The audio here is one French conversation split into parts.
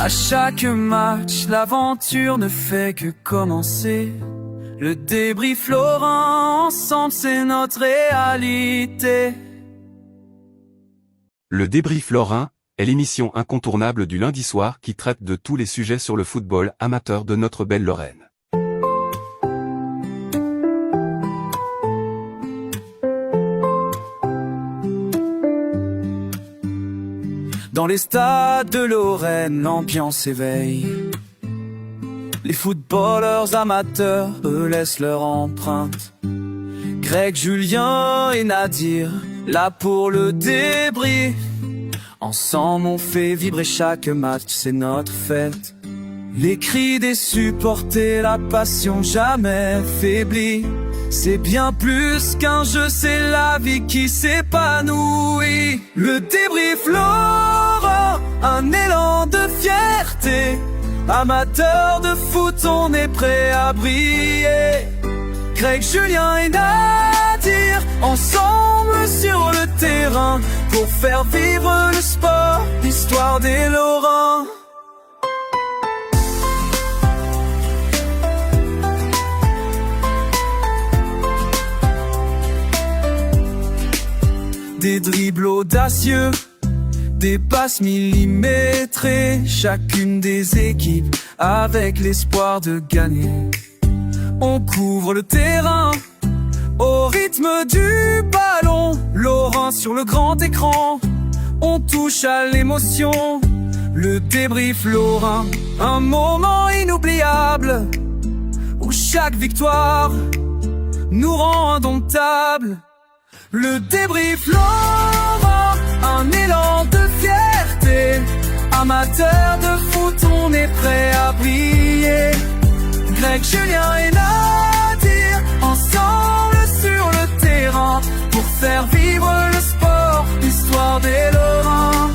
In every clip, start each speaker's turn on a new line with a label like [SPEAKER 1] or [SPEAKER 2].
[SPEAKER 1] À chaque match, l'aventure ne fait que commencer. Le débrief Lorrain, ensemble c'est notre réalité.
[SPEAKER 2] Le débrief Lorrain est l'émission incontournable du lundi soir qui traite de tous les sujets sur le football amateur de notre belle Lorraine.
[SPEAKER 1] Dans les stades de Lorraine, l'ambiance éveille. Les footballeurs amateurs, eux, laissent leur empreinte. Greg, Julien et Nadir, là pour le débrief. Ensemble on fait vibrer chaque match, c'est notre fête. Les cris des supporters, la passion jamais faiblie. C'est bien plus qu'un jeu, c'est la vie qui s'épanouit. Le débrief Lorrain, un élan de fierté. Amateurs de foot, on est prêt à briller. Greg, Julien et Nadir, ensemble sur le terrain, pour faire vivre le sport, l'histoire des Lorrains. Des dribbles audacieux, des passes millimétrées, chacune des équipes avec l'espoir de gagner. On couvre le terrain au rythme du ballon, Lorrain sur le grand écran, on touche à l'émotion. Le débrief Lorrain, un moment inoubliable, où chaque victoire nous rend indomptables. Le débrief Lorrain, un élan de fierté. Amateurs de foot, on est prêt à briller. Greg, Julien et Nadir, ensemble sur le terrain, pour faire vivre le sport, l'histoire des Lorrains.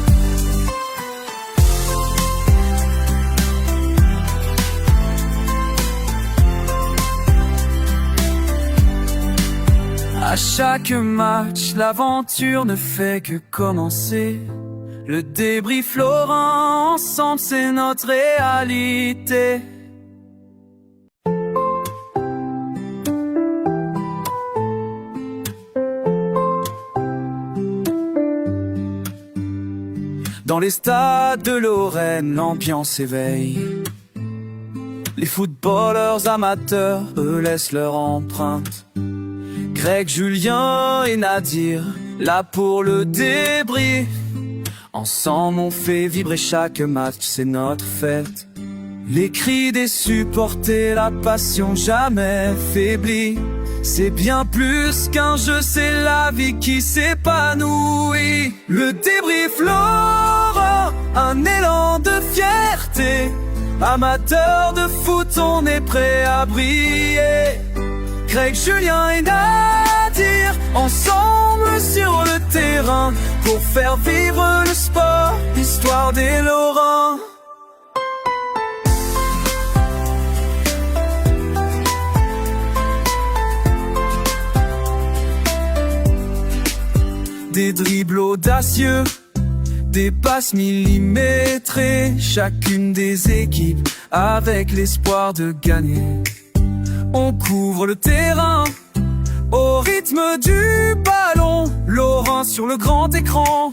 [SPEAKER 1] À chaque match, l'aventure ne fait que commencer. Le débrief Lorrain, ensemble c'est notre réalité. Dans les stades de Lorraine, l'ambiance éveille. Les footballeurs amateurs, eux, laissent leur empreinte. Greg, Julien et Nadir, là pour le débrief. Ensemble on fait vibrer chaque match, c'est notre fête. Les cris des supporters, la passion jamais faiblie. C'est bien plus qu'un jeu, c'est la vie qui s'épanouit. Le débrief Lorrain, un élan de fierté. Amateurs de foot, on est prêt à briller. Greg, Julien et Nadir, ensemble sur le terrain, pour faire vivre le sport, l'histoire des Lorrains. Des dribbles audacieux, des passes millimétrées, chacune des équipes avec l'espoir de gagner. On couvre le terrain au rythme du ballon, Lorrain sur le grand écran,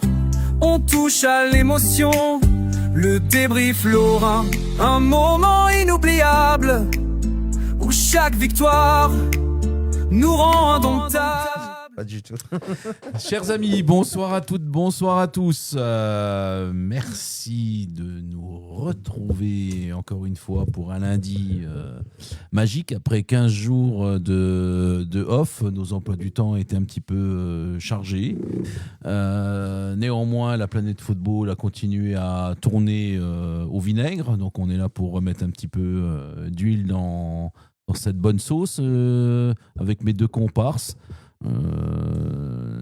[SPEAKER 1] on touche à l'émotion. Le débrief Lorrain, un moment inoubliable, où chaque victoire nous rend indomptables.
[SPEAKER 3] Pas du tout.
[SPEAKER 4] Chers amis, bonsoir à toutes, bonsoir à tous. Merci de nous retrouver encore une fois pour un lundi magique. Après 15 jours de off, nos emplois du temps étaient un petit peu chargés. Néanmoins, la planète football a continué à tourner au vinaigre. Donc on est là pour remettre un petit peu d'huile dans cette bonne sauce avec mes deux comparses.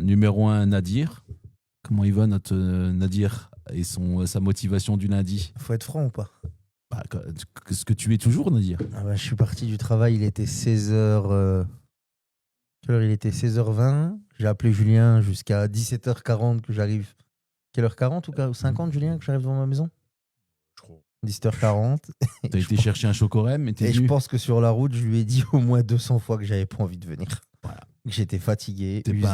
[SPEAKER 4] Numéro 1, Nadir. Comment il va notre Nadir et sa motivation du lundi?
[SPEAKER 3] Faut être franc ou pas?
[SPEAKER 4] Ce que tu es toujours, Nadir.
[SPEAKER 3] Je suis parti du travail, il était 16h. Quelle heure il était? 16h20. J'ai appelé Julien jusqu'à 17h40 que j'arrive. Quelle heure 40 ou 50, Julien, que j'arrive devant ma maison? 10h40.
[SPEAKER 4] T'as été chercher un chocorème et t'es
[SPEAKER 3] Et je
[SPEAKER 4] venu.
[SPEAKER 3] pense que sur la route, je lui ai dit au moins 200 fois que j'avais pas envie de venir.
[SPEAKER 4] Voilà.
[SPEAKER 3] Que j'étais fatigué,
[SPEAKER 4] T'es
[SPEAKER 3] usé.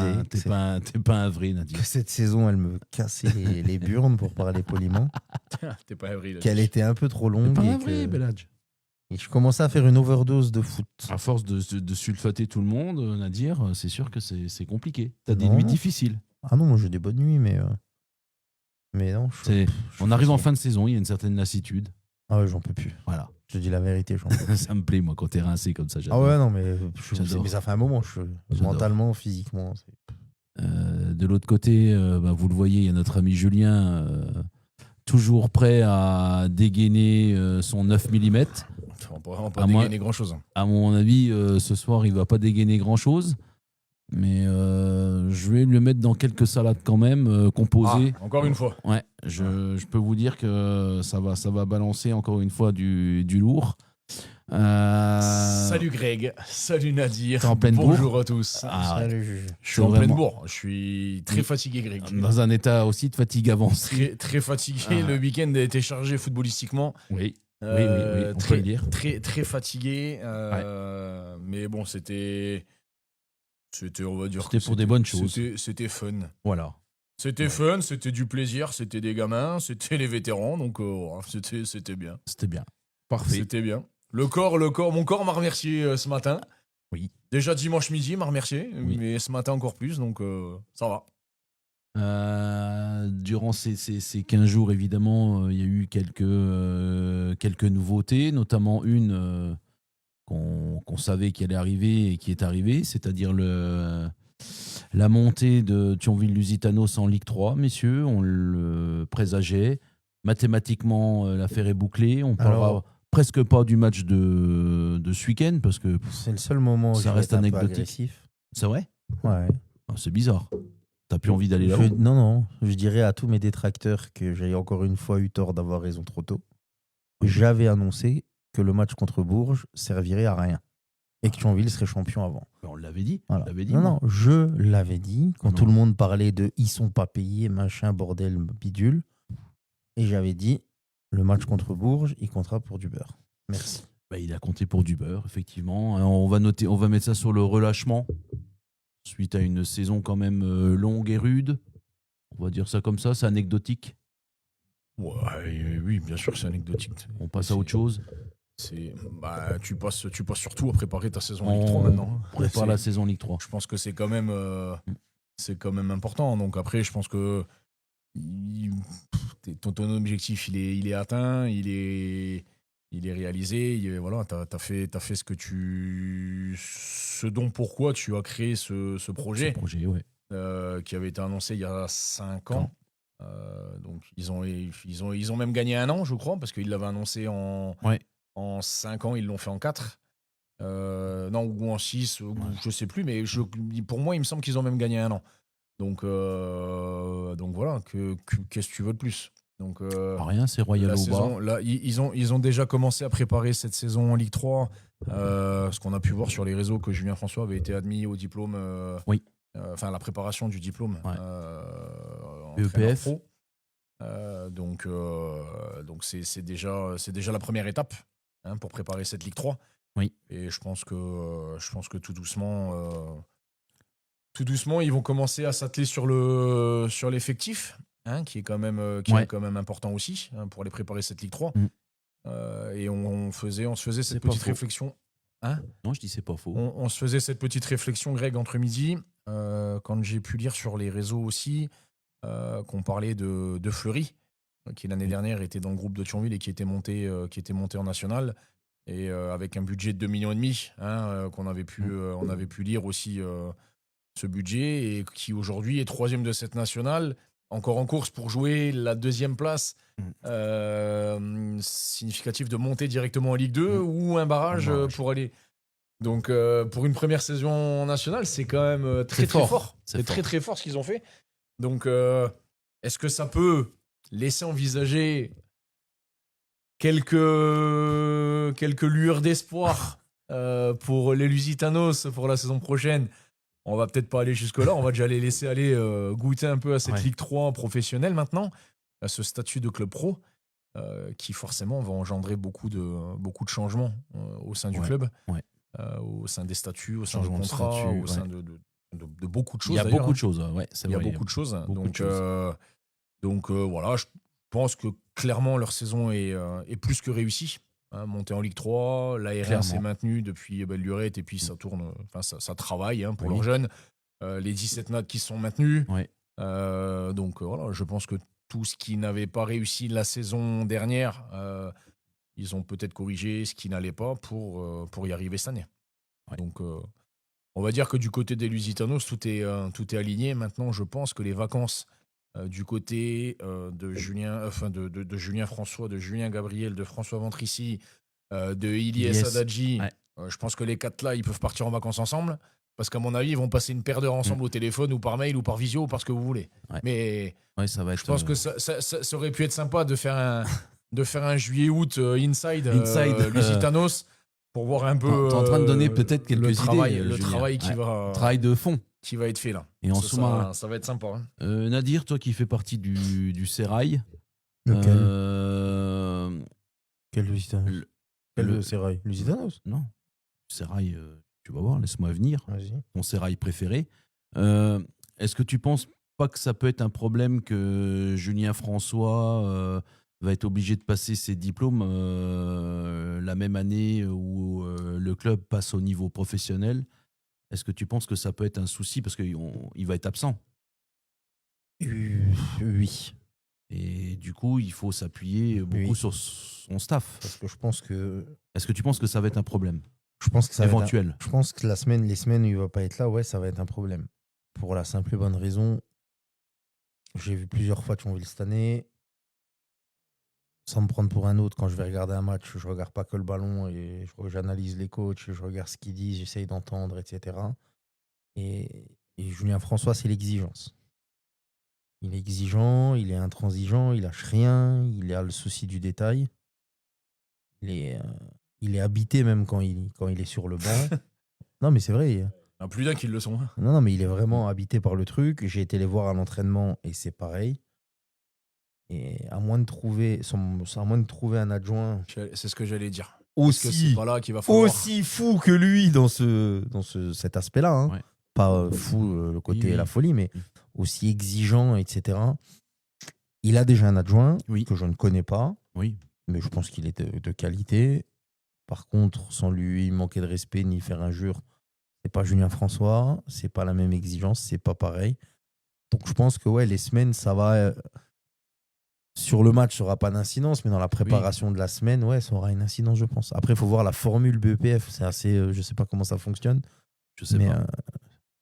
[SPEAKER 4] pas un vrai, Nadir.
[SPEAKER 3] Que cette saison, elle me cassait les burnes, pour parler poliment.
[SPEAKER 5] T'es pas avril.
[SPEAKER 3] Qu'elle était un peu trop
[SPEAKER 4] T'es
[SPEAKER 3] longue.
[SPEAKER 4] pas
[SPEAKER 3] Et
[SPEAKER 4] un vrai,
[SPEAKER 3] que-
[SPEAKER 4] Beladj.
[SPEAKER 3] et je commençais à faire une overdose de foot.
[SPEAKER 4] À force de sulfater tout le monde, Nadir, c'est sûr que c'est compliqué. T'as des
[SPEAKER 3] Non.
[SPEAKER 4] nuits difficiles.
[SPEAKER 3] Ah non, moi j'ai des bonnes nuits, mais non.
[SPEAKER 4] C'est- On arrive en fin de saison, il y a une certaine lassitude.
[SPEAKER 3] Ah ouais, j'en peux plus.
[SPEAKER 4] Voilà.
[SPEAKER 3] Je te dis la vérité, j'en peux plus.
[SPEAKER 4] Ça me plaît, moi, quand t'es rincé comme ça.
[SPEAKER 3] Ah
[SPEAKER 4] j'adore.
[SPEAKER 3] ouais, non, mais,
[SPEAKER 4] J'adore.
[SPEAKER 3] mais ça fait un moment.
[SPEAKER 4] J'adore.
[SPEAKER 3] Mentalement, physiquement.
[SPEAKER 4] De l'autre côté, vous le voyez, il y a notre ami Julien, toujours prêt à dégainer son 9 mm.
[SPEAKER 5] On va pas
[SPEAKER 4] À moi-
[SPEAKER 5] dégainer grand-chose.
[SPEAKER 4] À mon avis, ce soir, il va pas dégainer grand-chose. Mais je vais le mettre dans quelques salades quand même, composées.
[SPEAKER 5] Ah, encore une fois.
[SPEAKER 4] Ouais, je peux vous dire que ça va balancer encore une fois du lourd.
[SPEAKER 5] Salut Greg, salut Nadir.
[SPEAKER 4] T'es en pleine
[SPEAKER 5] Bonjour à tous.
[SPEAKER 4] Ah, ouais.
[SPEAKER 3] Salut, Juju.
[SPEAKER 5] Je suis en pleine
[SPEAKER 4] vraiment-
[SPEAKER 5] bourre. Je suis très
[SPEAKER 4] Oui.
[SPEAKER 5] fatigué, Greg.
[SPEAKER 4] Dans un état aussi de fatigue avancée.
[SPEAKER 5] Très, très fatigué.
[SPEAKER 4] Ah.
[SPEAKER 5] Le week-end a été chargé footballistiquement.
[SPEAKER 4] Oui, oui, on
[SPEAKER 5] très,
[SPEAKER 4] peut le dire.
[SPEAKER 5] Très, très fatigué. Mais bon, c'était, on va dire.
[SPEAKER 4] C'était
[SPEAKER 5] que
[SPEAKER 4] pour des bonnes choses.
[SPEAKER 5] C'était fun.
[SPEAKER 4] Voilà.
[SPEAKER 5] C'était fun, c'était du plaisir, c'était des gamins, c'était les vétérans, donc c'était bien.
[SPEAKER 4] C'était bien. Parfait.
[SPEAKER 5] C'était bien. Mon corps m'a remercié ce matin.
[SPEAKER 4] Oui.
[SPEAKER 5] Déjà dimanche midi, il m'a remercié,
[SPEAKER 4] Oui.
[SPEAKER 5] mais ce matin encore plus, donc ça va.
[SPEAKER 4] Durant ces 15 jours, évidemment, il y a eu quelques nouveautés, notamment une qu'on savait qui allait arriver et qui est arrivée, c'est-à-dire la montée de Thionville-Lusitanos en Ligue 3, messieurs, on le présageait. Mathématiquement, l'affaire est bouclée. On parlera
[SPEAKER 3] Alors-
[SPEAKER 4] presque pas du match de ce week-end parce que
[SPEAKER 3] C'est le seul moment où
[SPEAKER 4] Ça
[SPEAKER 3] je
[SPEAKER 4] reste
[SPEAKER 3] vais être un peu
[SPEAKER 4] anecdotique.
[SPEAKER 3] agressif.
[SPEAKER 4] c'est vrai.
[SPEAKER 3] Ouais.
[SPEAKER 4] Ah, c'est bizarre. T'as plus envie d'aller là-haut.
[SPEAKER 3] Non, je dirais à tous mes détracteurs que j'ai encore une fois eu tort d'avoir raison trop tôt. J'avais annoncé que le match contre Bourges servirait à rien et que Thionville serait champion avant.
[SPEAKER 4] On l'avait dit.
[SPEAKER 3] Voilà.
[SPEAKER 4] On l'avait dit.
[SPEAKER 3] Non,
[SPEAKER 4] moi.
[SPEAKER 3] non, je l'avais dit quand
[SPEAKER 4] Non.
[SPEAKER 3] tout le monde parlait de ils sont pas payés, machin, bordel, bidule. Et j'avais dit le match contre Bourges, il comptera pour du beurre. Merci.
[SPEAKER 4] Bah, il a compté pour du beurre, effectivement. On va mettre ça sur le relâchement. Suite à une saison quand même longue et rude. On va dire ça comme ça, c'est anecdotique.
[SPEAKER 5] Ouais, oui, bien sûr, c'est anecdotique.
[SPEAKER 4] On passe à autre chose.
[SPEAKER 5] Tu passes surtout à préparer ta saison
[SPEAKER 4] On
[SPEAKER 5] Ligue 3 maintenant.
[SPEAKER 4] prépare la saison Ligue 3.
[SPEAKER 5] Je pense que c'est quand même important. Donc après, je pense que ton objectif, il est atteint, il est réalisé. Voilà, t'as fait ce dont pourquoi tu as créé ce projet,
[SPEAKER 4] Ce projet, ouais.
[SPEAKER 5] qui avait été annoncé il y a 5 ans. Donc ils ont même gagné 1 an, je crois, parce qu'ils l'avaient annoncé en 5 ans, ils l'ont fait en 4. Non, ou en 6, je sais plus, mais pour moi, il me semble qu'ils ont même gagné 1 an. Donc voilà, qu'est-ce que tu veux de plus? Donc,
[SPEAKER 4] Rien, c'est Royal
[SPEAKER 5] la
[SPEAKER 4] au
[SPEAKER 5] saison, là, ils ont déjà commencé à préparer cette saison en Ligue 3. Ce qu'on a pu voir sur les réseaux, que Julien François avait été admis au diplôme.
[SPEAKER 4] Oui.
[SPEAKER 5] Enfin, la préparation du diplôme.
[SPEAKER 4] Ouais.
[SPEAKER 5] entraîneur
[SPEAKER 4] EPF.
[SPEAKER 5] pro. Donc c'est déjà la première étape, hein, pour préparer cette Ligue 3.
[SPEAKER 4] Oui.
[SPEAKER 5] Et je pense que tout doucement, ils vont commencer à s'atteler sur l'effectif, hein, qui est quand même important aussi, hein, pour aller préparer cette Ligue 3.
[SPEAKER 4] Mm.
[SPEAKER 5] Et on se faisait
[SPEAKER 4] C'est
[SPEAKER 5] cette
[SPEAKER 4] pas
[SPEAKER 5] petite
[SPEAKER 4] faux.
[SPEAKER 5] réflexion. Hein,
[SPEAKER 4] Non, je dis c'est pas faux.
[SPEAKER 5] on se faisait cette petite réflexion, Greg, entre midi, quand j'ai pu lire sur les réseaux aussi qu'on parlait de Fleury, qui l'année dernière était dans le groupe de Thionville et qui était monté en national, et avec un budget de 2,5 millions, hein, qu'on avait pu, on avait pu lire aussi ce budget, et qui aujourd'hui est 3e de cette nationale, encore en course pour jouer la 2e place, significatif de monter directement en Ligue 2 ou un barrage pour aller. Donc pour une première saison nationale, c'est quand même très très fort. C'est très très fort ce qu'ils ont fait. Donc est-ce que ça peut laisser envisager quelques lueurs d'espoir pour les Lusitanos pour la saison prochaine? On va peut-être pas aller jusque-là, on va déjà les laisser aller goûter un peu à cette Ligue 3 professionnelle maintenant, à ce statut de club pro. qui forcément va engendrer beaucoup de changements au sein du club, au sein des statuts, au sein du contrat, au sein de beaucoup de choses.
[SPEAKER 4] Il y a beaucoup de choses,
[SPEAKER 5] il y a beaucoup de choses. Donc voilà, je pense que clairement leur saison est plus que réussie. Montée en Ligue 3, l'ARN s'est maintenu depuis belle lurette et puis ça tourne, ça travaille pour leurs jeunes. Les 17 notes qui sont maintenus. Donc voilà, je pense que tout ce qui n'avait pas réussi la saison dernière, ils ont peut-être corrigé ce qui n'allait pas pour y arriver cette année. Donc on va dire que du côté des Lusitanos, tout est aligné. Maintenant, je pense que les vacances du côté de Julien François, de Julien Gabriel, de François Ventrici, de Ilyes Adadji, je pense que les 4 là, ils peuvent partir en vacances ensemble. Parce qu'à mon avis, ils vont passer une paire d'heures ensemble au téléphone ou par mail ou par visio ou par ce que vous voulez. Mais
[SPEAKER 4] ça va être,
[SPEAKER 5] je pense que ça aurait pu être sympa de faire un juillet-août inside Lusitanos pour voir un peu.
[SPEAKER 4] T'es en train de donner peut-être quelques idées.
[SPEAKER 5] Le travail
[SPEAKER 4] travail de fond
[SPEAKER 5] qui va être fait là.
[SPEAKER 4] Et en sous-marin.
[SPEAKER 5] Ça va être sympa.
[SPEAKER 4] Nadir, toi qui fais partie du Sérail.
[SPEAKER 3] Quel Lusitanos? Quel Sérail? Lusitanos?
[SPEAKER 4] Non. Sérail. Tu vas voir, laisse-moi venir.
[SPEAKER 3] Vas-y.
[SPEAKER 4] Ton sérail préféré. Est-ce que tu penses pas que ça peut être un problème que Julien François va être obligé de passer ses diplômes la même année où le club passe au niveau professionnel? Est-ce que tu penses que ça peut être un souci parce qu'il va être absent?
[SPEAKER 3] Oui.
[SPEAKER 4] Et du coup, il faut s'appuyer beaucoup sur son staff.
[SPEAKER 3] Parce que je pense que...
[SPEAKER 4] Est-ce que tu penses que ça va être un problème?
[SPEAKER 3] Je pense que ça
[SPEAKER 4] éventuel.
[SPEAKER 3] Je pense que les semaines où il va pas être là, ça va être un problème. Pour la simple et bonne raison, j'ai vu plusieurs fois Thionville cette année. Sans me prendre pour un autre, quand je vais regarder un match, je regarde pas que le ballon et j'analyse les coachs, je regarde ce qu'ils disent, j'essaye d'entendre, etc. Et Julien François, c'est l'exigence. Il est exigeant, il est intransigeant, il lâche rien, il a le souci du détail. Il est habité même quand il est sur le banc. Non, mais c'est vrai.
[SPEAKER 5] Il y en a plus d'un qui le sont.
[SPEAKER 3] Non, mais il est vraiment habité par le truc. J'ai été les voir à l'entraînement et c'est pareil. Et à moins de trouver un adjoint.
[SPEAKER 5] C'est ce que j'allais dire.
[SPEAKER 3] Aussi,
[SPEAKER 5] pas là qu'il va falloir...
[SPEAKER 3] aussi fou que lui dans cet aspect-là. Pas fou le côté la folie, mais aussi exigeant, etc. Il a déjà un adjoint que je ne connais pas. Mais je pense qu'il est de qualité. Par contre, sans lui manquer de respect ni faire injure, c'est pas Julien François, c'est pas la même exigence, c'est pas pareil. Donc je pense que les semaines, ça va. Sur le match, ça n'aura pas d'incidence, mais dans la préparation de la semaine, ça aura une incidence, je pense. Après, il faut voir la formule BEPF. C'est assez. Je sais pas comment ça fonctionne.
[SPEAKER 4] Je sais pas.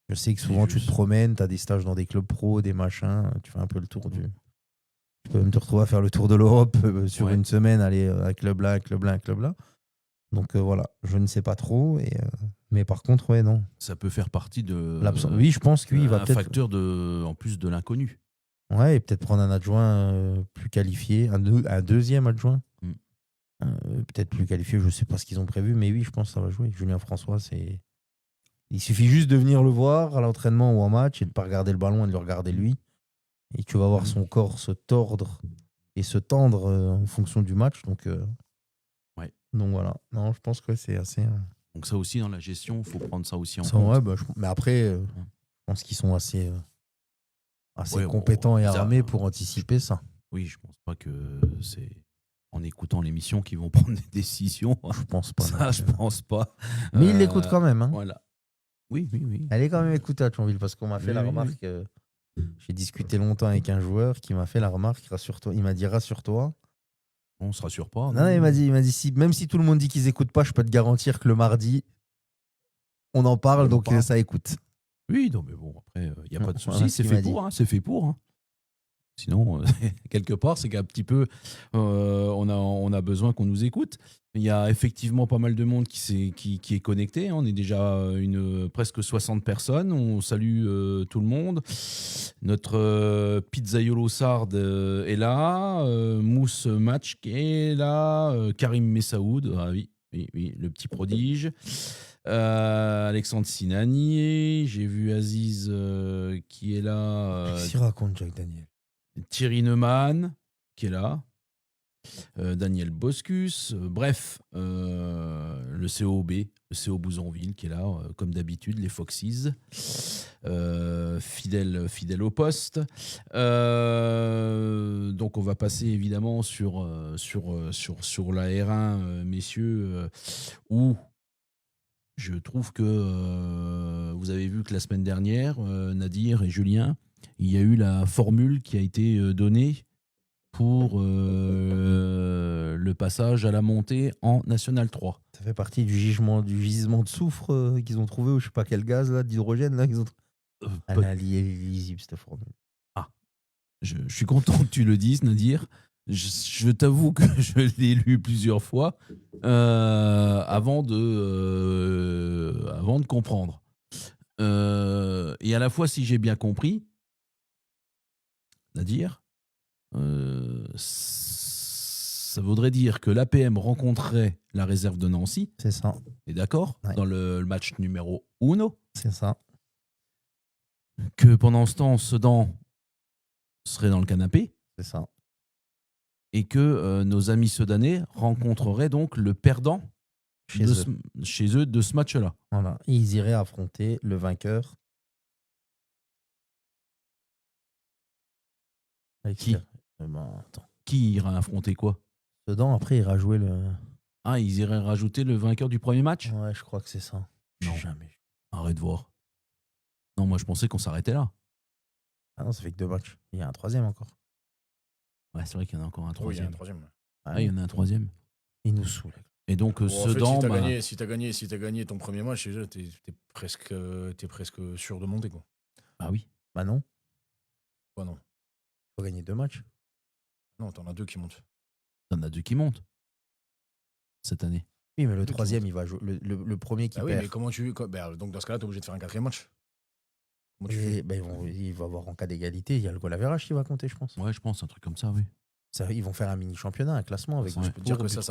[SPEAKER 3] Je sais que souvent tu te promènes, tu as des stages dans des clubs pro, des machins, tu fais un peu le tour du. Tu peux même te retrouver à faire le tour de l'Europe sur une semaine, aller à club là, club là, club là. Donc voilà, je ne sais pas trop. Mais par contre, non.
[SPEAKER 4] Ça peut faire partie de.
[SPEAKER 3] Oui, je pense qu'il va peut-être.
[SPEAKER 4] Un facteur en plus de l'inconnu.
[SPEAKER 3] Ouais, et peut-être prendre un adjoint plus qualifié, un deuxième adjoint. Peut-être plus qualifié, je ne sais pas ce qu'ils ont prévu, mais oui, je pense que ça va jouer. Julien François, il suffit juste de venir le voir à l'entraînement ou en match et de ne pas regarder le ballon et de le regarder lui. Et tu vas voir son corps se tordre et se tendre en fonction du match. Donc voilà. Non, je pense que c'est assez.
[SPEAKER 4] Donc ça aussi, dans la gestion, il faut prendre ça aussi en compte.
[SPEAKER 3] Mais après, je pense qu'ils sont assez compétents et armés pour anticiper ça.
[SPEAKER 4] Oui, je pense pas que c'est en écoutant l'émission qu'ils vont prendre des décisions.
[SPEAKER 3] Je pense pas.
[SPEAKER 4] Ça, je pense pas.
[SPEAKER 3] Mais ils l'écoutent quand même.
[SPEAKER 4] Voilà. Oui.
[SPEAKER 3] Elle est quand même écoutée à Thionville parce qu'on m'a fait la remarque. J'ai discuté longtemps avec un joueur qui m'a fait la remarque, rassure-toi. Il m'a dit rassure-toi.
[SPEAKER 4] On se rassure pas.
[SPEAKER 3] Non, il m'a dit même si tout le monde dit qu'ils écoutent pas, je peux te garantir que le mardi, on en parle, donc ça écoute.
[SPEAKER 4] Oui, non, mais bon, après, il n'y a pas de souci. C'est fait pour. C'est fait pour. Sinon, quelque part, c'est qu'un petit peu, on a besoin qu'on nous écoute. Il y a effectivement pas mal de monde qui est connecté. On est déjà presque 60 personnes. On salue tout le monde. Notre Pizzaiolo Sard est là. Mousse Match est là. Karim Messaoud, oui, le petit prodige. Alexandre Sinani. J'ai vu Aziz qui est là.
[SPEAKER 3] Qu'est-ce qu'il raconte, Jack Daniel?
[SPEAKER 4] Thierry Neumann qui est là. Daniel Boscus, bref, le COB, le CO Bouzonville qui est là, comme d'habitude, les Foxes, fidèle au poste. Donc on va passer évidemment sur la R1, messieurs, où je trouve que vous avez vu que la semaine dernière, Nadir et Julien, il y a eu la formule qui a été donnée pour le passage à la montée en National 3.
[SPEAKER 3] Ça fait partie du gisement de soufre qu'ils ont trouvé, ou je sais pas quel gaz là, d'hydrogène là qu'ils ont. Elle est lisible cette formule.
[SPEAKER 4] Ah, je suis content que tu le dises, Nadir. Je t'avoue que je l'ai lu plusieurs fois avant de comprendre. Et à la fois, si j'ai bien compris, Nadir, ça voudrait dire que l'APM rencontrerait la réserve de Nancy.
[SPEAKER 3] C'est ça.
[SPEAKER 4] T'es d'accord ?
[SPEAKER 3] Ouais.
[SPEAKER 4] Dans le match numéro 1.
[SPEAKER 3] C'est ça.
[SPEAKER 4] Que pendant ce temps, Sedan serait dans le canapé.
[SPEAKER 3] C'est ça.
[SPEAKER 4] Et que nos amis sedanais rencontreraient donc le perdant chez eux de ce match-là.
[SPEAKER 3] Voilà. Et ils iraient affronter le vainqueur.
[SPEAKER 4] Qui Qui ira affronter quoi ?
[SPEAKER 3] Sedan, après, ira jouer le...
[SPEAKER 4] Ah, ils iraient rajouter le vainqueur du premier match ?
[SPEAKER 3] Ouais, je crois que c'est ça.
[SPEAKER 4] Non.
[SPEAKER 3] Jamais.
[SPEAKER 4] Arrête de voir. Non, moi je pensais qu'on s'arrêtait là.
[SPEAKER 3] Ah non, ça fait que 2 matchs. Il y a un troisième encore.
[SPEAKER 4] Ouais, c'est vrai qu'il y en a encore un troisième.
[SPEAKER 5] Oui, il y a un troisième.
[SPEAKER 4] Ah, il y en a un troisième.
[SPEAKER 3] Il nous saoule.
[SPEAKER 4] Et donc,
[SPEAKER 5] Sedan.
[SPEAKER 4] En
[SPEAKER 5] Si t'as gagné ton premier match, t'es presque sûr de monter, quoi.
[SPEAKER 4] Ah oui.
[SPEAKER 3] Bah non.
[SPEAKER 5] Ouais, non.
[SPEAKER 3] Il faut gagner 2 matchs.
[SPEAKER 5] Non, t'en as 2 qui montent.
[SPEAKER 4] T'en as 2 qui montent cette année.
[SPEAKER 3] Oui, mais le troisième, il va jouer. Le premier qui
[SPEAKER 5] Ah
[SPEAKER 3] perd.
[SPEAKER 5] oui, mais comment donc dans ce cas-là, t'es obligé de faire un 4e match. Comment tu
[SPEAKER 3] Et,
[SPEAKER 5] fais
[SPEAKER 3] bah, il va avoir en cas d'égalité, il y a le goal average qui va compter, je pense.
[SPEAKER 4] Ouais, je pense, un truc comme ça, oui.
[SPEAKER 3] Ça, ils vont faire un mini championnat, un classement avec.
[SPEAKER 4] Ouais.
[SPEAKER 5] Je peux te dire que ça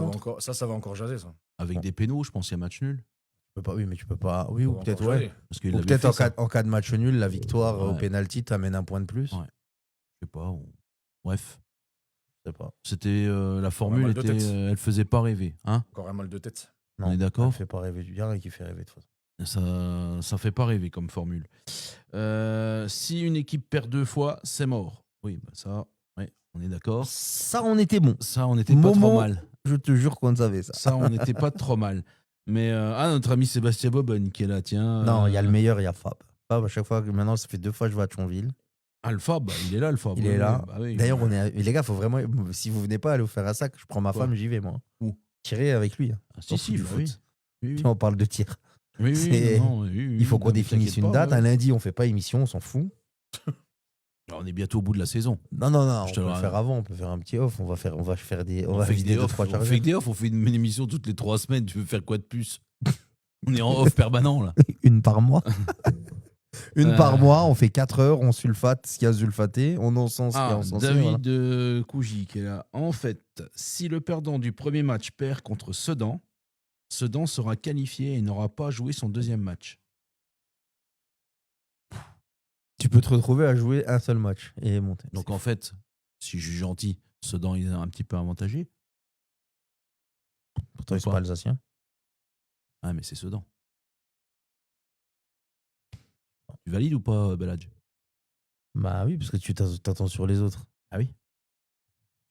[SPEAKER 5] va encore jaser, ça.
[SPEAKER 4] Avec
[SPEAKER 3] Bon.
[SPEAKER 4] des pénaux, je pense qu'il y a match nul.
[SPEAKER 3] Tu peux pas, oui, mais tu peux pas. Oui, ou
[SPEAKER 5] Ça va
[SPEAKER 3] peut-être,
[SPEAKER 5] encore
[SPEAKER 3] ouais.
[SPEAKER 5] jaser.
[SPEAKER 4] Parce qu'il
[SPEAKER 3] Ou
[SPEAKER 4] l'avait
[SPEAKER 3] peut-être
[SPEAKER 4] fait, ça.
[SPEAKER 3] en cas de match nul, la victoire au
[SPEAKER 4] Ouais.
[SPEAKER 3] pénalty t'amène un point de plus.
[SPEAKER 4] Ouais. Je sais pas. Bref.
[SPEAKER 3] Je sais pas.
[SPEAKER 4] C'était la formule
[SPEAKER 5] mal de
[SPEAKER 4] était,
[SPEAKER 5] tête.
[SPEAKER 4] elle faisait pas rêver, hein.
[SPEAKER 5] Encore un mal de tête.
[SPEAKER 3] Non,
[SPEAKER 4] On est d'accord.
[SPEAKER 3] Ça fait pas rêver du bien et qui fait rêver de toute façon.
[SPEAKER 4] Ça fait pas rêver comme formule. Si une équipe perd 2 fois, c'est mort. Oui, bah ça, ouais, on est d'accord.
[SPEAKER 3] Ça, on était bon.
[SPEAKER 4] Ça, on n'était pas trop
[SPEAKER 3] Momo,
[SPEAKER 4] mal.
[SPEAKER 3] Je te jure qu'on savait ça.
[SPEAKER 4] Ça, on n'était pas trop mal. Mais notre ami Sébastien Bobonne qui est là, tiens.
[SPEAKER 3] Non, il y a le meilleur, il y a Fab. Fab, à chaque fois, maintenant, ça fait 2 fois que je vais à Thionville.
[SPEAKER 4] Alpha, bah, il est là, Alpha.
[SPEAKER 3] Il est là.
[SPEAKER 4] Bah oui.
[SPEAKER 3] D'ailleurs, les gars, faut vraiment. Si vous venez pas aller vous faire un sac, je prends ma
[SPEAKER 4] Quoi
[SPEAKER 3] femme, j'y vais, moi.
[SPEAKER 4] Où
[SPEAKER 3] Tirer avec lui.
[SPEAKER 4] Ah, si,
[SPEAKER 3] du
[SPEAKER 4] bah
[SPEAKER 3] foot.
[SPEAKER 4] oui. Oui, oui.
[SPEAKER 3] Tiens, on parle de tir.
[SPEAKER 4] Oui,
[SPEAKER 3] C'est-
[SPEAKER 4] oui,
[SPEAKER 3] Il faut qu'on
[SPEAKER 4] non, mais
[SPEAKER 3] définisse
[SPEAKER 4] t'inquiète
[SPEAKER 3] une
[SPEAKER 4] pas,
[SPEAKER 3] date.
[SPEAKER 4] ouais.
[SPEAKER 3] Un lundi, on fait pas émission, on s'en fout.
[SPEAKER 4] Alors, on est bientôt au bout de la saison.
[SPEAKER 3] Non, on
[SPEAKER 4] Je
[SPEAKER 3] peut
[SPEAKER 4] te
[SPEAKER 3] le
[SPEAKER 4] le-
[SPEAKER 3] faire avant, on peut faire un petit off, on va faire des. On
[SPEAKER 4] On
[SPEAKER 3] va
[SPEAKER 4] fait que
[SPEAKER 3] vider
[SPEAKER 4] des
[SPEAKER 3] 2,
[SPEAKER 4] off,
[SPEAKER 3] 3
[SPEAKER 4] on fait
[SPEAKER 3] chargeurs.
[SPEAKER 4] que des off, on fait une émission toutes les 3 semaines. Tu veux faire quoi de plus? On est en off permanent, là.
[SPEAKER 3] Une par mois. Une par mois, on fait 4 heures, on sulfate ce qu'il y a sulfaté, on encense ce qu'il y a encensé.
[SPEAKER 4] David
[SPEAKER 3] Voilà.
[SPEAKER 4] Kouji qui est là. En fait, si le perdant du premier match perd contre Sedan, Sedan sera qualifié et n'aura pas joué son deuxième match.
[SPEAKER 3] Tu peux te retrouver à jouer un seul match et monter.
[SPEAKER 4] Donc en fait, si je suis gentil, Sedan il est un petit peu avantagé.
[SPEAKER 3] Pourtant, ils sont pas alsaciens.
[SPEAKER 4] Ah, mais c'est Sedan. Tu valides ou pas, Beladj?
[SPEAKER 3] Bah oui, parce que tu t'attends sur les autres.
[SPEAKER 4] Ah oui.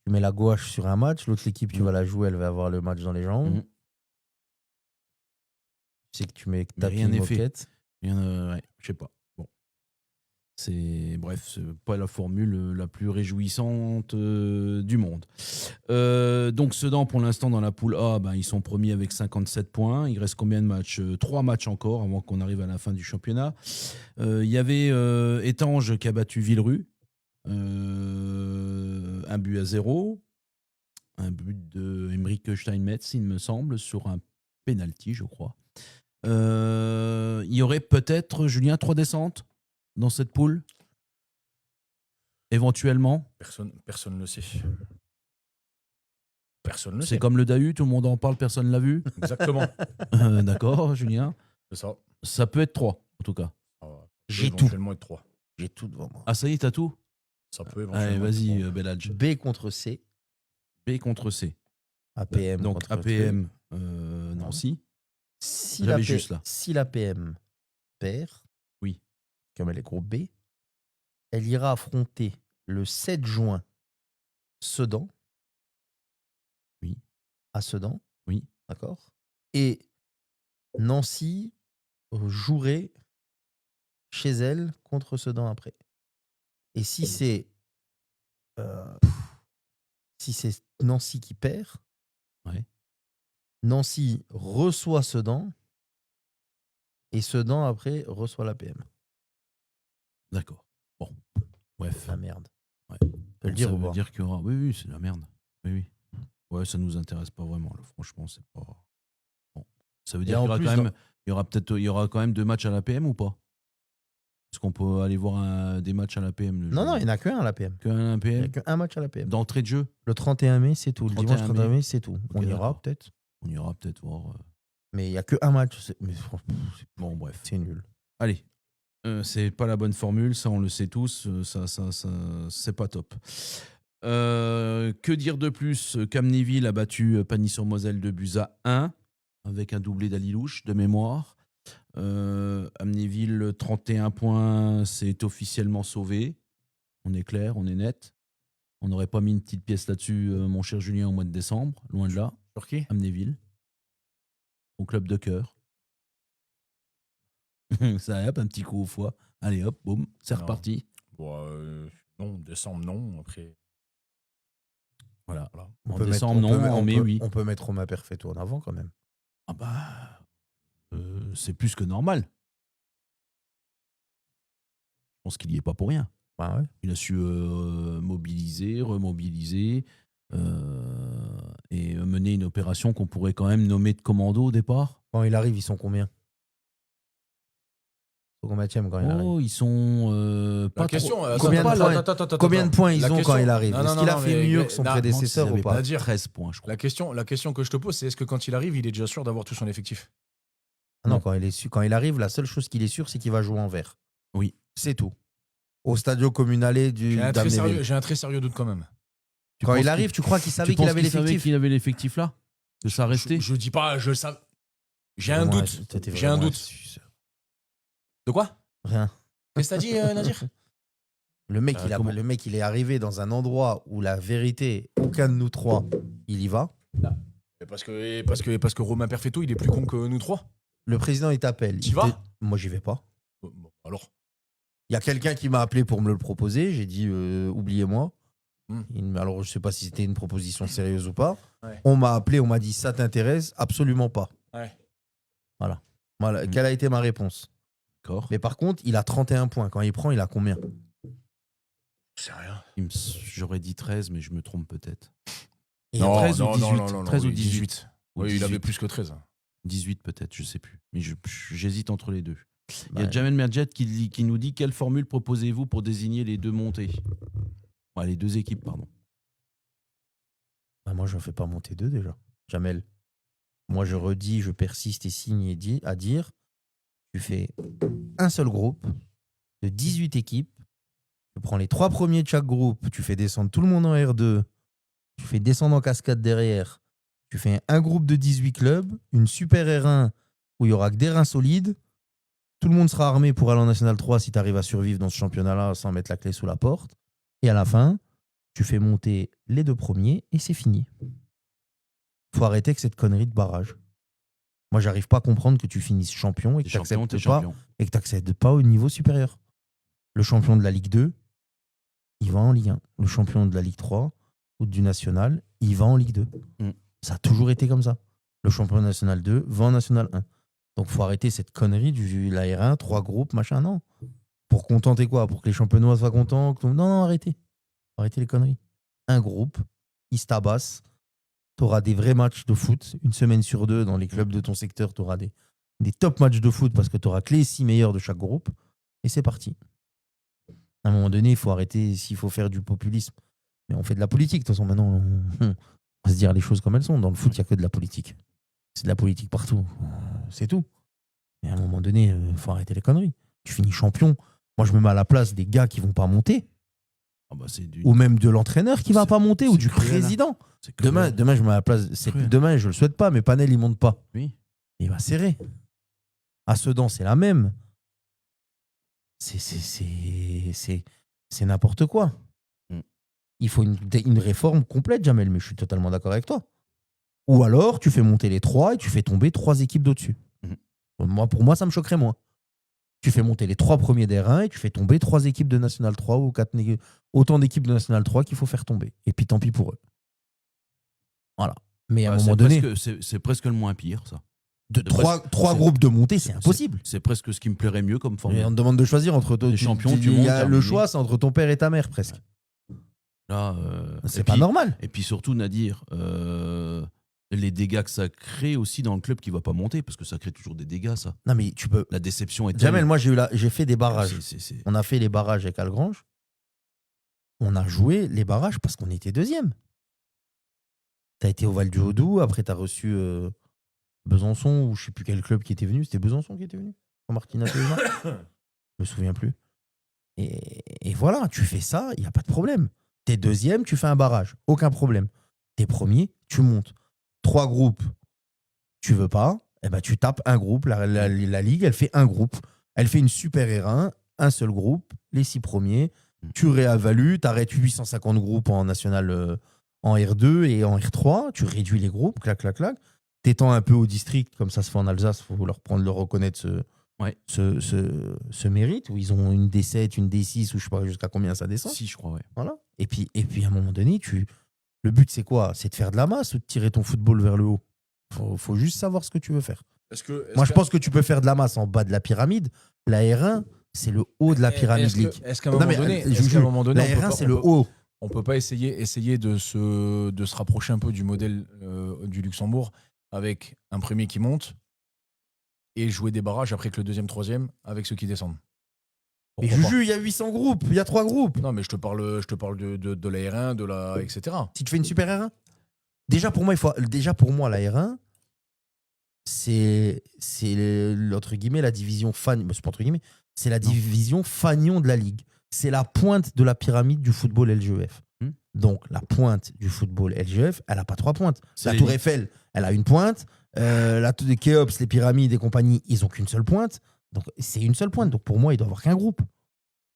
[SPEAKER 3] Tu mets la gouache sur un match, l'autre équipe, tu vas la jouer, elle va avoir le match dans les jambes.
[SPEAKER 4] Mhm.
[SPEAKER 3] Tu sais que tu mets
[SPEAKER 4] Mais
[SPEAKER 3] ta
[SPEAKER 4] rien n'est fait.
[SPEAKER 3] moquette.
[SPEAKER 4] Ouais, je sais pas. Bon. Bref, c'est pas la formule la plus réjouissante du monde. Donc Sedan, pour l'instant, dans la poule A, ben, ils sont premiers avec 57 points. Il reste combien de matchs? 3 matchs encore avant qu'on arrive à la fin du championnat. Il y avait Étanges qui a battu Villerue. 1-0. Un but de Emeric Steinmetz, il me semble, sur un penalty, je crois. Il y aurait peut-être, Julien, 3 descentes dans cette poule, éventuellement.
[SPEAKER 5] Personne ne le sait. Personne ne le
[SPEAKER 4] C'est
[SPEAKER 5] sait.
[SPEAKER 4] comme le Dahu, tout le monde en parle, personne ne l'a vu.
[SPEAKER 5] Exactement.
[SPEAKER 4] D'accord, Julien.
[SPEAKER 5] C'est ça.
[SPEAKER 4] Ça peut être 3, en tout cas.
[SPEAKER 5] Ça peut
[SPEAKER 3] J'ai tout.
[SPEAKER 5] éventuellement être 3.
[SPEAKER 3] J'ai tout devant moi.
[SPEAKER 4] Ah, ça y est, t'as tout?
[SPEAKER 5] Ça peut
[SPEAKER 4] Allez,
[SPEAKER 5] éventuellement être
[SPEAKER 4] vas-y,
[SPEAKER 5] 3.
[SPEAKER 4] Beladj.
[SPEAKER 3] B contre C.
[SPEAKER 4] B contre C.
[SPEAKER 3] APM.
[SPEAKER 4] Donc
[SPEAKER 3] contre
[SPEAKER 4] APM, Nancy.
[SPEAKER 3] Si
[SPEAKER 4] J'avais juste là.
[SPEAKER 3] Si l'APM perd,
[SPEAKER 4] oui,
[SPEAKER 3] comme elle est groupe B, elle ira affronter le 7 juin Sedan.
[SPEAKER 4] Oui.
[SPEAKER 3] À Sedan.
[SPEAKER 4] Oui.
[SPEAKER 3] D'accord. Et Nancy jouerait chez elle contre Sedan après. Et si c'est Nancy qui perd,
[SPEAKER 4] ouais.
[SPEAKER 3] Nancy reçoit Sedan et Sedan après reçoit l'APM.
[SPEAKER 4] D'accord. Bon, bref.
[SPEAKER 3] La merde.
[SPEAKER 4] Ouais.
[SPEAKER 3] Tu peux le dire
[SPEAKER 4] ça
[SPEAKER 3] ou
[SPEAKER 4] veut
[SPEAKER 3] pas?
[SPEAKER 4] dire qu'il y aura... Oui, c'est la merde. Oui. Ouais, ça nous intéresse pas vraiment. Là. Franchement, c'est pas... Bon. Ça veut dire qu'il y aura quand même... Il y aura quand même 2 matchs à l'APM ou pas? Est-ce qu'on peut aller voir des matchs à l'APM?
[SPEAKER 3] Non, il n'y en a qu'un à l'APM.
[SPEAKER 4] Il n'y
[SPEAKER 3] a qu'un match à l'APM.
[SPEAKER 4] D'entrée de jeu?
[SPEAKER 3] Le 31 mai, c'est tout. Le dimanche 31 mai, c'est tout.
[SPEAKER 4] Okay,
[SPEAKER 3] on ira peut-être.
[SPEAKER 4] On ira peut-être voir.
[SPEAKER 3] Mais il n'y a qu'un match. Mais
[SPEAKER 4] bon, bref.
[SPEAKER 3] C'est nul.
[SPEAKER 4] Allez. C'est pas la bonne formule, ça on le sait tous. Ça c'est pas top. Que dire de plus? Camnéville a battu Pagny-sur-Moselle 2-1 avec un doublé d'Alilouche de mémoire. Amnéville 31 points, c'est officiellement sauvé. On est clair, on est net. On n'aurait pas mis une petite pièce là-dessus, mon cher Julien, au mois de décembre, loin de là.
[SPEAKER 5] Sur qui?
[SPEAKER 4] Amnéville. Au club de cœur. Ça, hop, un petit coup au foie. Allez, hop, boum, c'est reparti.
[SPEAKER 5] Bon, non, décembre, non. Après.
[SPEAKER 4] Voilà. En décembre, non. En mai, oui.
[SPEAKER 3] On peut mettre Romain Perfetto en avant quand même.
[SPEAKER 4] Ah bah. C'est plus que normal. Je pense qu'il n'y est pas pour rien.
[SPEAKER 3] Bah ouais.
[SPEAKER 4] Il a su mobiliser, remobiliser et mener une opération qu'on pourrait quand même nommer de commando au départ.
[SPEAKER 3] Quand il arrive, ils sont combien? Combien quand il arrive?
[SPEAKER 4] Ils sont pas
[SPEAKER 5] question,
[SPEAKER 4] trop...
[SPEAKER 3] Combien de points ils ont quand il arrive? Est-ce qu'il a fait mieux que son prédécesseur ou pas?
[SPEAKER 4] 13 points, je crois.
[SPEAKER 5] La question que je te pose, c'est est-ce que quand il arrive, il est déjà sûr d'avoir tout son effectif?
[SPEAKER 3] Non, quand il arrive, la seule chose qu'il est sûr, c'est qu'il va jouer en vert.
[SPEAKER 4] Oui.
[SPEAKER 3] C'est tout. Au Stadio Communale du
[SPEAKER 5] J'ai un très sérieux doute quand même.
[SPEAKER 3] Quand il arrive, tu crois qu'il savait qu'il avait l'effectif?
[SPEAKER 4] Qu'il avait l'effectif là? Que ça restait?
[SPEAKER 5] Je dis pas, je savais. J'ai un doute. J'ai un doute. De quoi?
[SPEAKER 3] Rien.
[SPEAKER 5] Qu'est-ce que t'as dit, Nadir?
[SPEAKER 3] Le mec, il est arrivé dans un endroit où la vérité, aucun de nous trois, il y va.
[SPEAKER 5] Parce que Romain Perfetto, il est plus con que nous trois.
[SPEAKER 3] Le président, il t'appelle.
[SPEAKER 5] Tu vas?
[SPEAKER 3] Moi, j'y vais pas.
[SPEAKER 5] Bon, alors.
[SPEAKER 3] Il y a quelqu'un qui m'a appelé pour me le proposer. J'ai dit, oubliez-moi. Alors, je sais pas si c'était une proposition sérieuse ou pas.
[SPEAKER 5] Ouais.
[SPEAKER 3] On m'a appelé, on m'a dit, ça t'intéresse? Absolument pas.
[SPEAKER 5] Ouais.
[SPEAKER 3] Voilà. Quelle a été ma réponse?
[SPEAKER 4] D'accord.
[SPEAKER 3] Mais par contre, il a 31 points. Quand il prend, il a combien?
[SPEAKER 5] C'est rien.
[SPEAKER 4] J'aurais dit 13, mais je me trompe peut-être.
[SPEAKER 5] Non,
[SPEAKER 4] 13
[SPEAKER 5] ou
[SPEAKER 4] 18.
[SPEAKER 5] Non,
[SPEAKER 4] 13 ou 18.
[SPEAKER 5] Oui, il avait plus que 13.
[SPEAKER 4] 18 peut-être, je sais plus. Mais j'hésite entre les deux. Il y a Jamel Merjet qui nous dit: quelle formule proposez-vous pour désigner les deux montées? Les deux équipes, pardon.
[SPEAKER 3] Moi, je ne fais pas monter deux déjà. Jamel. Moi, je redis, je persiste et signe à dire, tu fais un seul groupe de 18 équipes, tu prends les 3 premiers de chaque groupe, tu fais descendre tout le monde en R2, tu fais descendre en cascade derrière, tu fais un groupe de 18 clubs, une super R1 où il y aura que des reins solides, tout le monde sera armé pour aller en National 3 si tu arrives à survivre dans ce championnat-là sans mettre la clé sous la porte, et à la fin, tu fais monter les 2 premiers et c'est fini. Faut arrêter avec cette connerie de barrage. Moi, j'arrive pas à comprendre que tu finisses champion et que tu n'accèdes pas au niveau supérieur. Le champion de la Ligue 2, il va en Ligue 1. Le champion de la Ligue 3 ou du National, il va en Ligue 2. Ça a toujours été comme ça. Le champion National 2 va en National 1. Donc, faut arrêter cette connerie du la R1, 3 groupes, machin, non. Pour contenter quoi? Pour que les champenois soient contents? Non, arrêtez. Arrêtez les conneries. Un groupe, il se tabasse. Tu auras des vrais matchs de foot, une semaine sur 2 dans les clubs de ton secteur, tu auras des top matchs de foot parce que tu auras que les 6 meilleurs de chaque groupe, et c'est parti. À un moment donné, il faut arrêter s'il faut faire du populisme. Mais on fait de la politique, de toute façon, maintenant, on va se dire les choses comme elles sont. Dans le foot, il n'y a que de la politique. C'est de la politique partout. C'est tout. Mais à un moment donné, il faut arrêter les conneries. Tu finis champion. Moi, je me mets à la place des gars qui ne vont pas monter. Ou même de l'entraîneur qui va pas monter, ou du
[SPEAKER 4] cruel,
[SPEAKER 3] président.
[SPEAKER 4] Cruel.
[SPEAKER 3] Demain, je me mets à la place. Demain, je le souhaite pas, mais Panel, il monte pas.
[SPEAKER 4] Oui.
[SPEAKER 3] Il va serrer. À Sedan, c'est la même. C'est n'importe quoi. Il faut une réforme complète, Jamel, mais je suis totalement d'accord avec toi. Ou alors, tu fais monter les 3 et tu fais tomber 3 équipes d'au-dessus. Pour moi, ça me choquerait moins. Tu fais monter les 3 premiers d'R1 et tu fais tomber 3 équipes de National 3 ou 4, autant d'équipes de National 3 qu'il faut faire tomber. Et puis tant pis pour eux. Voilà. Mais à un moment donné.
[SPEAKER 4] C'est presque le moins pire, ça.
[SPEAKER 3] Trois groupes de montée, c'est impossible.
[SPEAKER 4] C'est presque ce qui me plairait mieux comme formule.
[SPEAKER 3] On te demande de choisir entre
[SPEAKER 4] les champions.
[SPEAKER 3] Le choix, c'est entre ton père et ta mère, presque.
[SPEAKER 4] Là,
[SPEAKER 3] c'est pas normal.
[SPEAKER 4] Et puis surtout, Nadir, les dégâts que ça crée aussi dans le club qui va pas monter, parce que ça crée toujours des dégâts, ça.
[SPEAKER 3] Non, mais tu peux.
[SPEAKER 4] La déception est
[SPEAKER 3] Jamel, moi, j'ai fait des barrages. On a fait les barrages avec Algrange. On a joué les barrages parce qu'on était deuxième. T'as été au Val du Haut-Doubs, après t'as reçu Besançon, ou je sais plus quel club qui était venu. C'était Besançon qui était venu quand Martina Je me souviens plus. Et voilà, tu fais ça, il n'y a pas de problème. T'es deuxième, tu fais un barrage. Aucun problème. T'es premier, tu montes. 3 groupes, tu veux pas, eh ben tu tapes un groupe. La Ligue, elle fait un groupe. Elle fait une super R1, un seul groupe, les 6 premiers. Tu réévalues, t'arrêtes 850 groupes en national, en R2 et en R3. Tu réduis les groupes, clac, clac, clac. T'étends un peu au district, comme ça se fait en Alsace. Il faut leur reconnaître ce mérite, où ils ont une D7, une D6, ou je sais pas jusqu'à combien ça descend.
[SPEAKER 4] Si, je crois, ouais.
[SPEAKER 3] Voilà. Et puis à un moment donné, le but, c'est quoi? C'est de faire de la masse ou de tirer ton football vers le haut? Faut juste savoir ce que tu veux faire. Moi, je pense que tu peux faire de la masse en bas de la pyramide. La R1, c'est le haut de la pyramide.
[SPEAKER 5] Est-ce qu'à un moment donné,
[SPEAKER 3] la R1, c'est le haut.
[SPEAKER 5] On peut pas essayer de se rapprocher un peu du modèle du Luxembourg, avec un premier qui monte et jouer des barrages après que le deuxième, troisième, avec ceux qui descendent?
[SPEAKER 3] Mais Juju, il y a 800 groupes, il y a 3 groupes.
[SPEAKER 5] Non, mais je te parle de la R1, etc.
[SPEAKER 3] Si tu fais une super R1, déjà pour moi, la R1, c'est entre guillemets la division fan, c'est pas entre guillemets, c'est la division fanion de la ligue. C'est la pointe de la pyramide du football LGEF. Donc la pointe du football LGEF, elle a pas 3 pointes. La Tour Eiffel, elle a une pointe. La Tour de Khéops, les pyramides et compagnie, ils ont qu'une seule pointe. Donc c'est une seule pointe. Donc pour moi, il doit y avoir qu'un groupe.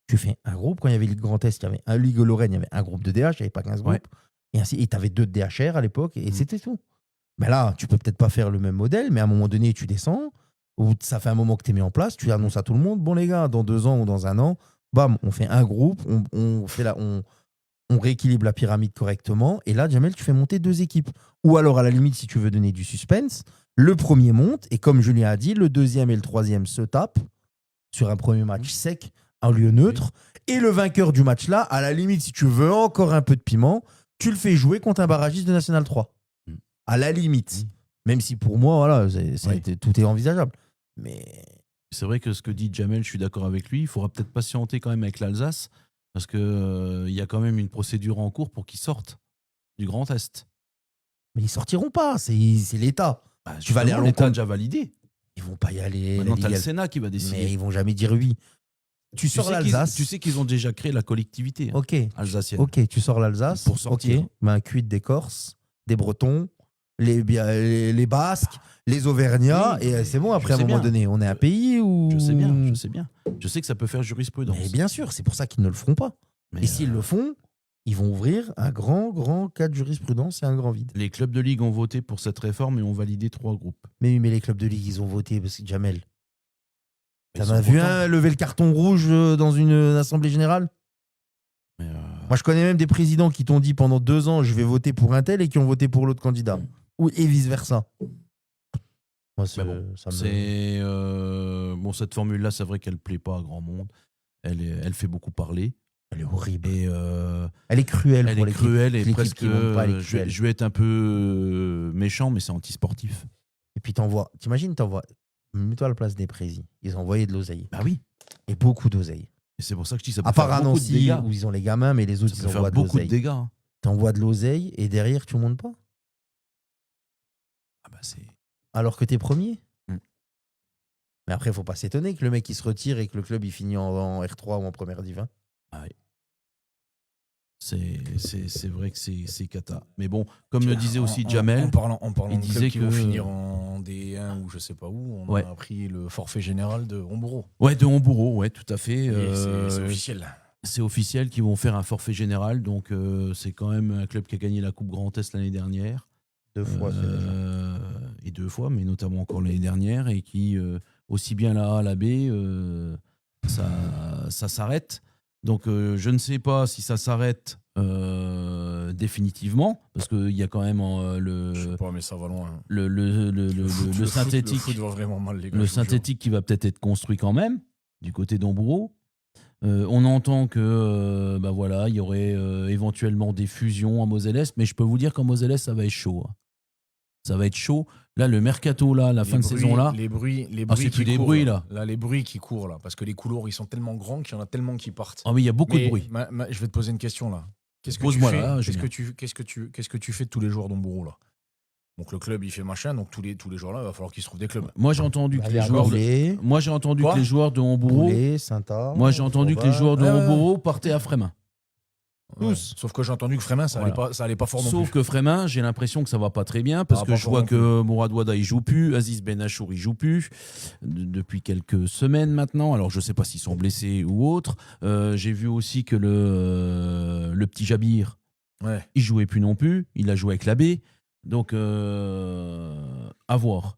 [SPEAKER 3] Tu fais un groupe. Quand il y avait Ligue Grand Est, il y avait un Ligue Lorraine, il y avait un groupe de DH, il n'y avait pas 15 groupes. Ouais. Et ainsi, et tu avais 2 de DHR à l'époque, et c'était tout. Mais là, tu peux peut-être pas faire le même modèle, mais à un moment donné, tu descends, ou ça fait un moment que tu es mis en place, tu annonces à tout le monde, bon les gars, dans 2 ans ou dans 1 an, bam, on fait un groupe, on rééquilibre la pyramide correctement, et là, Jamel, tu fais monter 2 équipes. Ou alors, à la limite, si tu veux donner du suspense, le premier monte, et comme Julien a dit, le deuxième et le troisième se tapent sur un premier match sec, en lieu neutre, et le vainqueur du match-là, à la limite, si tu veux encore un peu de piment, tu le fais jouer contre un barragiste de National 3. À la limite. Même si pour moi, voilà, tout est envisageable. Mais
[SPEAKER 4] c'est vrai que ce que dit Jamel, je suis d'accord avec lui. Il faudra peut-être patienter quand même avec l'Alsace, parce qu'il y a quand même une procédure en cours pour qu'ils sortent du Grand Est.
[SPEAKER 3] Mais ils sortiront pas, c'est l'État.
[SPEAKER 4] Tu vas aller à l'État déjà validé.
[SPEAKER 3] Ils vont pas y aller.
[SPEAKER 4] Maintenant, t'as le Sénat qui va décider.
[SPEAKER 3] Mais ils vont jamais dire oui. Tu sors l'Alsace.
[SPEAKER 4] Tu sais qu'ils ont déjà créé la collectivité alsacienne.
[SPEAKER 3] Ok, tu sors l'Alsace.
[SPEAKER 4] Pour sortir.
[SPEAKER 3] Ok, ben, quid des Corses, des Bretons, les Basques, les Auvergnats, et c'est bon, après, à un moment donné, on est un pays où...
[SPEAKER 4] Je sais bien. Je sais que ça peut faire jurisprudence.
[SPEAKER 3] Mais bien sûr, c'est pour ça qu'ils ne le feront pas. Et s'ils le font, ils vont ouvrir un grand cas de jurisprudence et un grand vide.
[SPEAKER 4] Les clubs de ligue ont voté pour cette réforme et ont validé 3 groupes.
[SPEAKER 3] Mais les clubs de ligue, ils ont voté parce que Jamel... T'en as vu un lever le carton rouge dans une assemblée générale? Moi, je connais même des présidents qui t'ont dit pendant 2 ans, je vais voter pour un tel, et qui ont voté pour l'autre candidat. Et vice-versa. Moi,
[SPEAKER 4] cette formule-là, c'est vrai qu'elle ne plaît pas à grand monde. Elle fait beaucoup parler.
[SPEAKER 3] Elle est horrible.
[SPEAKER 4] Et
[SPEAKER 3] elle est cruelle.
[SPEAKER 4] Elle est cruelle et presque... Je vais être un peu méchant, mais c'est anti-sportif.
[SPEAKER 3] Et puis t'imagines, mets-toi à la place des présidents. Ils ont envoyé de l'oseille.
[SPEAKER 4] Bah oui.
[SPEAKER 3] Et beaucoup d'oseille.
[SPEAKER 4] Et c'est pour ça que je dis ça peut
[SPEAKER 3] à part
[SPEAKER 4] faire beaucoup de dégâts.
[SPEAKER 3] Où ils ont les gamins, mais les autres, ils envoient de l'oseille.
[SPEAKER 4] Beaucoup de dégâts.
[SPEAKER 3] T'envoies de l'oseille et derrière, tu montes pas. Alors que t'es premier. Mais après, il faut pas s'étonner que le mec il se retire et que le club il finit en R3 ou en première div.
[SPEAKER 4] Ah oui. C'est vrai que c'est cata. Mais bon, comme le disait aussi Jamel,
[SPEAKER 5] en parlant
[SPEAKER 4] il
[SPEAKER 5] de
[SPEAKER 4] disait
[SPEAKER 5] clubs qui vont finir en D1 ou je sais pas où, on a pris le forfait général de Homburo.
[SPEAKER 4] Ouais, de Homburo, ouais, tout à fait.
[SPEAKER 5] C'est officiel.
[SPEAKER 4] C'est officiel qu'ils vont faire un forfait général. Donc, c'est quand même un club qui a gagné la Coupe Grand Est l'année dernière.
[SPEAKER 3] 2 fois, c'est déjà.
[SPEAKER 4] Et 2 fois, mais notamment encore l'année dernière. Et qui, aussi bien la A, la B, ça s'arrête. Donc, je ne sais pas si ça s'arrête définitivement, parce qu'il y a quand même
[SPEAKER 5] je sais pas, mais ça va loin.
[SPEAKER 4] le synthétique,
[SPEAKER 5] le foot va vraiment mal, les gars,
[SPEAKER 4] le synthétique qui va peut-être être construit quand même du côté d'Homburo. On entend que voilà, il y aurait éventuellement des fusions en Moselle-Est, mais je peux vous dire qu'en Moselle-Est, ça va être chaud. Ça va être chaud. Là, le mercato, là, la fin de saison là.
[SPEAKER 5] Les bruits
[SPEAKER 4] c'est plus des
[SPEAKER 5] courent,
[SPEAKER 4] bruits là.
[SPEAKER 5] Là, les bruits qui courent là, parce que les couloirs ils sont tellement grands qu'il y en a tellement qui partent.
[SPEAKER 4] Ah oui, il y a beaucoup de bruit.
[SPEAKER 5] Je vais te poser une question là. Qu'est-ce que tu fais de tous les joueurs d'Homburo là? Donc le club il fait machin, donc tous les jours là, il va falloir qu'ils se trouvent des clubs.
[SPEAKER 4] Moi j'ai entendu que les joueurs que les joueurs de Homburo, moi j'ai entendu que les joueurs de Homburo partaient à Frémin.
[SPEAKER 5] Tous. Sauf que j'ai entendu que Frémin ça allait pas fort non plus.
[SPEAKER 4] Sauf que Frémin, j'ai l'impression que ça va pas très bien parce que je vois que Mourad Ouada il joue plus, Aziz Benachour il joue plus depuis quelques semaines maintenant. Alors je sais pas s'ils sont blessés ou autres. J'ai vu aussi que le petit Jabir, il jouait plus non plus. Il a joué avec la B. Donc à voir.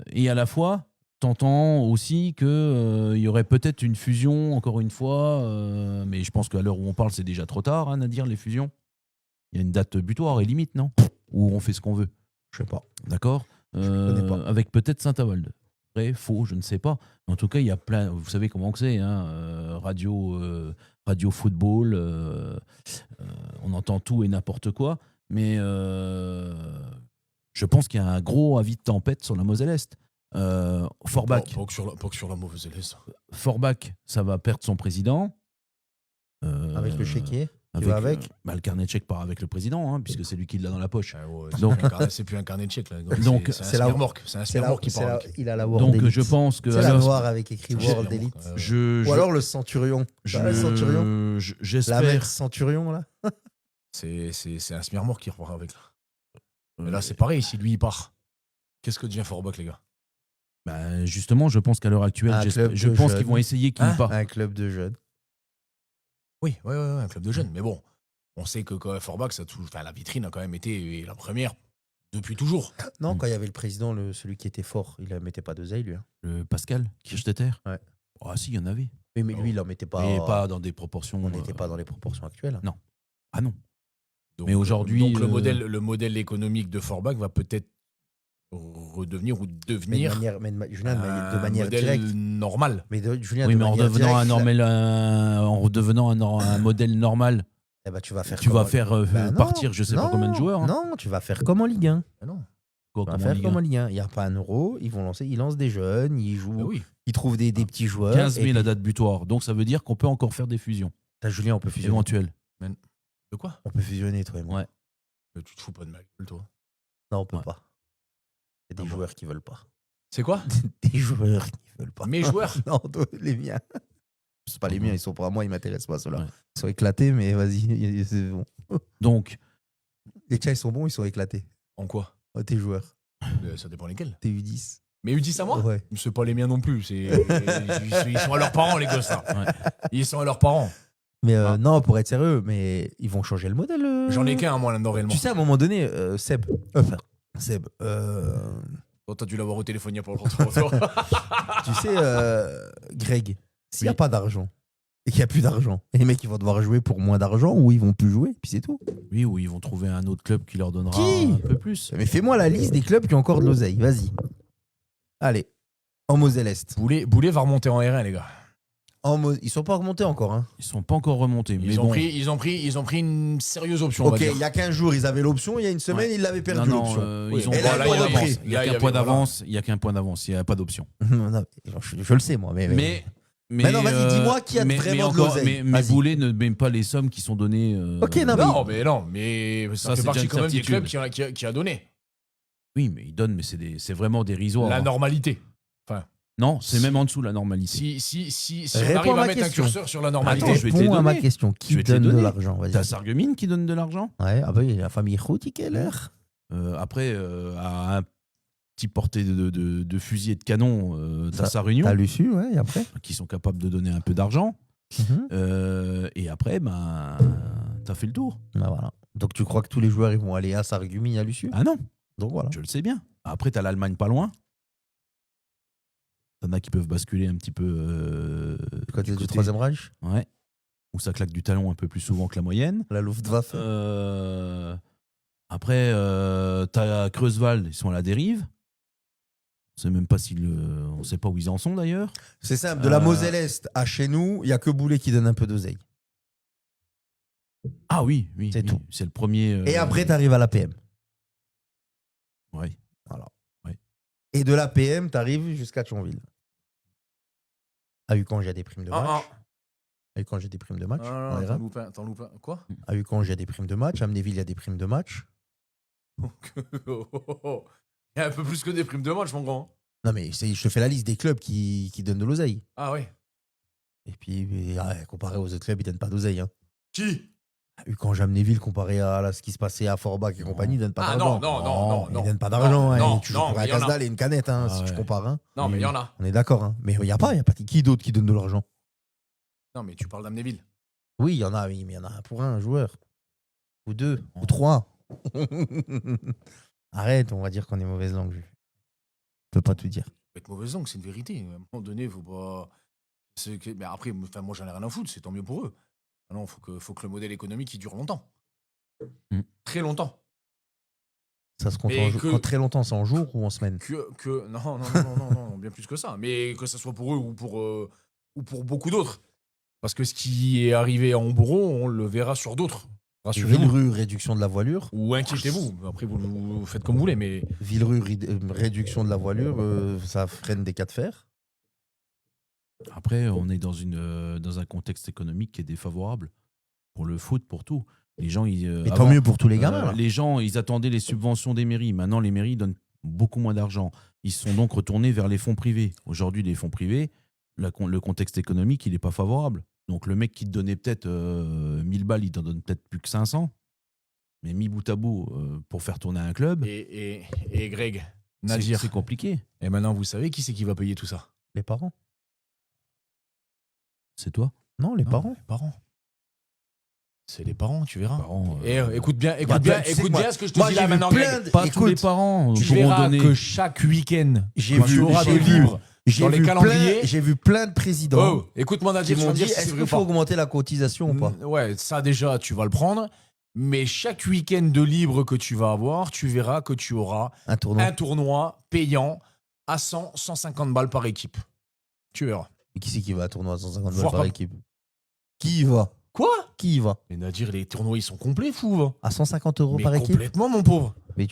[SPEAKER 4] Et à la fois, t'entends aussi qu'il y aurait peut-être une fusion, encore une fois, mais je pense qu'à l'heure où on parle, c'est déjà trop tard, hein, à dire les fusions. Il y a une date butoir et limite, non? Où on fait ce qu'on veut.
[SPEAKER 3] Je sais pas.
[SPEAKER 4] D'accord.
[SPEAKER 3] connais pas.
[SPEAKER 4] Avec peut-être Saint-Avold. Vrai, faux, je ne sais pas. En tout cas, il y a plein. Vous savez comment que c'est, hein, radio football, on entend tout et n'importe quoi. Mais je pense qu'il y a un gros avis de tempête sur la Moselle-Est. Forbach.
[SPEAKER 5] Pas que sur la Moselle-Est.
[SPEAKER 4] Forbach, ça va perdre son président.
[SPEAKER 3] Avec le chéquier qui va avec
[SPEAKER 4] le carnet de chèque part avec le président, hein, puisque c'est lui qui l'a dans la poche.
[SPEAKER 5] Donc, c'est plus un carnet de chèque. Là.
[SPEAKER 4] Donc,
[SPEAKER 5] c'est un remorque. C'est un remorque qui part avec.
[SPEAKER 3] Il a la Word
[SPEAKER 4] Donc,
[SPEAKER 3] Elite.
[SPEAKER 4] je pense que.
[SPEAKER 3] C'est la noire avec écrit Word Elite. Ou alors le Centurion.
[SPEAKER 4] J'espère.
[SPEAKER 3] La mère Centurion, là.
[SPEAKER 5] C'est un smirmorque qui repart avec. Là. Mais là, c'est pareil. Si lui, il part, qu'est-ce que devient Forbach, les gars?
[SPEAKER 4] Justement, je pense qu'à l'heure actuelle, je pense qu'ils vont essayer qu'il parte.
[SPEAKER 3] Un club de jeunes.
[SPEAKER 5] Oui, un club de jeunes. Mais bon, on sait que quand Forbach, la vitrine a quand même été la première depuis toujours.
[SPEAKER 3] Non, quand il y avait le président, celui qui était fort, il ne mettait pas d'oseille, lui. Hein.
[SPEAKER 4] Le Pascal Kirchstetter.
[SPEAKER 3] Ouais.
[SPEAKER 4] Ah si, il y en avait.
[SPEAKER 3] Oui, mais lui, il n'en mettait pas.
[SPEAKER 4] Mais pas dans des proportions.
[SPEAKER 3] On n'était pas dans les proportions actuelles.
[SPEAKER 4] Non. Ah non.
[SPEAKER 5] Donc,
[SPEAKER 4] mais aujourd'hui.
[SPEAKER 5] Donc le modèle économique de Forbach va peut-être redevenir ou devenir
[SPEAKER 3] de manière
[SPEAKER 5] modèle
[SPEAKER 3] directe.
[SPEAKER 5] Normal.
[SPEAKER 3] Mais Julien,
[SPEAKER 4] oui, mais en redevenant un modèle normal,
[SPEAKER 3] tu vas faire
[SPEAKER 4] partir je sais pas combien de joueurs. Hein.
[SPEAKER 3] Non, tu vas faire comme en Ligue 1.
[SPEAKER 5] Non.
[SPEAKER 3] Tu vas faire comme en Ligue 1. Il n'y a pas un euro, ils lancent des jeunes, ils jouent, ils trouvent des petits joueurs.
[SPEAKER 4] 15 000 la date butoir, donc ça veut dire qu'on peut encore faire des fusions.
[SPEAKER 3] Julien, on peut fusionner.
[SPEAKER 4] Éventuelles.
[SPEAKER 5] De quoi?
[SPEAKER 3] On peut fusionner, toi et moi.
[SPEAKER 4] Ouais.
[SPEAKER 5] Mais tu te fous pas de ma gueule, toi?
[SPEAKER 3] Non, on peut pas. Il y a des joueurs qui veulent pas.
[SPEAKER 5] C'est quoi?
[SPEAKER 3] Des joueurs qui veulent pas.
[SPEAKER 5] Mes joueurs?
[SPEAKER 3] Non, les miens. C'est pas les miens, ils sont pas à moi, ils m'intéressent pas, ceux-là. Ouais. Ils sont éclatés, mais vas-y, c'est bon.
[SPEAKER 4] Donc.
[SPEAKER 3] Les tiens, ils sont bons, ils sont éclatés.
[SPEAKER 5] En quoi?
[SPEAKER 3] Tes joueurs.
[SPEAKER 5] Ça dépend lesquels.
[SPEAKER 3] Tes U10.
[SPEAKER 5] Mais U10 à moi?
[SPEAKER 3] Ouais.
[SPEAKER 5] C'est pas les miens non plus. Ils sont à leurs parents, les gosses, là. Ouais. Ils sont à leurs parents.
[SPEAKER 3] Mais non, pour être sérieux, mais ils vont changer le modèle.
[SPEAKER 5] J'en ai qu'un, moi, là-dedans, réellement.
[SPEAKER 3] Tu sais, à un moment donné, Seb.
[SPEAKER 5] Toi, t'as dû l'avoir au téléphone pour le retour.
[SPEAKER 3] Tu sais, Greg, s'il n'y a pas d'argent et qu'il n'y a plus d'argent, les mecs, ils vont devoir jouer pour moins d'argent ou ils vont plus jouer, puis c'est tout.
[SPEAKER 4] Oui, ou ils vont trouver un autre club qui leur donnera un peu plus.
[SPEAKER 3] Mais fais-moi la liste des clubs qui ont encore de l'oseille, vas-y. Allez, en Moselle-Est.
[SPEAKER 5] Boulet va remonter en R1, les gars.
[SPEAKER 3] Ils sont pas remontés encore. Hein.
[SPEAKER 4] Ils sont pas encore remontés.
[SPEAKER 5] Ils ont pris une sérieuse option.
[SPEAKER 3] Ok, il y a 15 jours, ils avaient l'option. Il y a une semaine, ils l'avaient perdu l'option.
[SPEAKER 4] Ils ont il n'y a qu'un point d'avance. Il n'y a qu'un point d'avance. Il n'y a pas d'option.
[SPEAKER 3] Je le sais, moi. Mais non, vas-y, dis-moi qui a vraiment de l'oseille.
[SPEAKER 4] Mais Boulet ne met pas les sommes qui sont données.
[SPEAKER 3] Ok,
[SPEAKER 5] mais ça fait partie quand même des clubs qui a donné.
[SPEAKER 4] Oui, mais ils donnent, mais c'est vraiment dérisoire.
[SPEAKER 5] La normalité. Enfin.
[SPEAKER 4] Non, c'est même en dessous de la normalité.
[SPEAKER 5] Si on
[SPEAKER 3] Réponds
[SPEAKER 5] arrive
[SPEAKER 3] à ma
[SPEAKER 5] à mettre un
[SPEAKER 3] question.
[SPEAKER 5] curseur sur la normalité.
[SPEAKER 4] Attends, je vais te les
[SPEAKER 3] Réponds à ma
[SPEAKER 4] donner.
[SPEAKER 3] question.
[SPEAKER 4] Je
[SPEAKER 3] Qui
[SPEAKER 4] vais te les
[SPEAKER 3] donne de
[SPEAKER 4] donner.
[SPEAKER 3] l'argent? Vas-y.
[SPEAKER 4] T'as Sarreguemines qui donne de l'argent.
[SPEAKER 3] Ouais, ah bah oui, la famille Routi Keller.
[SPEAKER 4] Après, à un petit portée de fusil et de canon, t'as sa réunion,
[SPEAKER 3] T'as Lucu, ouais, et après
[SPEAKER 4] qui sont capables de donner un peu d'argent. Et après, ben, t'as fait le tour.
[SPEAKER 3] Bah voilà. Donc tu crois que tous les joueurs ils vont aller à Sarreguemines, à Lucu?
[SPEAKER 4] Ah non,
[SPEAKER 3] Donc voilà.
[SPEAKER 4] je le sais bien. Après, t'as l'Allemagne pas loin. T'en as qui peuvent basculer un petit peu.
[SPEAKER 3] Du côté du Troisième Reich,
[SPEAKER 4] Ouais. Où ça claque du talon un peu plus souvent que la moyenne.
[SPEAKER 3] la Luftwaffe.
[SPEAKER 4] Après, t'as Creuswald, ils sont à la dérive. On sait même pas on sait pas où ils en sont d'ailleurs.
[SPEAKER 3] C'est simple, de la Moselle Est à chez nous, il n'y a que Boulet qui donne un peu d'oseille.
[SPEAKER 4] Ah oui, oui.
[SPEAKER 3] C'est
[SPEAKER 4] oui.
[SPEAKER 3] tout.
[SPEAKER 4] C'est le premier.
[SPEAKER 3] Et après, tu arrives à l'APM.
[SPEAKER 4] Ouais.
[SPEAKER 3] Voilà.
[SPEAKER 4] Ouais.
[SPEAKER 3] Et de l'APM, tu arrives jusqu'à Thionville. À Ucang, il y a des primes de match. À Ucang, il y a des primes de match.
[SPEAKER 5] Ah, t'en loupes un. Quoi?
[SPEAKER 3] À Ucang, il y a des primes de match. À Amnéville, il y a des primes de match.
[SPEAKER 5] Il y a un peu plus que des primes de match, mon grand.
[SPEAKER 3] Non, mais je te fais la liste des clubs qui donnent de l'oseille.
[SPEAKER 5] Ah ouais.
[SPEAKER 3] Et puis, comparé aux autres clubs, ils ne donnent pas d'oseille. Hein.
[SPEAKER 5] Qui?
[SPEAKER 3] Ucang, Amnéville, comparé à ce qui se passait à Forbach et compagnie, ils ne donnent pas
[SPEAKER 5] Ah
[SPEAKER 3] d'argent.
[SPEAKER 5] non.
[SPEAKER 3] Ils ne donnent pas d'argent.
[SPEAKER 5] Non,
[SPEAKER 3] Hein. Tu joues
[SPEAKER 5] non,
[SPEAKER 3] pour
[SPEAKER 5] mais
[SPEAKER 3] un
[SPEAKER 5] il y en a.
[SPEAKER 3] casse-dalle et une canette, hein,
[SPEAKER 4] Ah
[SPEAKER 3] si tu
[SPEAKER 4] ouais.
[SPEAKER 3] compares. Hein.
[SPEAKER 5] Non, mais il y en a.
[SPEAKER 3] On est d'accord. Hein. Mais il n'y a pas qui d'autre qui donne de l'argent?
[SPEAKER 5] Non, mais tu parles d'Amnéville.
[SPEAKER 3] Oui, il y en a, oui, mais il y en a un pour un joueur. Ou deux, ou trois. Arrête, on va dire qu'on est mauvaise langue. Je peux pas tout dire.
[SPEAKER 5] Être mauvaise langue, c'est une vérité. À un moment donné, faut pas. Mais après, moi, j'en ai rien à foutre, c'est tant mieux pour eux. Non, faut que le modèle économique il dure longtemps. Très longtemps.
[SPEAKER 3] Ça se compte en très longtemps, c'est en jours ou en semaines?
[SPEAKER 5] Non, bien plus que ça. Mais que ce soit pour eux ou pour beaucoup d'autres. Parce que ce qui est arrivé à Homboro, on le verra sur d'autres. Rassurez-vous.
[SPEAKER 3] Villerue, réduction de la voilure.
[SPEAKER 5] Ou inquiétez-vous. Après, vous faites comme vous voulez, mais.
[SPEAKER 3] Villerue, réduction de la voilure, ça freine des cas de fer.
[SPEAKER 4] Après, on est dans un contexte économique qui est défavorable pour le foot, pour tout. Les gens,
[SPEAKER 3] mais tant mieux pour tous les gamins.
[SPEAKER 4] Les gens, ils attendaient les subventions des mairies. Maintenant, les mairies donnent beaucoup moins d'argent. Ils se sont donc retournés vers les fonds privés. Aujourd'hui, les fonds privés, le contexte économique, il n'est pas favorable. Donc, le mec qui te donnait peut-être 1000 balles, il t'en donne peut-être plus que 500. Mais mis bout à bout, pour faire tourner un club,
[SPEAKER 5] Et Greg, Nadir,
[SPEAKER 4] c'est compliqué.
[SPEAKER 5] Et maintenant, vous savez qui c'est qui va payer tout ça?
[SPEAKER 3] Les parents.
[SPEAKER 4] C'est toi?
[SPEAKER 3] Non, les parents.
[SPEAKER 5] Les parents. C'est les parents, tu verras.
[SPEAKER 4] Parents,
[SPEAKER 5] écoute bien
[SPEAKER 3] tu sais
[SPEAKER 5] ce que je te
[SPEAKER 3] moi,
[SPEAKER 5] dis
[SPEAKER 3] j'ai
[SPEAKER 5] là
[SPEAKER 3] vu
[SPEAKER 5] maintenant,
[SPEAKER 3] plein
[SPEAKER 5] Greg.
[SPEAKER 3] de-
[SPEAKER 4] Pas tous
[SPEAKER 3] Écoute,
[SPEAKER 4] les parents
[SPEAKER 5] Tu
[SPEAKER 4] pourront
[SPEAKER 5] verras
[SPEAKER 4] donner.
[SPEAKER 5] que chaque week-end, quand tu auras de libre dans les calendriers.
[SPEAKER 3] J'ai vu plein de présidents
[SPEAKER 5] Oh, écoute-moi,
[SPEAKER 3] qui
[SPEAKER 5] Nadir, tu vas
[SPEAKER 3] m'ont
[SPEAKER 5] me
[SPEAKER 3] dit
[SPEAKER 5] dire si c'est
[SPEAKER 3] est-ce
[SPEAKER 5] vrai
[SPEAKER 3] qu'il
[SPEAKER 5] ou
[SPEAKER 3] faut
[SPEAKER 5] pas.
[SPEAKER 3] augmenter la cotisation ou pas?
[SPEAKER 5] Ouais, ça déjà, tu vas le prendre. Mais chaque week-end de libre que tu vas avoir, tu verras que tu auras
[SPEAKER 3] Un tournoi.
[SPEAKER 5] un tournoi payant à 100, 150 balles par équipe. Tu verras.
[SPEAKER 3] Et qui c'est qui va à un tournoi à 150 balles
[SPEAKER 5] Voir
[SPEAKER 3] par
[SPEAKER 5] pas.
[SPEAKER 3] équipe? Qui y va?
[SPEAKER 5] Quoi?
[SPEAKER 3] Qui y va?
[SPEAKER 5] Mais Nadir, les tournois, ils sont complets, fou. Va.
[SPEAKER 3] À 150 €
[SPEAKER 5] Mais
[SPEAKER 3] par équipe?
[SPEAKER 5] complètement, mon pauvre.
[SPEAKER 3] Mais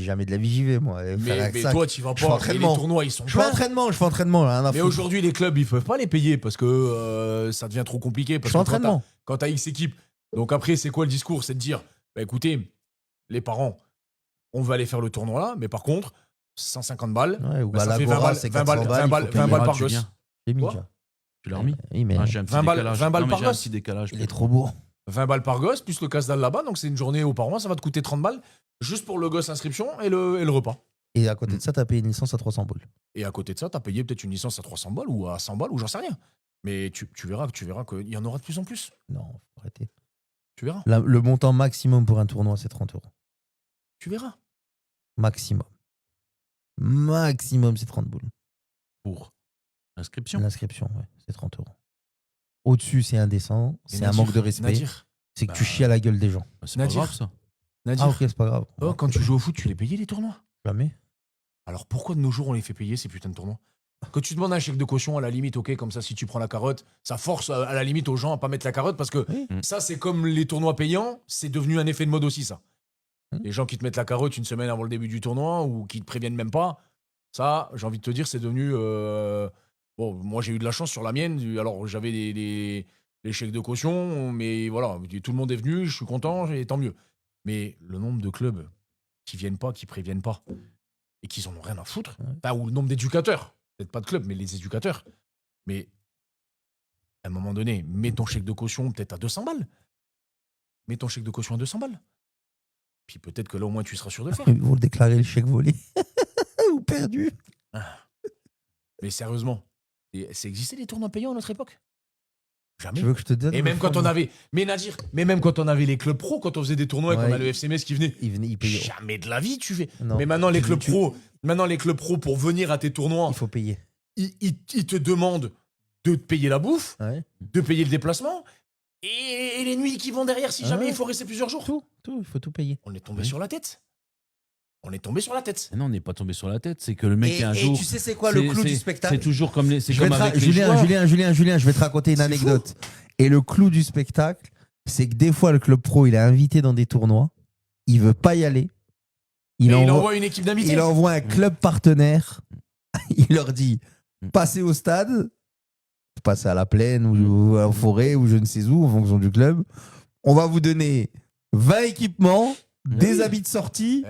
[SPEAKER 3] jamais de la vie j'y vais, moi.
[SPEAKER 5] Mais toi, tu vas
[SPEAKER 3] Je fais
[SPEAKER 5] pas. Et
[SPEAKER 3] entraînement.
[SPEAKER 5] les tournois, ils sont
[SPEAKER 3] Je fais
[SPEAKER 5] pleins.
[SPEAKER 3] entraînement. Rien à
[SPEAKER 5] Mais
[SPEAKER 3] foutre.
[SPEAKER 5] aujourd'hui, les clubs, ils peuvent pas les payer parce que ça devient trop compliqué.
[SPEAKER 3] Je
[SPEAKER 5] Parce
[SPEAKER 3] fais
[SPEAKER 5] que
[SPEAKER 3] entraînement.
[SPEAKER 5] quand t'as X équipes. Donc après, c'est quoi le discours? C'est de dire, bah, écoutez, les parents, on va aller faire le tournoi là, mais par contre, 150 balles,
[SPEAKER 3] Ouais, ou
[SPEAKER 5] bah,
[SPEAKER 3] à
[SPEAKER 5] ça fait
[SPEAKER 3] l'Agora,
[SPEAKER 5] 20 balles,
[SPEAKER 3] c'est
[SPEAKER 5] 20 balles,
[SPEAKER 3] 400 balles.
[SPEAKER 5] 20 balles,
[SPEAKER 3] il faut
[SPEAKER 5] 20
[SPEAKER 3] payer.
[SPEAKER 5] balles par
[SPEAKER 4] tu
[SPEAKER 5] gosse.
[SPEAKER 4] viens.
[SPEAKER 3] J'ai mis
[SPEAKER 5] Quoi
[SPEAKER 3] déjà.
[SPEAKER 4] Tu l'as remis?
[SPEAKER 3] Oui, mais
[SPEAKER 4] J'ai un petit
[SPEAKER 5] 20 balles-
[SPEAKER 4] décalage.
[SPEAKER 5] 20 balles
[SPEAKER 4] Non, mais
[SPEAKER 5] par
[SPEAKER 4] j'ai un
[SPEAKER 5] gosse.
[SPEAKER 4] petit décalage.
[SPEAKER 3] il est trop beau.
[SPEAKER 5] 20 balles par gosse, plus le casse-dalle là-bas. Donc c'est une journée au par mois, ça va te coûter 30 balles juste pour le gosse inscription et le repas.
[SPEAKER 3] Et à côté de ça, t'as payé une licence à 300 boules.
[SPEAKER 5] Et à côté de ça, t'as payé peut-être une licence à 300 balles ou à 100 balles ou j'en sais rien. Mais tu verras qu'il y en aura de plus en plus.
[SPEAKER 3] Non, faut arrêter.
[SPEAKER 5] Tu verras.
[SPEAKER 3] Le montant maximum pour un tournoi, c'est 30 €.
[SPEAKER 5] Tu verras.
[SPEAKER 3] Maximum. Maximum, c'est 30 boules.
[SPEAKER 4] Pour l'inscription.
[SPEAKER 3] L'inscription, ouais, c'est 30 €. Au-dessus, c'est indécent.
[SPEAKER 5] Et
[SPEAKER 3] C'est un
[SPEAKER 5] Nadir,
[SPEAKER 3] manque de respect.
[SPEAKER 5] Nadir,
[SPEAKER 3] C'est que tu chies à la gueule des gens.
[SPEAKER 4] Bah, c'est pas
[SPEAKER 5] Nadir.
[SPEAKER 4] grave, ça.
[SPEAKER 5] Nadir,
[SPEAKER 3] Ah, ok, c'est pas grave.
[SPEAKER 5] quand tu joues au foot, tu les payais les tournois.
[SPEAKER 3] Jamais.
[SPEAKER 5] Alors pourquoi de nos jours on les fait payer ces putains de tournois? Que tu demandes un chèque de caution, à la limite, ok, comme ça, si tu prends la carotte, ça force à la limite aux gens à pas mettre la carotte parce que
[SPEAKER 3] Oui.
[SPEAKER 5] ça, c'est comme les tournois payants, c'est devenu un effet de mode aussi, ça.
[SPEAKER 3] Mm.
[SPEAKER 5] Les gens qui te mettent la carotte une semaine avant le début du tournoi ou qui te préviennent même pas, ça, j'ai envie de te dire, c'est devenu. Bon, moi j'ai eu de la chance sur la mienne, alors j'avais les chèques de caution, mais voilà, tout le monde est venu, je suis content, et tant mieux. Mais le nombre de clubs qui viennent pas, qui préviennent pas, et qu'ils en ont rien à foutre,
[SPEAKER 3] Ouais.
[SPEAKER 5] ou le nombre d'éducateurs peut-être pas de club, mais les éducateurs. Mais à un moment donné, mets ton chèque de caution peut-être à 200 balles. Mets ton chèque de caution à 200 balles. Puis peut-être que là, au moins, tu seras sûr de le faire.
[SPEAKER 3] Ils vont déclarer le chèque volé. Ou perdu.
[SPEAKER 5] Mais sérieusement, c'est existé les tournois payants à notre époque? Jamais.
[SPEAKER 3] Tu veux que je te donne?
[SPEAKER 5] Et même quand on avait. Mais Nadir, mais même quand on avait les clubs pro, quand on faisait des tournois et qu'on a le FCMS qui venait.
[SPEAKER 3] Il paye.
[SPEAKER 5] Jamais de la vie, tu fais.
[SPEAKER 3] Non.
[SPEAKER 5] Mais maintenant, les clubs pro, pour venir à tes tournois,
[SPEAKER 3] il faut payer.
[SPEAKER 5] Ils te demandent de te payer la bouffe,
[SPEAKER 3] Ouais.
[SPEAKER 5] de payer le déplacement et les nuits qui vont derrière si jamais il faut rester plusieurs jours.
[SPEAKER 3] Tout, il faut tout payer.
[SPEAKER 5] On est tombé sur la tête. On est tombé sur la tête.
[SPEAKER 4] Non, on n'est pas tombé sur la tête. C'est que le mec un jour.
[SPEAKER 3] Et tu sais c'est quoi le clou du spectacle?
[SPEAKER 4] C'est toujours comme avec les
[SPEAKER 3] Julien,
[SPEAKER 4] joueurs.
[SPEAKER 3] Julien, je vais te raconter une anecdote. Et le clou du spectacle, c'est que des fois le club pro, il est invité dans des tournois, il veut pas y aller.
[SPEAKER 5] Il envoie une équipe d'invités.
[SPEAKER 3] Il envoie un club partenaire. Il leur dit passez au stade, passez à la plaine ou à la forêt ou je ne sais où en fonction du club. On va vous donner 20 équipements. Des habits de sortie,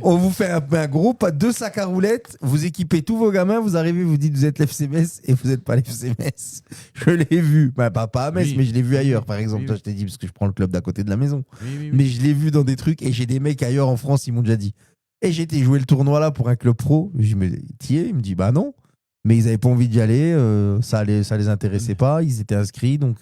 [SPEAKER 3] on vous fait un gros pas 2 sacs à roulettes, vous équipez tous vos gamins, vous arrivez, vous dites vous êtes l'FCMS et vous n'êtes pas l'FCMS. Je l'ai vu, pas à Metz, mais je l'ai vu ailleurs par exemple. Toi, je t'ai dit parce que je prends le club d'à côté de la maison. Mais je l'ai vu dans des trucs et j'ai des mecs ailleurs en France, ils m'ont déjà dit. Et j'ai été jouer le tournoi là pour un club pro. Je me dis, il me dit bah non, mais ils n'avaient pas envie d'y aller, ça les intéressait pas, ils étaient inscrits donc.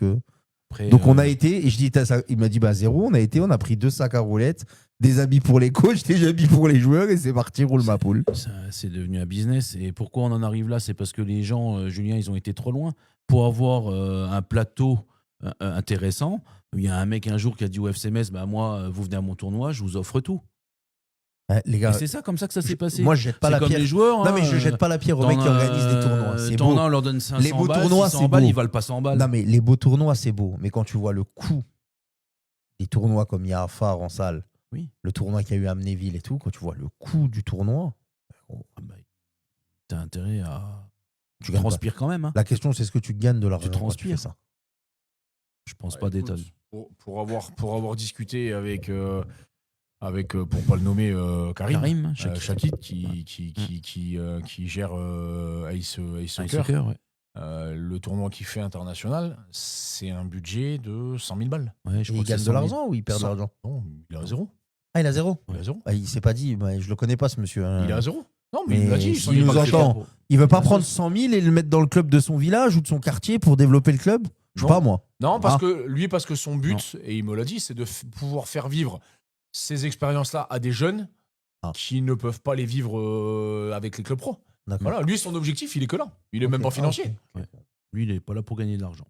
[SPEAKER 4] Après,
[SPEAKER 3] donc on a été et je dis il m'a dit bah 0, on a été, on a pris 2 sacs à roulettes, des habits pour les coachs, des habits pour les joueurs et c'est parti, roule ma poule.
[SPEAKER 4] C'est devenu un business et pourquoi on en arrive là, c'est parce que les gens, Julien, ils ont été trop loin pour avoir un plateau intéressant. Il y a un mec un jour qui a dit au FCMS bah moi vous venez à mon tournoi, je vous offre tout.
[SPEAKER 3] Les gars,
[SPEAKER 4] c'est ça comme ça que ça s'est passé.
[SPEAKER 3] Moi je jette pas la pierre.
[SPEAKER 4] Les joueurs,
[SPEAKER 3] non mais je jette pas la pierre aux mecs qui organisent des tournois. C'est beau.
[SPEAKER 4] On leur donne 500
[SPEAKER 3] les beaux
[SPEAKER 4] balles,
[SPEAKER 3] tournois,
[SPEAKER 4] 600 balles, ils valent pas 100 balles.
[SPEAKER 3] Non mais les beaux tournois c'est beau, mais quand tu vois le coût des tournois comme il y a à Phare en salle, le tournoi qu'il y a eu à Amnéville et tout, quand tu vois le coût du tournoi,
[SPEAKER 4] t'as intérêt à.
[SPEAKER 3] Tu
[SPEAKER 4] transpires quand même. Hein.
[SPEAKER 3] La question c'est ce que tu gagnes de l'argent.
[SPEAKER 4] Tu transpires.
[SPEAKER 3] Tu fais ça.
[SPEAKER 4] Je pense pas d'état.
[SPEAKER 5] Pour avoir discuté avec pour pas le nommer, Karim Chakit qui gère Ice Soccer. Le tournoi qu'il fait international, c'est un budget de 100 000 balles.
[SPEAKER 3] Ouais, il gagne de l'argent ou il perd de l'argent?
[SPEAKER 5] Non, il est à 0.
[SPEAKER 3] Ah, il est à 0?
[SPEAKER 5] Il est à 0.
[SPEAKER 3] Ah, il s'est pas dit, je le connais pas ce monsieur. Hein.
[SPEAKER 5] Il est à 0. Non, mais il l'a dit.
[SPEAKER 3] Il nous entend. Il veut pas prendre 100 000 et le mettre dans le club de son village ou de son quartier pour développer le club? Je sais pas moi.
[SPEAKER 5] Non, parce que son but, et il me l'a dit, c'est de pouvoir faire vivre ces expériences-là à des jeunes qui ne peuvent pas les vivre avec les clubs pro. Voilà, lui, son objectif, il est que là. Il est même pas financier.
[SPEAKER 4] Ouais. Lui, il est pas là pour gagner de l'argent.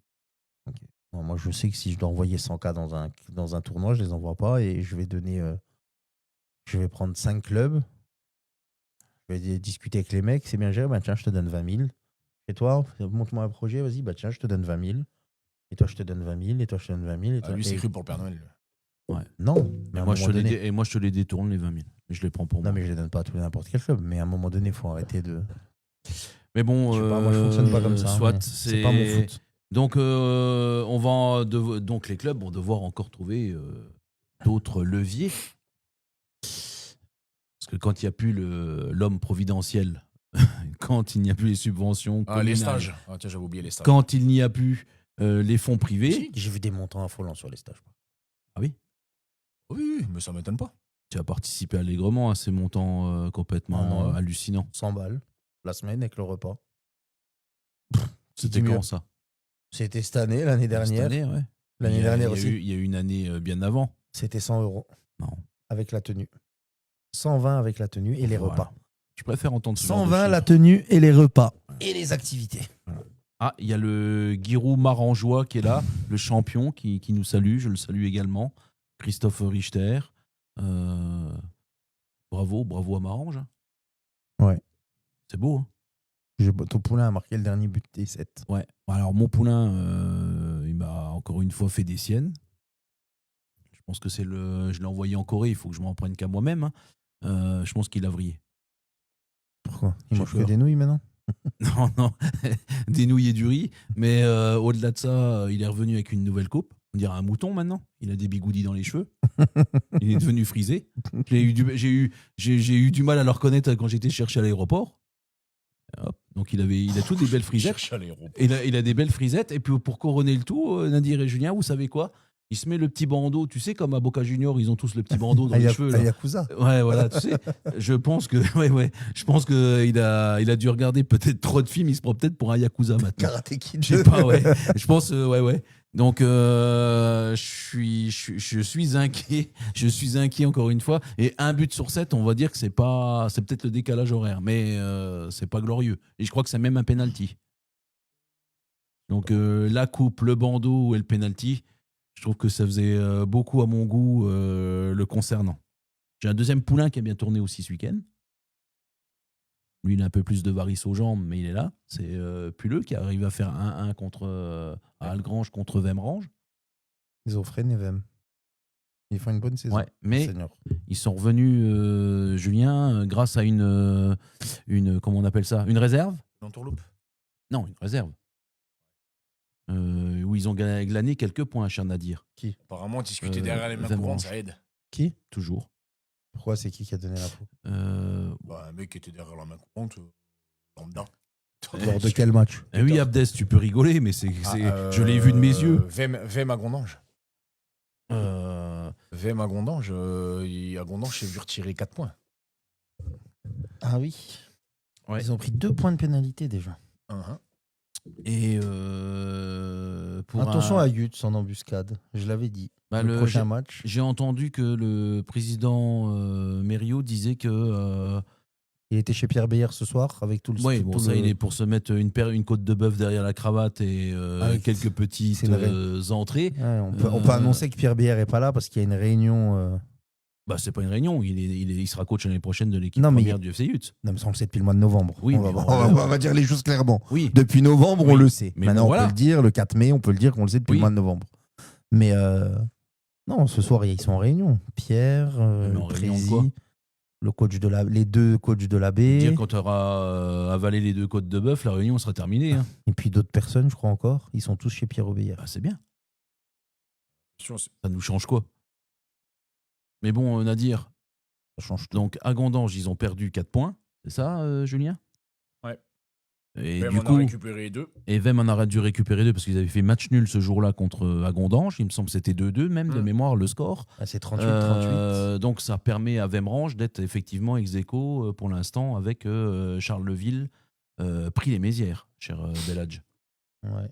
[SPEAKER 3] Bon, moi, je sais que si je dois envoyer 100K dans un tournoi, je les envoie pas et je vais donner. Je vais prendre 5 clubs. Je vais discuter avec les mecs. C'est bien géré. Bah, tiens, je te donne 20 000. Et toi, montre-moi un projet. Vas-y, bah tiens, je te donne 20 000. Et toi, je te donne 20 000. Et toi, je te donne 20 000. Et toi,
[SPEAKER 5] lui, c'est cru pour le Père Noël.
[SPEAKER 4] Ouais.
[SPEAKER 3] Non.
[SPEAKER 4] Mais moi, je te les détourne, les 20 000. Je les prends pour moi.
[SPEAKER 3] Non, mais je les donne pas à tous les n'importe quel club. Mais à un moment donné, il faut arrêter de.
[SPEAKER 4] Mais bon,
[SPEAKER 3] je sais pas, moi, je fonctionne pas comme ça.
[SPEAKER 4] Soit
[SPEAKER 3] c'est pas mon foot.
[SPEAKER 4] Donc, donc, les clubs vont devoir encore trouver d'autres leviers. Parce que quand il n'y a plus l'homme providentiel, quand il n'y a plus les subventions.
[SPEAKER 5] Les stages. Ah, tiens, j'avais oublié les stages.
[SPEAKER 4] Quand il n'y a plus les fonds privés.
[SPEAKER 3] J'ai vu des montants affolants sur les stages.
[SPEAKER 4] Ah oui?
[SPEAKER 5] Oui, mais ça ne m'étonne pas.
[SPEAKER 4] Tu as participé allègrement à ces montants complètement hallucinants.
[SPEAKER 3] 100 balles la semaine avec le repas.
[SPEAKER 4] C'était quand ça?
[SPEAKER 3] C'était cette année, l'année dernière.
[SPEAKER 4] Cette année, ouais.
[SPEAKER 3] L'année dernière aussi.
[SPEAKER 4] Il y a eu une année bien avant.
[SPEAKER 3] C'était 100 €.
[SPEAKER 4] Non.
[SPEAKER 3] Avec la tenue. 120 avec la tenue et les repas.
[SPEAKER 4] Je préfère entendre ce
[SPEAKER 3] 120 la tenue et les repas. Et les activités.
[SPEAKER 4] Voilà. Ah, il y a le Giroud Marangeois qui est là, le champion qui nous salue. Je le salue également. Christophe Richter. Bravo à Marange.
[SPEAKER 3] Ouais.
[SPEAKER 4] C'est beau. Hein.
[SPEAKER 3] Ton poulain a marqué le dernier but des 7.
[SPEAKER 4] Ouais. Alors, mon poulain, il m'a encore une fois fait des siennes. Je pense que je l'ai envoyé en Corée. Il faut que je m'en prenne qu'à moi-même. Hein. Je pense qu'il a vrillé.
[SPEAKER 3] Pourquoi? Il mange que des nouilles maintenant?
[SPEAKER 4] Non. Des nouilles et du riz. Mais au-delà de ça, il est revenu avec une nouvelle coupe. On dirait un mouton maintenant. Il a des bigoudis dans les cheveux. Il est devenu frisé. J'ai eu du mal à le reconnaître quand j'étais cherché à l'aéroport. Hop. Donc il a toutes des belles frisettes. Il a des belles frisettes. Et puis pour couronner le tout, Nadir et Julien, vous savez quoi? Il se met le petit bandeau, tu sais, comme à Boca Junior, ils ont tous le petit bandeau dans les cheveux. Là.
[SPEAKER 3] Yakuza.
[SPEAKER 4] Ouais, voilà, tu sais. Je pense que, il a dû regarder peut-être trop de films. Il se prend peut-être pour un Yakuza maintenant.
[SPEAKER 3] Karate Kid.
[SPEAKER 4] Je sais pas, ouais. Je pense, ouais. Donc, je suis inquiet. Je suis inquiet encore une fois. Et 1 but sur 7, on va dire que c'est peut-être le décalage horaire, mais c'est pas glorieux. Et je crois que c'est même un penalty. Donc, la coupe, le bandeau et le penalty. Je trouve que ça faisait beaucoup à mon goût le concernant. J'ai un deuxième poulain qui a bien tourné aussi ce week-end. Lui, il a un peu plus de varices aux jambes, mais il est là. C'est Puleux qui arrive à faire 1-1 à Algrange contre Vemrange.
[SPEAKER 3] Ils ont freiné Vem. Ils font une bonne saison.
[SPEAKER 4] Ouais, mais ils sont revenus, Julien, grâce à une comment on appelle ça? Une réserve?
[SPEAKER 5] L'entourloupe.
[SPEAKER 4] Non, une réserve. Où ils ont glané quelques points, cher Nadir.
[SPEAKER 3] Qui?
[SPEAKER 5] Apparemment, discuter derrière les mains courantes, ça aide.
[SPEAKER 3] Qui?
[SPEAKER 4] Toujours.
[SPEAKER 3] Pourquoi c'est qui a donné l'info?
[SPEAKER 5] Un mec qui était derrière la main courante, lambda.
[SPEAKER 3] Lors de quel match?
[SPEAKER 4] Oui, Abdes, tu peux rigoler, mais je l'ai vu de mes yeux.
[SPEAKER 5] Vem à Gondange. Vem à Gondange, à Gondange, j'ai vu retirer 4 points.
[SPEAKER 3] Ah oui. Ouais. Ils ont pris 2 points de pénalité déjà.
[SPEAKER 4] Et
[SPEAKER 3] attention à Yutz en embuscade, je l'avais dit. Le prochain match.
[SPEAKER 4] J'ai entendu que le président Mériot disait que
[SPEAKER 3] il était chez Pierre Beyer ce soir avec tout le.
[SPEAKER 4] Oui, bon, ça, il est pour se mettre une côte de bœuf derrière la cravate et quelques petites entrées.
[SPEAKER 3] Ouais, on peut annoncer que Pierre Beyer est pas là parce qu'il y a une réunion.
[SPEAKER 4] C'est pas une réunion, il sera coach l'année prochaine de l'équipe première du FC Yutz.
[SPEAKER 3] Non, mais ça on le sait depuis le mois de novembre.
[SPEAKER 4] Oui,
[SPEAKER 3] on va dire les choses clairement.
[SPEAKER 4] Oui.
[SPEAKER 3] Depuis novembre, on le sait.
[SPEAKER 4] Mais
[SPEAKER 3] maintenant, on peut le dire, le 4 mai, on peut le dire qu'on le sait depuis le mois de novembre. Mais non, ce soir, ils sont en réunion. Pierre, Prési, les 2 coachs de la baie.
[SPEAKER 4] Dire quand tu auras avalé les 2 côtes de bœuf, la réunion sera terminée. Hein.
[SPEAKER 3] Et puis d'autres personnes, je crois encore, ils sont tous chez Pierre Beyer.
[SPEAKER 4] C'est bien. Ça nous change quoi? Mais bon, Nadir,
[SPEAKER 3] ça change tout.
[SPEAKER 4] Donc à Gondange, ils ont perdu 4 points. C'est ça, Julien?
[SPEAKER 5] Ouais.
[SPEAKER 4] Et
[SPEAKER 5] Vem
[SPEAKER 4] du coup,
[SPEAKER 5] en a récupéré 2.
[SPEAKER 4] Et Vem en a dû récupérer 2 parce qu'ils avaient fait match nul ce jour-là contre Agondange. Il me semble que c'était 2-2 même de mémoire le score.
[SPEAKER 3] C'est 38-38.
[SPEAKER 4] Donc ça permet à Vemrange d'être effectivement ex-aequo pour l'instant avec Charleville, pris les Mézières, cher Beladj.
[SPEAKER 3] Ouais.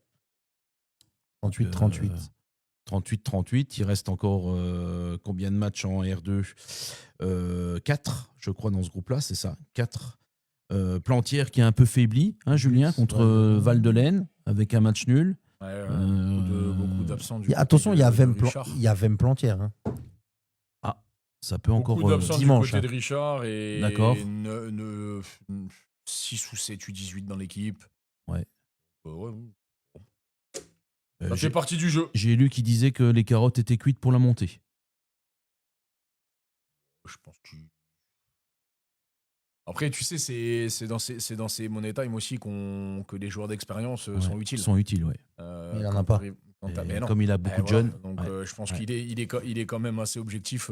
[SPEAKER 3] 38-38.
[SPEAKER 4] 38-38, il reste encore combien de matchs en R2? 4, je crois, dans ce groupe-là, c'est ça, 4. Plantière qui est un peu faibli, hein, Julien, contre Val-de-Laine, avec un match nul.
[SPEAKER 5] Beaucoup d'absents.
[SPEAKER 3] Attention, il y a Vem Plantière. Hein.
[SPEAKER 4] Ah, ça peut encore
[SPEAKER 5] dimanche. Du côté de Richard et
[SPEAKER 4] d'accord.
[SPEAKER 5] 6 ou 7 U18 dans l'équipe.
[SPEAKER 4] Ouais.
[SPEAKER 5] Ça fait partie du jeu.
[SPEAKER 4] J'ai lu qu'il disait que les carottes étaient cuites pour la montée.
[SPEAKER 5] Je pense que... Après, tu sais, c'est dans ces Money Time aussi que les joueurs d'expérience sont utiles.
[SPEAKER 4] Sont utiles, oui.
[SPEAKER 3] Il n'en a pas.
[SPEAKER 4] Comme il a beaucoup de jeunes.
[SPEAKER 5] Donc, je pense qu'il est quand même assez objectif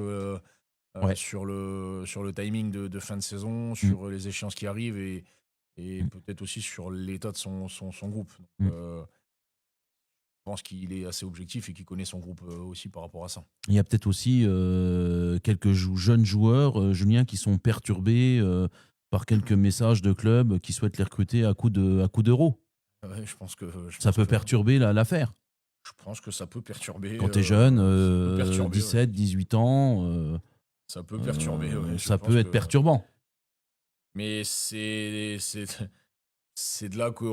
[SPEAKER 5] sur le timing de fin de saison, sur les échéances qui arrivent et peut-être aussi sur l'état de son groupe. Donc, je pense qu'il est assez objectif et qu'il connaît son groupe aussi par rapport à ça.
[SPEAKER 4] Il y a peut-être aussi quelques jeunes joueurs, Julien, qui sont perturbés par quelques messages de clubs qui souhaitent les recruter à coup d'euros.
[SPEAKER 5] Ouais, je pense que
[SPEAKER 4] ça peut perturber l'affaire.
[SPEAKER 5] Je pense que ça peut perturber.
[SPEAKER 4] Quand tu es jeune, 17, 18 ans,
[SPEAKER 5] ça peut perturber.
[SPEAKER 4] Ça peut être perturbant.
[SPEAKER 5] Mais c'est de là que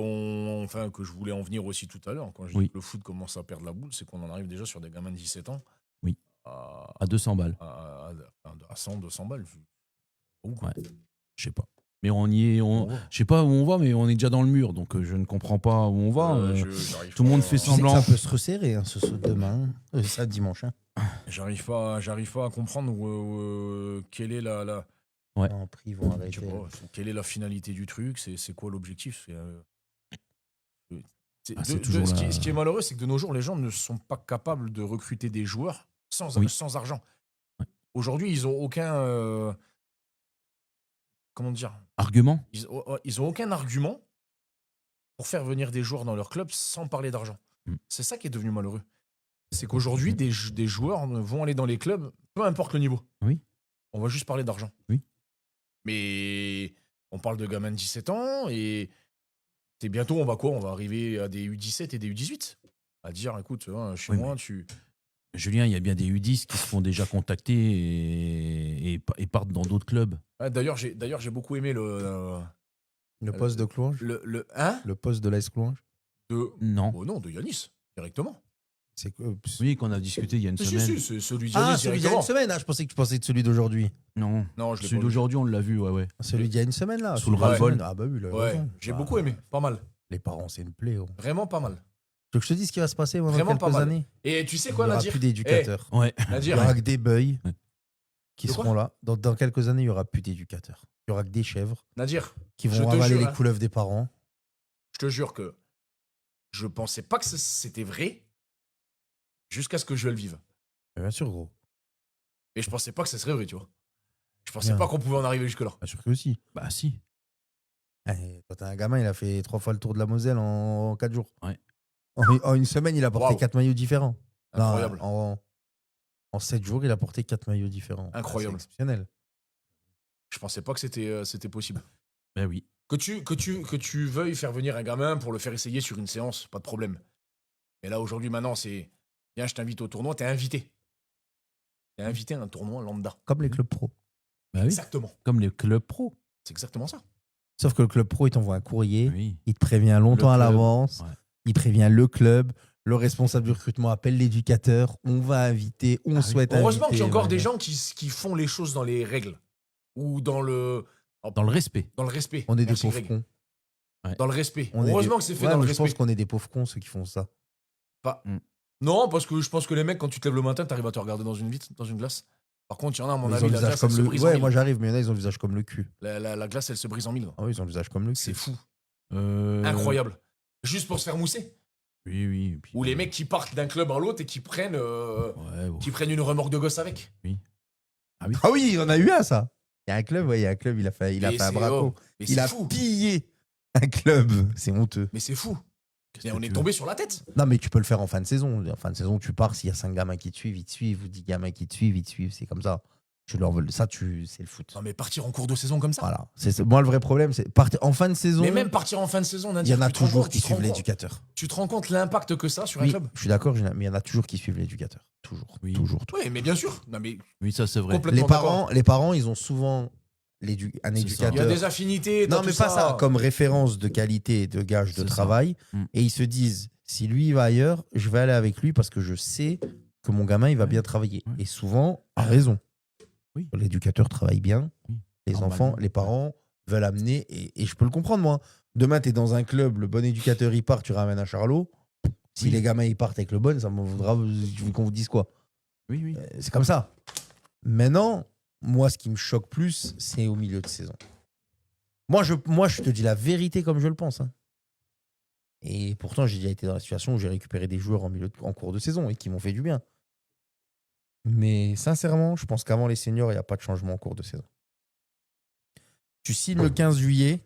[SPEAKER 5] je voulais en venir aussi tout à l'heure. Quand je dis que le foot commence à perdre la boule, c'est qu'on en arrive déjà sur des gamins de 17 ans.
[SPEAKER 4] Oui. À 200 balles.
[SPEAKER 5] À 100, 200 balles.
[SPEAKER 4] Ouais. Je sais pas. Mais je sais pas où on va, mais on est déjà dans le mur, donc je ne comprends pas où on va. Tout le monde fait semblant.
[SPEAKER 3] Ça peut se resserrer demain, ça dimanche. Hein.
[SPEAKER 5] J'arrive pas à comprendre quelle est la...
[SPEAKER 4] Ouais.
[SPEAKER 3] Après, ils vont arrêter.
[SPEAKER 5] Quelle est la finalité du truc? C'est quoi l'objectif? Ce qui est malheureux, c'est que de nos jours, les gens ne sont pas capables de recruter des joueurs sans argent. Ouais. Aujourd'hui, ils n'ont comment dire,
[SPEAKER 4] Argument.
[SPEAKER 5] ils ont aucun argument pour faire venir des joueurs dans leur club sans parler d'argent. C'est ça qui est devenu malheureux. C'est qu'aujourd'hui, des joueurs vont aller dans les clubs, peu importe le niveau.
[SPEAKER 4] Oui.
[SPEAKER 5] On va juste parler d'argent.
[SPEAKER 4] Oui.
[SPEAKER 5] Mais on parle de gamins de 17 ans et bientôt, on va arriver à des U17 et des U18. À dire, écoute, chez moi,
[SPEAKER 4] Julien, il y a bien des U10 qui se font déjà contacter et partent dans d'autres clubs.
[SPEAKER 5] D'ailleurs, j'ai beaucoup aimé le
[SPEAKER 3] poste de Clouange. Le poste de l'AS Clouange.
[SPEAKER 4] Non.
[SPEAKER 5] Oh non, de Yanis, directement.
[SPEAKER 4] Oui, qu'on a discuté il y a une semaine.
[SPEAKER 5] Si, c'est celui d'il y a
[SPEAKER 3] celui d'il y a une semaine. Je pensais que tu pensais de celui d'aujourd'hui.
[SPEAKER 4] Non,
[SPEAKER 5] je l'ai
[SPEAKER 4] celui
[SPEAKER 5] pas
[SPEAKER 4] d'aujourd'hui, on l'a vu, ouais.
[SPEAKER 3] Celui d'il y a une semaine, là.
[SPEAKER 4] Sous le ras-le-bol.
[SPEAKER 3] Ah bah oui,
[SPEAKER 5] j'ai beaucoup aimé, pas mal.
[SPEAKER 3] Les parents, c'est une plaie.
[SPEAKER 5] Vraiment pas mal.
[SPEAKER 3] Tu veux que je te dise ce qui va se passer dans
[SPEAKER 5] Vraiment
[SPEAKER 3] quelques années?
[SPEAKER 5] Et tu sais quoi,
[SPEAKER 3] Il n'y aura
[SPEAKER 5] Nadir?
[SPEAKER 3] plus d'éducateurs.
[SPEAKER 5] Nadir,
[SPEAKER 3] Il n'y aura que des beuils qui
[SPEAKER 5] De
[SPEAKER 3] seront là. Dans quelques années, il n'y aura plus d'éducateurs. Il n'y aura que des chèvres
[SPEAKER 5] Nadir,
[SPEAKER 3] qui
[SPEAKER 5] je
[SPEAKER 3] vont
[SPEAKER 5] te
[SPEAKER 3] avaler
[SPEAKER 5] jure,
[SPEAKER 3] les couleuvres des parents.
[SPEAKER 5] je te jure que je pensais pas que c'était vrai jusqu'à ce que je le vive.
[SPEAKER 3] Bien sûr, gros.
[SPEAKER 5] Et je pensais pas que ce serait vrai, tu vois. Je pensais
[SPEAKER 3] Bien.
[SPEAKER 5] pas qu'on pouvait en arriver jusque-là.
[SPEAKER 3] Bien sûr que si.
[SPEAKER 4] Bah si.
[SPEAKER 3] Quand t'as un gamin, il a fait 3 fois le tour de la Moselle en 4 jours.
[SPEAKER 4] Ouais.
[SPEAKER 3] En une semaine, il a porté 4 maillots différents.
[SPEAKER 5] Incroyable.
[SPEAKER 3] Non, en 7 jours, il a porté 4 maillots différents.
[SPEAKER 5] Incroyable.
[SPEAKER 3] C'est exceptionnel.
[SPEAKER 5] Je pensais pas que c'était possible.
[SPEAKER 4] Ben oui.
[SPEAKER 5] Que tu veuilles faire venir un gamin pour le faire essayer sur une séance, pas de problème. Mais là, aujourd'hui, maintenant, c'est viens, je t'invite au tournoi, t'es invité. T'es invité à un tournoi lambda.
[SPEAKER 3] Comme les clubs pro.
[SPEAKER 4] Bah oui.
[SPEAKER 5] Exactement.
[SPEAKER 4] Comme les clubs pro.
[SPEAKER 5] C'est exactement ça.
[SPEAKER 3] Sauf que le club pro, il t'envoie un courrier.
[SPEAKER 4] Oui.
[SPEAKER 3] Il te prévient longtemps à l'avance.
[SPEAKER 4] Ouais.
[SPEAKER 3] Il prévient le club. Le responsable du recrutement appelle l'éducateur. On va inviter. On souhaite inviter.
[SPEAKER 5] Heureusement qu'il y a encore des gens qui font les choses dans les règles. Ou dans le
[SPEAKER 4] respect.
[SPEAKER 5] Dans le respect.
[SPEAKER 3] On est
[SPEAKER 5] Merci,
[SPEAKER 3] des pauvres
[SPEAKER 5] Greg.
[SPEAKER 3] cons.
[SPEAKER 4] Ouais.
[SPEAKER 5] Dans le respect. Heureusement que c'est fait dans le
[SPEAKER 3] Je
[SPEAKER 5] respect.
[SPEAKER 3] pense qu'on est des pauvres cons, ceux qui font ça.
[SPEAKER 5] Non, parce que je pense que les mecs, quand tu te lèves le matin, t'arrives à te regarder dans une vitre, dans une glace. Par contre, il y en a, à mon
[SPEAKER 3] Ils
[SPEAKER 5] avis,
[SPEAKER 3] ont le
[SPEAKER 5] la
[SPEAKER 3] visage
[SPEAKER 5] glace, elle
[SPEAKER 3] comme
[SPEAKER 5] se
[SPEAKER 3] le...
[SPEAKER 5] brise en
[SPEAKER 3] Ouais,
[SPEAKER 5] mille.
[SPEAKER 3] moi j'arrive, mais il y en a, ils ont le visage comme le cul.
[SPEAKER 5] La glace, elle se brise en mille.
[SPEAKER 3] Ah oui, ils ont le visage comme le cul.
[SPEAKER 5] C'est fou.
[SPEAKER 4] Incroyable.
[SPEAKER 5] Incroyable. Juste pour se faire mousser.
[SPEAKER 4] Oui. Puis,
[SPEAKER 5] Ou les mecs qui partent d'un club à l'autre et qui prennent une remorque de gosse avec.
[SPEAKER 4] Oui.
[SPEAKER 3] Ah oui, on a eu un, ça. Il y a un club, il a fait un braco.
[SPEAKER 5] Mais
[SPEAKER 3] Il
[SPEAKER 5] c'est
[SPEAKER 3] a
[SPEAKER 5] fou.
[SPEAKER 3] pillé un club. C'est honteux.
[SPEAKER 5] Mais c'est fou.
[SPEAKER 4] Qu'est-ce
[SPEAKER 5] Et
[SPEAKER 4] que
[SPEAKER 5] on
[SPEAKER 4] tu
[SPEAKER 5] est
[SPEAKER 4] veux
[SPEAKER 5] tombé sur la tête.
[SPEAKER 3] Non, mais tu peux le faire en fin de saison. En fin de saison, tu pars. S'il y a 5 gamins qui te suivent, ils te suivent. Ou 10 gamins qui te suivent, ils te suivent. C'est comme ça. Tu leur veux. Ça, c'est le foot.
[SPEAKER 5] Non, mais partir en cours de saison comme ça.
[SPEAKER 3] Voilà. Moi, le vrai problème, c'est partir en fin de saison.
[SPEAKER 5] Mais même partir en fin de saison,
[SPEAKER 3] il
[SPEAKER 5] Nadir,
[SPEAKER 3] y en a
[SPEAKER 5] tu te rends
[SPEAKER 3] toujours
[SPEAKER 5] compte-
[SPEAKER 3] qui
[SPEAKER 5] tu te rends
[SPEAKER 3] suivent
[SPEAKER 5] compte-
[SPEAKER 3] l'éducateur.
[SPEAKER 5] Tu te rends compte l'impact que ça sur un
[SPEAKER 3] Oui,
[SPEAKER 5] club?
[SPEAKER 3] je suis d'accord, mais il y en a toujours qui suivent l'éducateur. Toujours.
[SPEAKER 4] Oui.
[SPEAKER 3] Toujours.
[SPEAKER 5] Oui, mais bien sûr. Non, mais
[SPEAKER 4] Oui, ça c'est vrai.
[SPEAKER 5] complètement
[SPEAKER 3] Les parents, ils ont souvent un
[SPEAKER 4] C'est
[SPEAKER 5] Il y a
[SPEAKER 3] éducateur.
[SPEAKER 5] des affinités.
[SPEAKER 3] Non,
[SPEAKER 5] dans
[SPEAKER 3] mais
[SPEAKER 5] tout
[SPEAKER 3] pas ça. Comme référence de qualité, de gage de
[SPEAKER 4] C'est ça.
[SPEAKER 3] travail.
[SPEAKER 4] Mm.
[SPEAKER 3] Et ils se disent, si lui il va ailleurs, je vais aller avec lui parce que je sais que mon gamin, il va bien travailler.
[SPEAKER 4] Ouais.
[SPEAKER 3] Et souvent, à raison.
[SPEAKER 4] Oui.
[SPEAKER 3] L'éducateur travaille bien.
[SPEAKER 4] Oui.
[SPEAKER 3] Les
[SPEAKER 4] Normalement.
[SPEAKER 3] enfants, les parents veulent amener. Et je peux le comprendre, moi. Demain, tu es dans un club, le bon éducateur, il part, tu ramènes un Charlot. Si
[SPEAKER 4] Oui.
[SPEAKER 3] les gamins, ils partent avec le bon, ça me voudra qu'on vous dise quoi.
[SPEAKER 4] Oui.
[SPEAKER 3] C'est comme ça. Maintenant, moi, ce qui me choque plus, c'est au milieu de saison. Moi, je te dis la vérité comme je le pense. Hein. Et pourtant, j'ai déjà été dans la situation où j'ai récupéré des joueurs en cours de saison et qui m'ont fait du bien. Mais sincèrement, je pense qu'avant les seniors, il n'y a pas de changement en cours de saison. Tu signes le 15 juillet,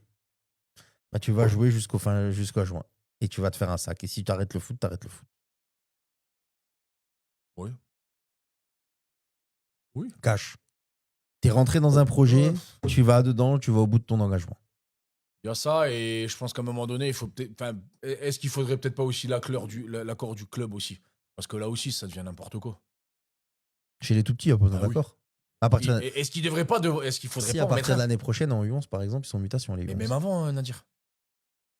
[SPEAKER 3] bah, tu vas jouer jusqu'à juin. Et tu vas te faire un sac. Et si tu arrêtes le foot, tu arrêtes le foot.
[SPEAKER 5] Oui.
[SPEAKER 3] Cash. Tu es rentré dans un projet, tu vas dedans, tu vas au bout de ton engagement.
[SPEAKER 5] Il y a ça, et je pense qu'à un moment donné, il faut peut-être. Enfin, est-ce qu'il faudrait peut-être pas aussi l'accord du club aussi? Parce que là aussi, ça devient n'importe quoi.
[SPEAKER 3] Chez les tout petits, on est
[SPEAKER 5] Ah oui.
[SPEAKER 3] d'accord. À partir
[SPEAKER 5] Est-ce qu'il devrait pas est-ce qu'il faudrait
[SPEAKER 3] si,
[SPEAKER 5] pas
[SPEAKER 3] à
[SPEAKER 5] en mettre
[SPEAKER 3] partir de
[SPEAKER 5] un?
[SPEAKER 3] l'année prochaine, en U11, par exemple, ils sont en mutation. Les
[SPEAKER 5] Mais
[SPEAKER 3] U11.
[SPEAKER 5] même avant, Nadir.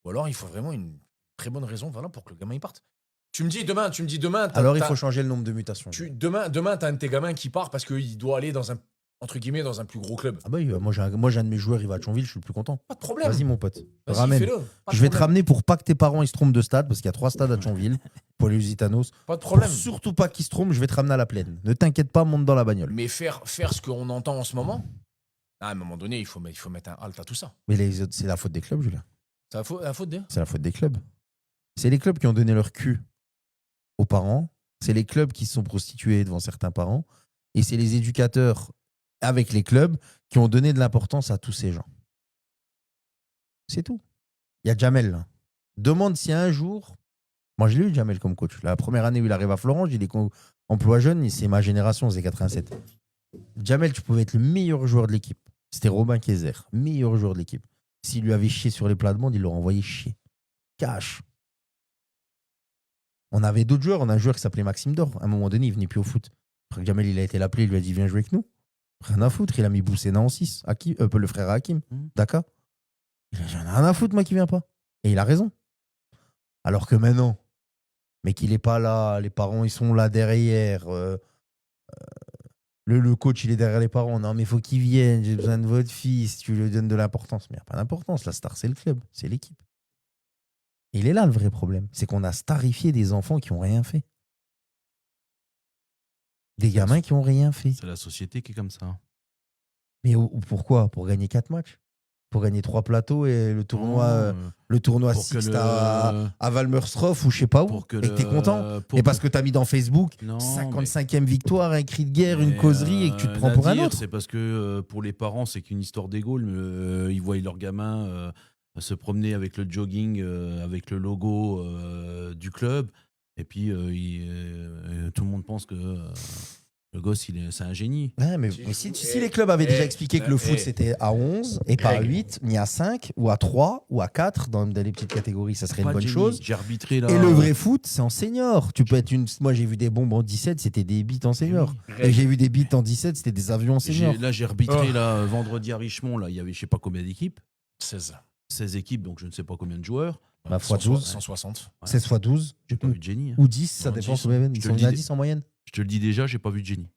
[SPEAKER 5] Ou alors, il faut vraiment une très bonne raison, voilà, pour que le gamin il parte. Tu me dis demain.
[SPEAKER 3] Alors, il faut changer le nombre de mutations.
[SPEAKER 5] Demain, t'as un de tes gamins qui part parce qu'il doit aller dans un, entre guillemets, dans un plus gros club.
[SPEAKER 3] Ah bah oui, moi j'ai un de mes joueurs, il va à Thionville, je suis le plus content.
[SPEAKER 5] Pas de problème.
[SPEAKER 3] Vas-y, mon pote.
[SPEAKER 5] Vas-y,
[SPEAKER 3] Ramène.
[SPEAKER 5] fais-le. Pas de
[SPEAKER 3] Je vais te
[SPEAKER 5] problème.
[SPEAKER 3] ramener pour pas que tes parents ils se trompent de stade, parce qu'il y a 3 stades à Thionville, pour les Lusitanos.
[SPEAKER 5] Pas de problème.
[SPEAKER 3] Pour surtout pas qu'ils se trompent, je vais te ramener à la plaine. Ne t'inquiète pas, monte dans la bagnole.
[SPEAKER 5] Mais faire ce qu'on entend en ce moment, à un moment donné, il faut mettre un halt à tout ça.
[SPEAKER 3] Mais c'est la faute des clubs, Julien.
[SPEAKER 5] C'est la faute des.
[SPEAKER 3] C'est la faute des clubs. C'est les clubs qui ont donné leur cul aux parents. C'est les clubs qui se sont prostitués devant certains parents. Et c'est les éducateurs avec les clubs qui ont donné de l'importance à tous ces gens. C'est tout. Il y a Jamel. Là. Demande si un jour. Moi, je l'ai eu, Jamel, comme coach. La première année où il arrive à Florence, il est emploi jeune, c'est ma génération, c'est 87. Jamel, tu pouvais être le meilleur joueur de l'équipe. C'était Robin Kaiser, meilleur joueur de l'équipe. S'il lui avait chié sur les plats de monde, il l'aurait envoyé chier. Cash. On avait d'autres joueurs. On a un joueur qui s'appelait Maxime Dor. À un moment donné, il venait plus au foot. Après que Jamel, il a été l'appelé, il lui a dit viens jouer avec nous. Rien à foutre, il a mis Boussena en 6. Le frère Hakim. D'accord. Il a dit j'en ai rien à foutre, moi qui viens pas. Et il a raison. Alors que maintenant, mais qu'il n'est pas là, les parents, ils sont là derrière. Le coach, il est derrière les parents. Non, mais il faut qu'il vienne. J'ai besoin de votre fils. Tu lui donnes de l'importance. Mais il n'y a pas d'importance. La star, c'est le club. C'est l'équipe. Et il est là le vrai problème. C'est qu'on a starifié des enfants qui n'ont rien fait. Des gamins qui n'ont rien fait.
[SPEAKER 4] C'est la société qui est comme ça.
[SPEAKER 3] Mais pourquoi ? Pour gagner 4 matchs ? Pour gagner 3 plateaux et le tournoi Sixte à Valmerstroff ou je sais pas où. Et que t'es content. Et parce que t'as mis dans Facebook 55e victoire, un cri de guerre, une causerie et que tu te prends pour un autre.
[SPEAKER 4] C'est parce que pour les parents, c'est qu'une histoire d'égo. Ils voient leur gamin se promener avec le jogging, avec le logo du club. Et puis tout le monde pense que le gosse, c'est un génie.
[SPEAKER 3] Ouais, mais si les clubs avaient déjà expliqué que le foot c'était à 11 et pas à 8, ni à 5 ou à 3 ou à 4 dans les petites catégories, ça serait une bonne chose.
[SPEAKER 4] J'ai arbitré là.
[SPEAKER 3] Et le vrai foot, c'est en senior. Tu peux être Moi, j'ai vu des bombes en 17, c'était des bites en senior. Et j'ai vu des bites en 17, c'était des avions en senior.
[SPEAKER 4] Là, j'ai arbitré vendredi à Richemont. Là, il y avait je sais pas combien d'équipes.
[SPEAKER 5] 16
[SPEAKER 4] équipes, donc je ne sais pas combien de joueurs.
[SPEAKER 3] Bah, x 12.
[SPEAKER 5] 160.
[SPEAKER 3] 16 x 12.
[SPEAKER 4] J'ai pas vu de génie.
[SPEAKER 3] Ou 10, ça dépend. Ils sont à 10 en moyenne.
[SPEAKER 4] Je te le dis déjà, j'ai pas vu de génie.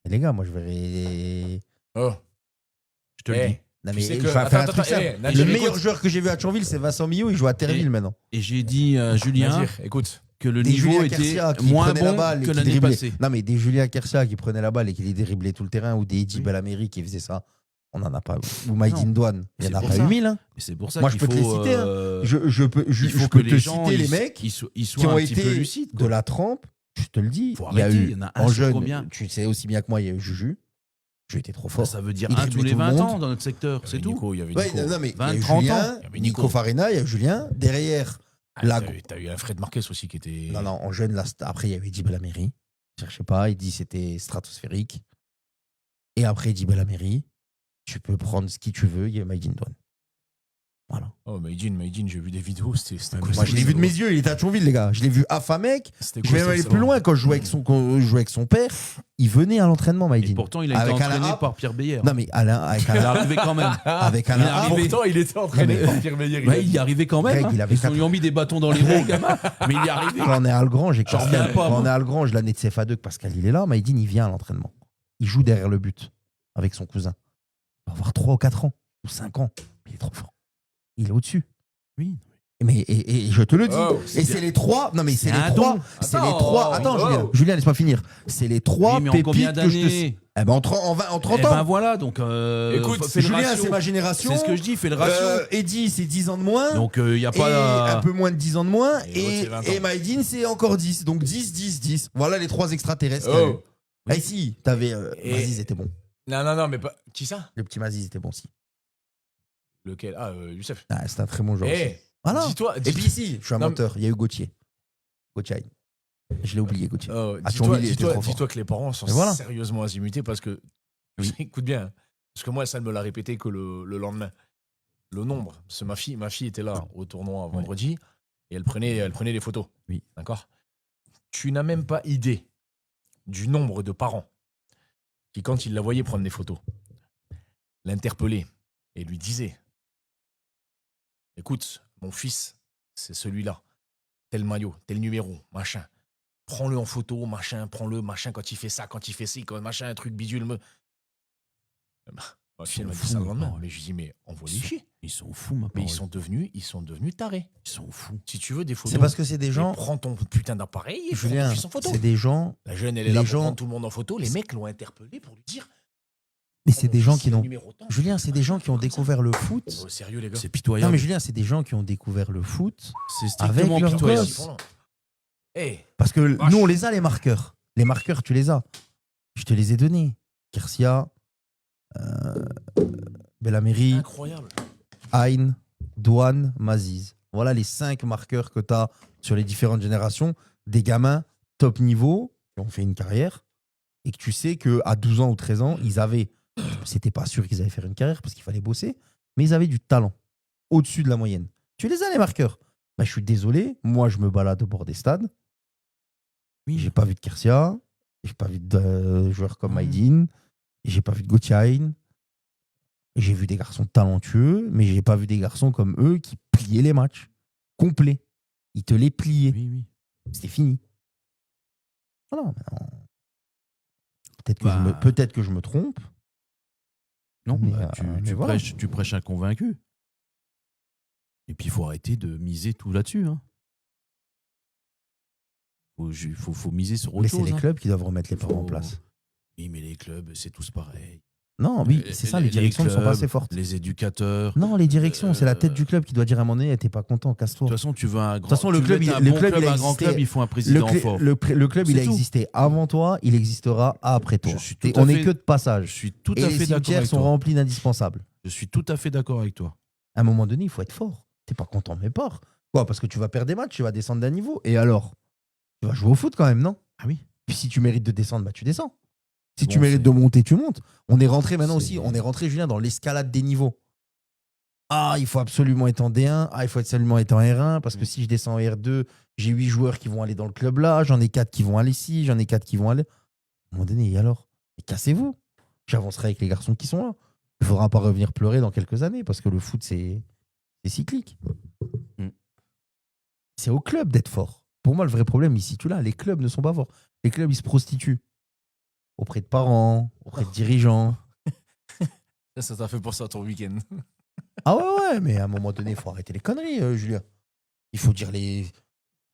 [SPEAKER 3] Et les gars, moi je verrai.
[SPEAKER 4] Je te le dis.
[SPEAKER 3] Non, mais je vais faire un truc simple. Le meilleur joueur que j'ai vu à Thionville, c'est Vincent Millot. Il joue à Terreville maintenant.
[SPEAKER 4] Et j'ai dit à Julien
[SPEAKER 5] écoute,
[SPEAKER 4] que le niveau était moins bon que l'année passée.
[SPEAKER 3] Non, mais des Julien Kersia qui prenaient la balle et qui les dribblait tout le terrain, ou des Eddy Bellameri qui faisaient ça. On n'en a pas. Ou Maïdine Douane. Il n'y en a pas eu 1000. Hein.
[SPEAKER 4] C'est pour ça
[SPEAKER 3] moi, je peux te les citer. Je peux te citer les mecs qui ont été de la trempe. Je te le dis. Il y en a un en jeune. Tu sais aussi bien que moi, il y a eu Juju. J'ai été trop fort.
[SPEAKER 4] Ça veut dire un tous les 20 ans dans notre secteur. C'est tout.
[SPEAKER 5] Il y avait Nico.
[SPEAKER 3] Non, mais 20, 30 ans. Il y avait Nico Farina, il y a Julien. Derrière.
[SPEAKER 5] T'as eu un Fred Marquez aussi qui était.
[SPEAKER 3] Non, en jeune, là, après, il y avait Eddy Bellameri. Je ne sais pas, il dit c'était stratosphérique. Et après Eddy Bellameri, tu peux prendre ce qui tu veux, il y a Maïdine Douane. Voilà.
[SPEAKER 5] Oh, Maïdine, j'ai vu des vidéos. C'était
[SPEAKER 3] moi, je l'ai vu de mes yeux, il était à Thionville, les gars. Je l'ai vu à Famec. Je vais même aller plus loin. Quand je jouais avec son père, il venait à l'entraînement, Maïdine.
[SPEAKER 4] Et pourtant, il a été entraîné par Pierre Beyer.
[SPEAKER 3] Non, mais avec
[SPEAKER 4] il est arrivé quand même.
[SPEAKER 3] Avec
[SPEAKER 5] pourtant, il était entraîné par Pierre Beyer.
[SPEAKER 4] Il y arrivait quand même. Ils lui ont mis des bâtons dans les roues, gamin. Mais il y est arrivé.
[SPEAKER 3] Quand on est à Algrange, l'année de CFA2, Pascal, il est là. Maïdine, il vient à l'entraînement. Il joue derrière le but avec son cousin. Il va avoir 3 ou 4 ans, ou 5 ans. Il est trop fort. Il est au-dessus.
[SPEAKER 4] Oui.
[SPEAKER 3] Mais et je te le dis. Et c'est les 3. Non, mais c'est les 3. C'est les 3. Attends, Julien, laisse-moi finir. C'est les 3 pépites que je te. Eh ben, en 30 ans.
[SPEAKER 4] Ben voilà, donc.
[SPEAKER 3] Écoute, Julien, c'est ma génération.
[SPEAKER 4] C'est ce que je dis, fais le ratio.
[SPEAKER 3] Eddy, c'est 10 ans de moins.
[SPEAKER 4] Donc, il n'y a pas.
[SPEAKER 3] Un peu moins de 10 ans de moins. Et Maïdine, c'est encore 10. Donc, 10. Voilà les 3 extraterrestres. Ah, si, t'avais. Maziz était bon.
[SPEAKER 5] Non, mais pas. Qui ça ?
[SPEAKER 3] Le petit Maziz était bon aussi.
[SPEAKER 5] Lequel ? Youssef.
[SPEAKER 3] Ah, c'est un très bon joueur.
[SPEAKER 5] Voilà.
[SPEAKER 3] Et puis ici, je suis un menteur. Il y a eu Gauthier. Gauthier. Je l'ai oublié, Gauthier.
[SPEAKER 5] Dis-toi que les parents sont sérieusement azimutés parce que. Écoute bien. Parce que moi, ça ne me l'a répété que le lendemain. Le nombre. Parce que ma fille était là au tournoi vendredi et elle prenait les photos.
[SPEAKER 4] Oui.
[SPEAKER 5] D'accord ? Tu n'as même pas idée du nombre de parents qui, quand ils la voyaient prendre des photos, l'interpellaient et lui disaient: écoute, mon fils, c'est celui-là, tel maillot, tel numéro, machin. Prends-le en photo, machin, prends-le, machin, quand il fait ça, quand il fait ci, quand machin, un truc bidule. Ma fille, elle m'a dit ça le lendemain. Mais je lui dis, mais envoie-les chier.
[SPEAKER 4] Ils sont fous, ma
[SPEAKER 5] Mais ils sont devenus tarés.
[SPEAKER 4] Ils sont fous.
[SPEAKER 5] Si tu veux des photos.
[SPEAKER 3] C'est parce que c'est des gens.
[SPEAKER 5] Prends ton putain d'appareil et prends ton fils en photo.
[SPEAKER 3] C'est des gens.
[SPEAKER 5] La jeune, elle est là pour prendre tout le monde en photo. Les mecs l'ont interpellé pour lui dire.
[SPEAKER 3] Mais c'est des gens qui n'ont. Julien, c'est des gens qui ont découvert le foot.
[SPEAKER 5] Sérieux, les gars.
[SPEAKER 4] C'est pitoyable.
[SPEAKER 3] Non, mais Julien, c'est des gens qui ont découvert le foot.
[SPEAKER 4] C'est strictement pitoyable.
[SPEAKER 3] Parce que nous, on les a, les marqueurs. Les marqueurs, tu les as. Je te les ai donnés. Kersia, Bellameri,
[SPEAKER 5] incroyable.
[SPEAKER 3] Hein, Douane, Maziz. Voilà les 5 marqueurs que tu as sur les différentes générations. Des gamins top niveau qui ont fait une carrière et que tu sais qu'à 12 ans ou 13 ans, ils avaient. C'était pas sûr qu'ils allaient faire une carrière parce qu'il fallait bosser, mais ils avaient du talent au-dessus de la moyenne. Tu les as, les marqueurs. Je suis désolé, moi je me balade au bord des stades.
[SPEAKER 4] Oui.
[SPEAKER 3] J'ai pas vu de Kersia, j'ai pas vu de joueurs comme Maïdine, j'ai pas vu de Gauthiaïn. J'ai vu des garçons talentueux, mais j'ai pas vu des garçons comme eux qui pliaient les matchs complets. Ils te les pliaient.
[SPEAKER 4] Oui.
[SPEAKER 3] C'était fini. Voilà, maintenant. Peut-être que je me trompe.
[SPEAKER 4] Non,
[SPEAKER 3] mais,
[SPEAKER 4] tu prêches un convaincu. Et puis il faut arrêter de miser tout là-dessus. Faut miser sur autre chose.
[SPEAKER 3] Mais c'est les clubs qui doivent remettre les parents en place.
[SPEAKER 4] Oui, mais les clubs, c'est tous pareil.
[SPEAKER 3] Non, oui, c'est ça, les directions ne sont pas assez fortes.
[SPEAKER 4] Les éducateurs.
[SPEAKER 3] Non, les directions, c'est la tête du club qui doit dire à un moment donné, t'es pas content, casse-toi.
[SPEAKER 4] De toute façon, tu veux un grand.
[SPEAKER 3] De toute façon, un grand club,
[SPEAKER 4] il faut un président fort.
[SPEAKER 3] Le club, il a existé avant toi, il existera après toi. On n'est que de passage.
[SPEAKER 4] Je suis tout à fait d'accord avec toi.
[SPEAKER 3] Et les cimetières sont remplis d'indispensables.
[SPEAKER 4] Je suis tout à fait d'accord avec toi.
[SPEAKER 3] À un moment donné, il faut être fort. T'es pas content, mais pars. Quoi, parce que tu vas perdre des matchs, tu vas descendre d'un niveau. Et alors, tu vas jouer au foot quand même, non?
[SPEAKER 4] Ah oui.
[SPEAKER 3] Puis si tu mérites de descendre, tu descends. Si tu mérites de monter, tu montes. On est rentré maintenant aussi, on est rentré, Julien, dans l'escalade des niveaux. Ah, il faut absolument être en D1. Ah, il faut absolument être en R1. Parce que si je descends en R2, j'ai 8 joueurs qui vont aller dans le club là. J'en ai 4 qui vont aller ici. J'en ai 4 qui vont aller. À un moment donné, et alors? Mais cassez-vous. J'avancerai avec les garçons qui sont là. Il ne faudra pas revenir pleurer dans quelques années. Parce que le foot, c'est cyclique. C'est au club d'être fort. Pour moi, le vrai problème ici, les clubs ne sont pas forts. Les clubs, ils se prostituent. Auprès de parents, auprès de dirigeants.
[SPEAKER 5] Ça t'a fait pour ça ton week-end.
[SPEAKER 3] Ah ouais, mais à un moment donné, il faut arrêter les conneries, Julien. Il faut dire les...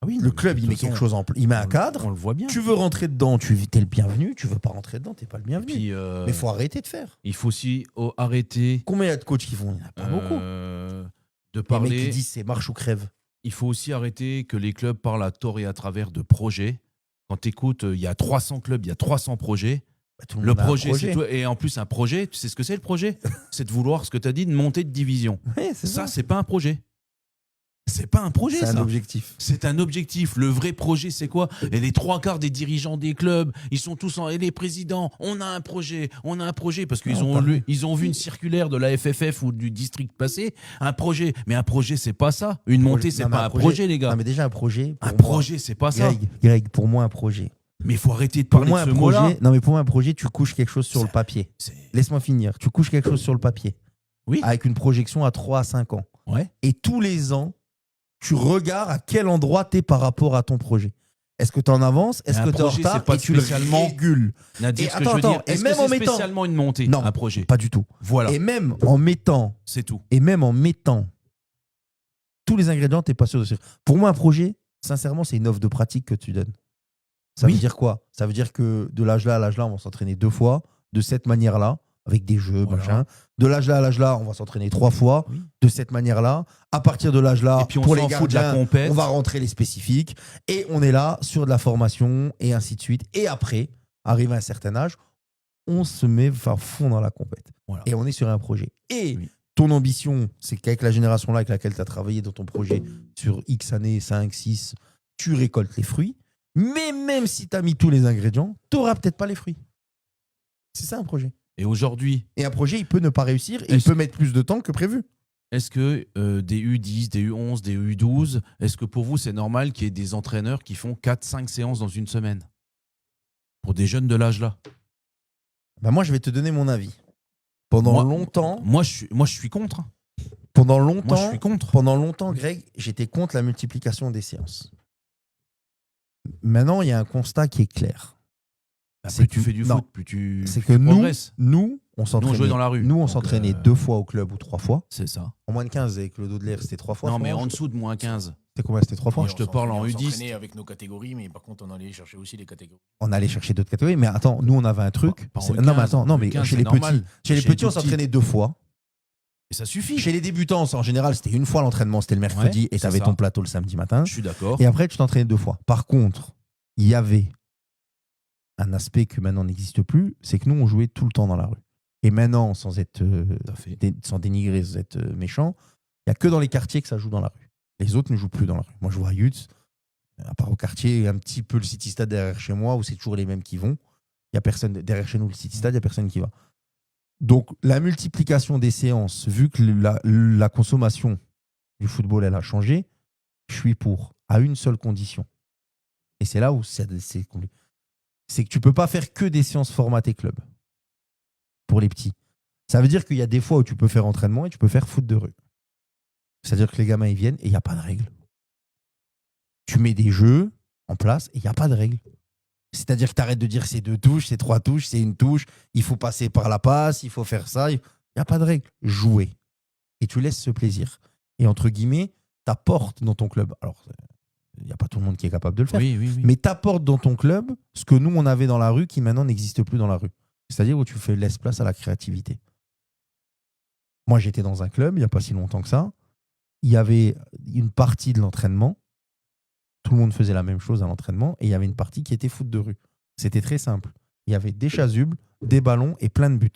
[SPEAKER 3] Ah oui, le club, il met quelque chose il met un cadre.
[SPEAKER 4] On le voit bien.
[SPEAKER 3] Tu veux rentrer dedans, t'es le bienvenu. Tu veux pas rentrer dedans, t'es pas le bienvenu.
[SPEAKER 4] Puis,
[SPEAKER 3] mais il faut arrêter de faire.
[SPEAKER 4] Il faut aussi arrêter...
[SPEAKER 3] Combien il y a de coachs qui font? Il n'y en a pas beaucoup.
[SPEAKER 4] De parler...
[SPEAKER 3] Les mecs qui disent c'est marche ou crève.
[SPEAKER 4] Il faut aussi arrêter que les clubs parlent à tort et à travers de projets. Quand tu écoutes, il y a 300 clubs, il y a 300 projets. Le projet, c'est tout. Et en plus, un projet, tu sais ce que c'est le projet? C'est de vouloir, ce que tu as dit, de monter de division.
[SPEAKER 3] Ouais, ça,
[SPEAKER 4] c'est pas un projet. C'est pas un projet,
[SPEAKER 3] c'est
[SPEAKER 4] ça.
[SPEAKER 3] C'est un objectif.
[SPEAKER 4] C'est un objectif. Le vrai projet, c'est quoi? Et les 3/4 des dirigeants des clubs, ils sont tous et les présidents, on a un projet, parce qu'ils ont vu une circulaire de la FFF ou du district passé, un projet. Mais un projet, c'est pas ça. Une montée, c'est pas un projet, les gars.
[SPEAKER 3] Non, mais déjà, un projet.
[SPEAKER 4] Projet, c'est pas ça.
[SPEAKER 3] Greg, pour moi, un projet.
[SPEAKER 4] Mais il faut arrêter de parler de ce mot-là.
[SPEAKER 3] Non, mais pour moi, un projet, tu couches quelque chose sur le papier. Laisse-moi finir. Tu couches quelque chose sur le papier.
[SPEAKER 4] Oui.
[SPEAKER 3] Avec une projection à 3 à 5 ans.
[SPEAKER 4] Ouais.
[SPEAKER 3] Et tous les ans, tu regardes à quel endroit tu es par rapport à ton projet. Est-ce que tu en avances? Est-ce que tu es en retard? Et tu le régules.
[SPEAKER 4] Et attends,
[SPEAKER 3] et même en mettant
[SPEAKER 4] spécialement une montée,
[SPEAKER 3] non,
[SPEAKER 4] un projet.
[SPEAKER 3] Pas du tout.
[SPEAKER 4] Voilà.
[SPEAKER 3] Et même en mettant.
[SPEAKER 4] C'est tout.
[SPEAKER 3] Et même en mettant tous les ingrédients, tu n'es pas sûr de suivre. Pour moi, un projet, sincèrement, c'est une offre de pratique que tu donnes. Ça veut dire quoi? Ça veut dire que de l'âge là à l'âge là, on va s'entraîner 2 fois, de cette manière-là, avec des jeux, machin. De l'âge là à l'âge là, on va s'entraîner 3 fois, de cette manière-là. À partir de l'âge là, pour les gardiens, on va rentrer les spécifiques. Et on est là sur de la formation et ainsi de suite. Et après, arrivé à un certain âge, on se met à fond dans la compète. Voilà. Et on est sur un projet. Et ton ambition, c'est qu'avec la génération là avec laquelle tu as travaillé dans ton projet sur X années, 5, 6, tu récoltes les fruits. Mais même si tu as mis tous les ingrédients, tu n'auras peut-être pas les fruits. C'est ça un projet.
[SPEAKER 4] Et aujourd'hui...
[SPEAKER 3] Et un projet, il peut ne pas réussir et il peut mettre plus de temps que prévu.
[SPEAKER 4] Est-ce que des U10, des U11, des U12, est-ce que pour vous, c'est normal qu'il y ait des entraîneurs qui font 4-5 séances dans une semaine? Pour des jeunes de l'âge là?
[SPEAKER 3] Moi, je vais te donner mon avis. Pendant longtemps...
[SPEAKER 4] Moi, je suis contre.
[SPEAKER 3] Pendant longtemps,
[SPEAKER 4] je suis contre.
[SPEAKER 3] Pendant longtemps, Greg, j'étais contre la multiplication des séances. Maintenant, il y a un constat qui est clair.
[SPEAKER 4] Plus tu fais du foot, plus tu
[SPEAKER 3] progresses. Nous, on s'entraînait.
[SPEAKER 4] Nous, on jouait dans la rue.
[SPEAKER 3] Nous, on s'entraînait 2 fois au club ou 3 fois.
[SPEAKER 4] C'est ça.
[SPEAKER 3] En moins de 15, avec le dos de l'air, c'était 3 fois.
[SPEAKER 4] Non, mais en dessous de moins 15.
[SPEAKER 3] C'était combien? C'était 3 fois.
[SPEAKER 4] Je te parle en U10.
[SPEAKER 5] On s'entraînait avec nos catégories, mais par contre, on allait chercher aussi les catégories.
[SPEAKER 3] On allait chercher d'autres catégories, mais attends, nous, on avait un truc. Mais chez les petits. Chez les petits, on s'entraînait 2 fois.
[SPEAKER 4] Et ça suffit.
[SPEAKER 3] Chez les débutants, en général, c'était 1 fois l'entraînement, c'était le mercredi, et tu avais ton plateau le samedi matin.
[SPEAKER 4] Je suis d'accord.
[SPEAKER 3] Et après, tu t'entraînais 2 fois. Par contre, il y avait un aspect que maintenant n'existe plus, c'est que nous, on jouait tout le temps dans la rue. Et maintenant, sans dénigrer, sans être méchant, Il n'y a que dans les quartiers que ça joue dans la rue. Les autres ne jouent plus dans la rue. Moi, je vois à Yutz, à part au quartier, un petit peu le City Stade derrière chez moi, où c'est toujours les mêmes qui vont. Il n'y a personne derrière chez nous, le City Stade, il n'y a personne qui va. Donc, la multiplication des séances, vu que la consommation du football, elle a changé, je suis pour, à une seule condition. Et c'est là où c'est compliqué. C'est que tu ne peux pas faire que des séances formatées club pour les petits. Ça veut dire qu'il y a des fois où tu peux faire entraînement et tu peux faire foot de rue. C'est-à-dire que les gamins, ils viennent et il n'y a pas de règles. Tu mets des jeux en place et il n'y a pas de règles. C'est-à-dire que tu arrêtes de dire c'est 2 touches, c'est 3 touches, c'est 1 touche, il faut passer par la passe, il faut faire ça. Il n'y a pas de règles. Jouer. Et tu laisses ce plaisir. Et entre guillemets, t'apportes dans ton club. Alors, il n'y a pas tout le monde qui est capable de le faire.
[SPEAKER 4] Oui.
[SPEAKER 3] Mais t'apportes dans ton club ce que nous, on avait dans la rue qui maintenant n'existe plus dans la rue. C'est-à-dire où tu laisses place à la créativité. Moi, j'étais dans un club il n'y a pas si longtemps que ça. Il y avait une partie de l'entraînement. Tout le monde faisait la même chose à l'entraînement. Et il y avait une partie qui était foot de rue. C'était très simple. Il y avait des chasubles, des ballons et plein de buts.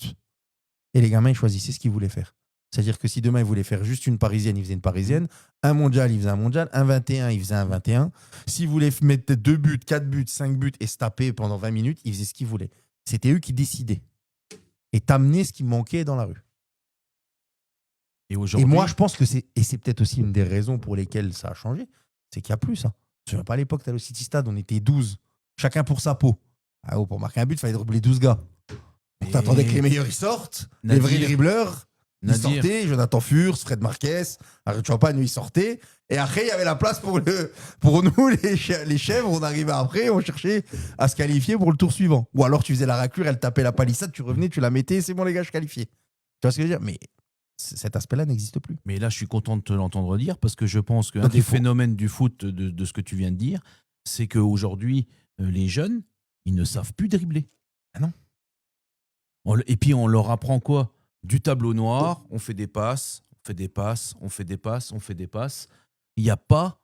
[SPEAKER 3] Et les gamins, ils choisissaient ce qu'ils voulaient faire. C'est-à-dire que si demain, ils voulaient faire juste une parisienne, ils faisaient une parisienne. Un mondial, ils faisaient un mondial. Un 21, ils faisaient un 21. S'ils voulaient mettre 2 buts, 4 buts, 5 buts et se taper pendant 20 minutes, ils faisaient ce qu'ils voulaient. C'était eux qui décidaient. Et t'amenaient ce qui manquait dans la rue. Et moi, je pense que c'est peut-être aussi une des raisons pour lesquelles ça a changé, c'est qu'il n'y a plus ça. Tu vois pas à l'époque, tu allais au City Stade, on était 12, chacun pour sa peau. Ah, pour marquer un but, il fallait dribbler 12 gars. On t'attendait que les meilleurs ils sortent, les vrais dribbleurs, ils sortaient, Jonathan Furs, Fred Marquez, Arrête Champagne, ils sortaient. Et après, il y avait la place pour nous, les chèvres, on arrivait après, on cherchait à se qualifier pour le tour suivant. Ou alors tu faisais la raclure, elle tapait la palissade, tu revenais, tu la mettais, c'est bon les gars, je suis qualifié. Tu vois ce que je veux dire? Mais cet aspect-là n'existe plus.
[SPEAKER 4] Mais là, je suis content de te l'entendre dire parce que je pense qu'un des phénomènes du foot, de ce que tu viens de dire, c'est qu'aujourd'hui, les jeunes, ils ne savent plus dribbler.
[SPEAKER 3] Ah non.
[SPEAKER 4] Et puis, on leur apprend quoi? Du tableau noir, on fait des passes, on fait des passes, on fait des passes, on fait des passes. Il n'y a pas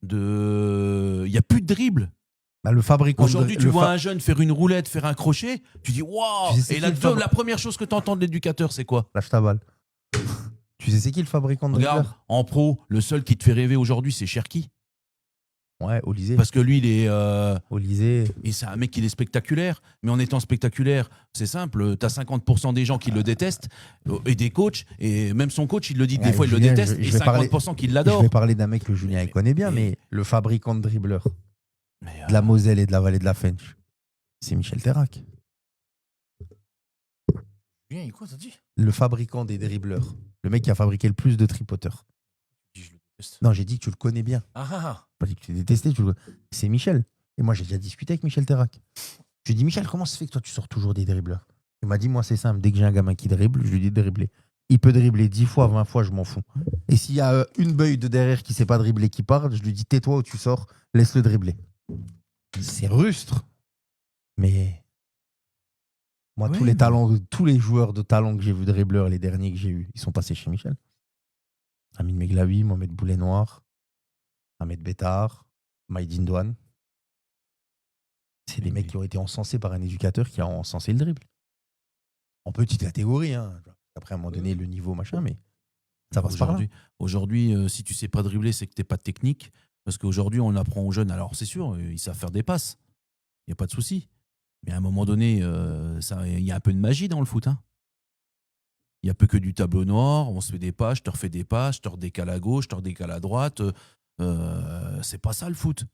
[SPEAKER 4] de... Il n'y a plus de dribble.
[SPEAKER 3] Bah, le fabricant
[SPEAKER 4] aujourd'hui, tu vois un jeune faire une roulette, faire un crochet, tu dis waouh. Et la première chose que tu entends de l'éducateur, c'est quoi?
[SPEAKER 3] Lâche ta balle. Tu sais c'est qui le fabricant de
[SPEAKER 4] Regarde, en pro, le seul qui te fait rêver aujourd'hui, c'est Cherki.
[SPEAKER 3] Ouais, Olysée.
[SPEAKER 4] Parce que lui, il est.
[SPEAKER 3] Olysée.
[SPEAKER 4] Et c'est un mec qui est spectaculaire. Mais en étant spectaculaire, c'est simple. Tu as 50% des gens qui le détestent et des coachs. Et même son coach, il le dit, des fois, il le déteste. Et 50% qui l'adorent.
[SPEAKER 3] Je vais parler d'un mec que Julien il connaît bien, mais le fabricant de dribbleurs de la Moselle et de la vallée de la Fench, c'est Michel Terrac.
[SPEAKER 5] Julien, quoi, t'as dit?
[SPEAKER 3] Le fabricant des dribbleurs. Le mec qui a fabriqué le plus de tripoteurs. Non, j'ai dit que tu le connais bien. Pas dit que tu détestais, c'est Michel. Et moi, j'ai déjà discuté avec Michel Terrac. Je lui ai dit, Michel, comment ça se fait que toi, tu sors toujours des dribbleurs? Il m'a dit, moi, c'est simple. Dès que j'ai un gamin qui dribble, je lui dis de dribbler. Il peut dribbler 10 fois, 20 fois, je m'en fous. Et s'il y a une beuille de derrière qui ne sait pas dribbler qui part, je lui dis, tais-toi ou tu sors, laisse-le dribbler. C'est rustre. Mais moi, oui, tous les joueurs de talent que j'ai vus dribbleurs, les derniers que j'ai eus, ils sont passés chez Michel. Amine Meglaoui, Mohamed Boulet-Noir, Ahmed Bétard, Maïdine Douane. C'est des mecs qui ont été encensés par un éducateur qui a encensé le dribble. En petite catégorie. Hein. Après, à un moment donné, le niveau, machin, mais ça passe par là.
[SPEAKER 4] Aujourd'hui, si tu sais pas dribbler, c'est que tu n'es pas technique. Parce qu'aujourd'hui, on apprend aux jeunes. Alors, c'est sûr, ils savent faire des passes. Il n'y a pas de souci. Mais à un moment donné, il y a un peu de magie dans le foot. Hein. Il n'y a peu que du tableau noir, on se fait des passes, je te refais des passes, je te redécale à gauche, je te redécale à droite. C'est pas ça le foot.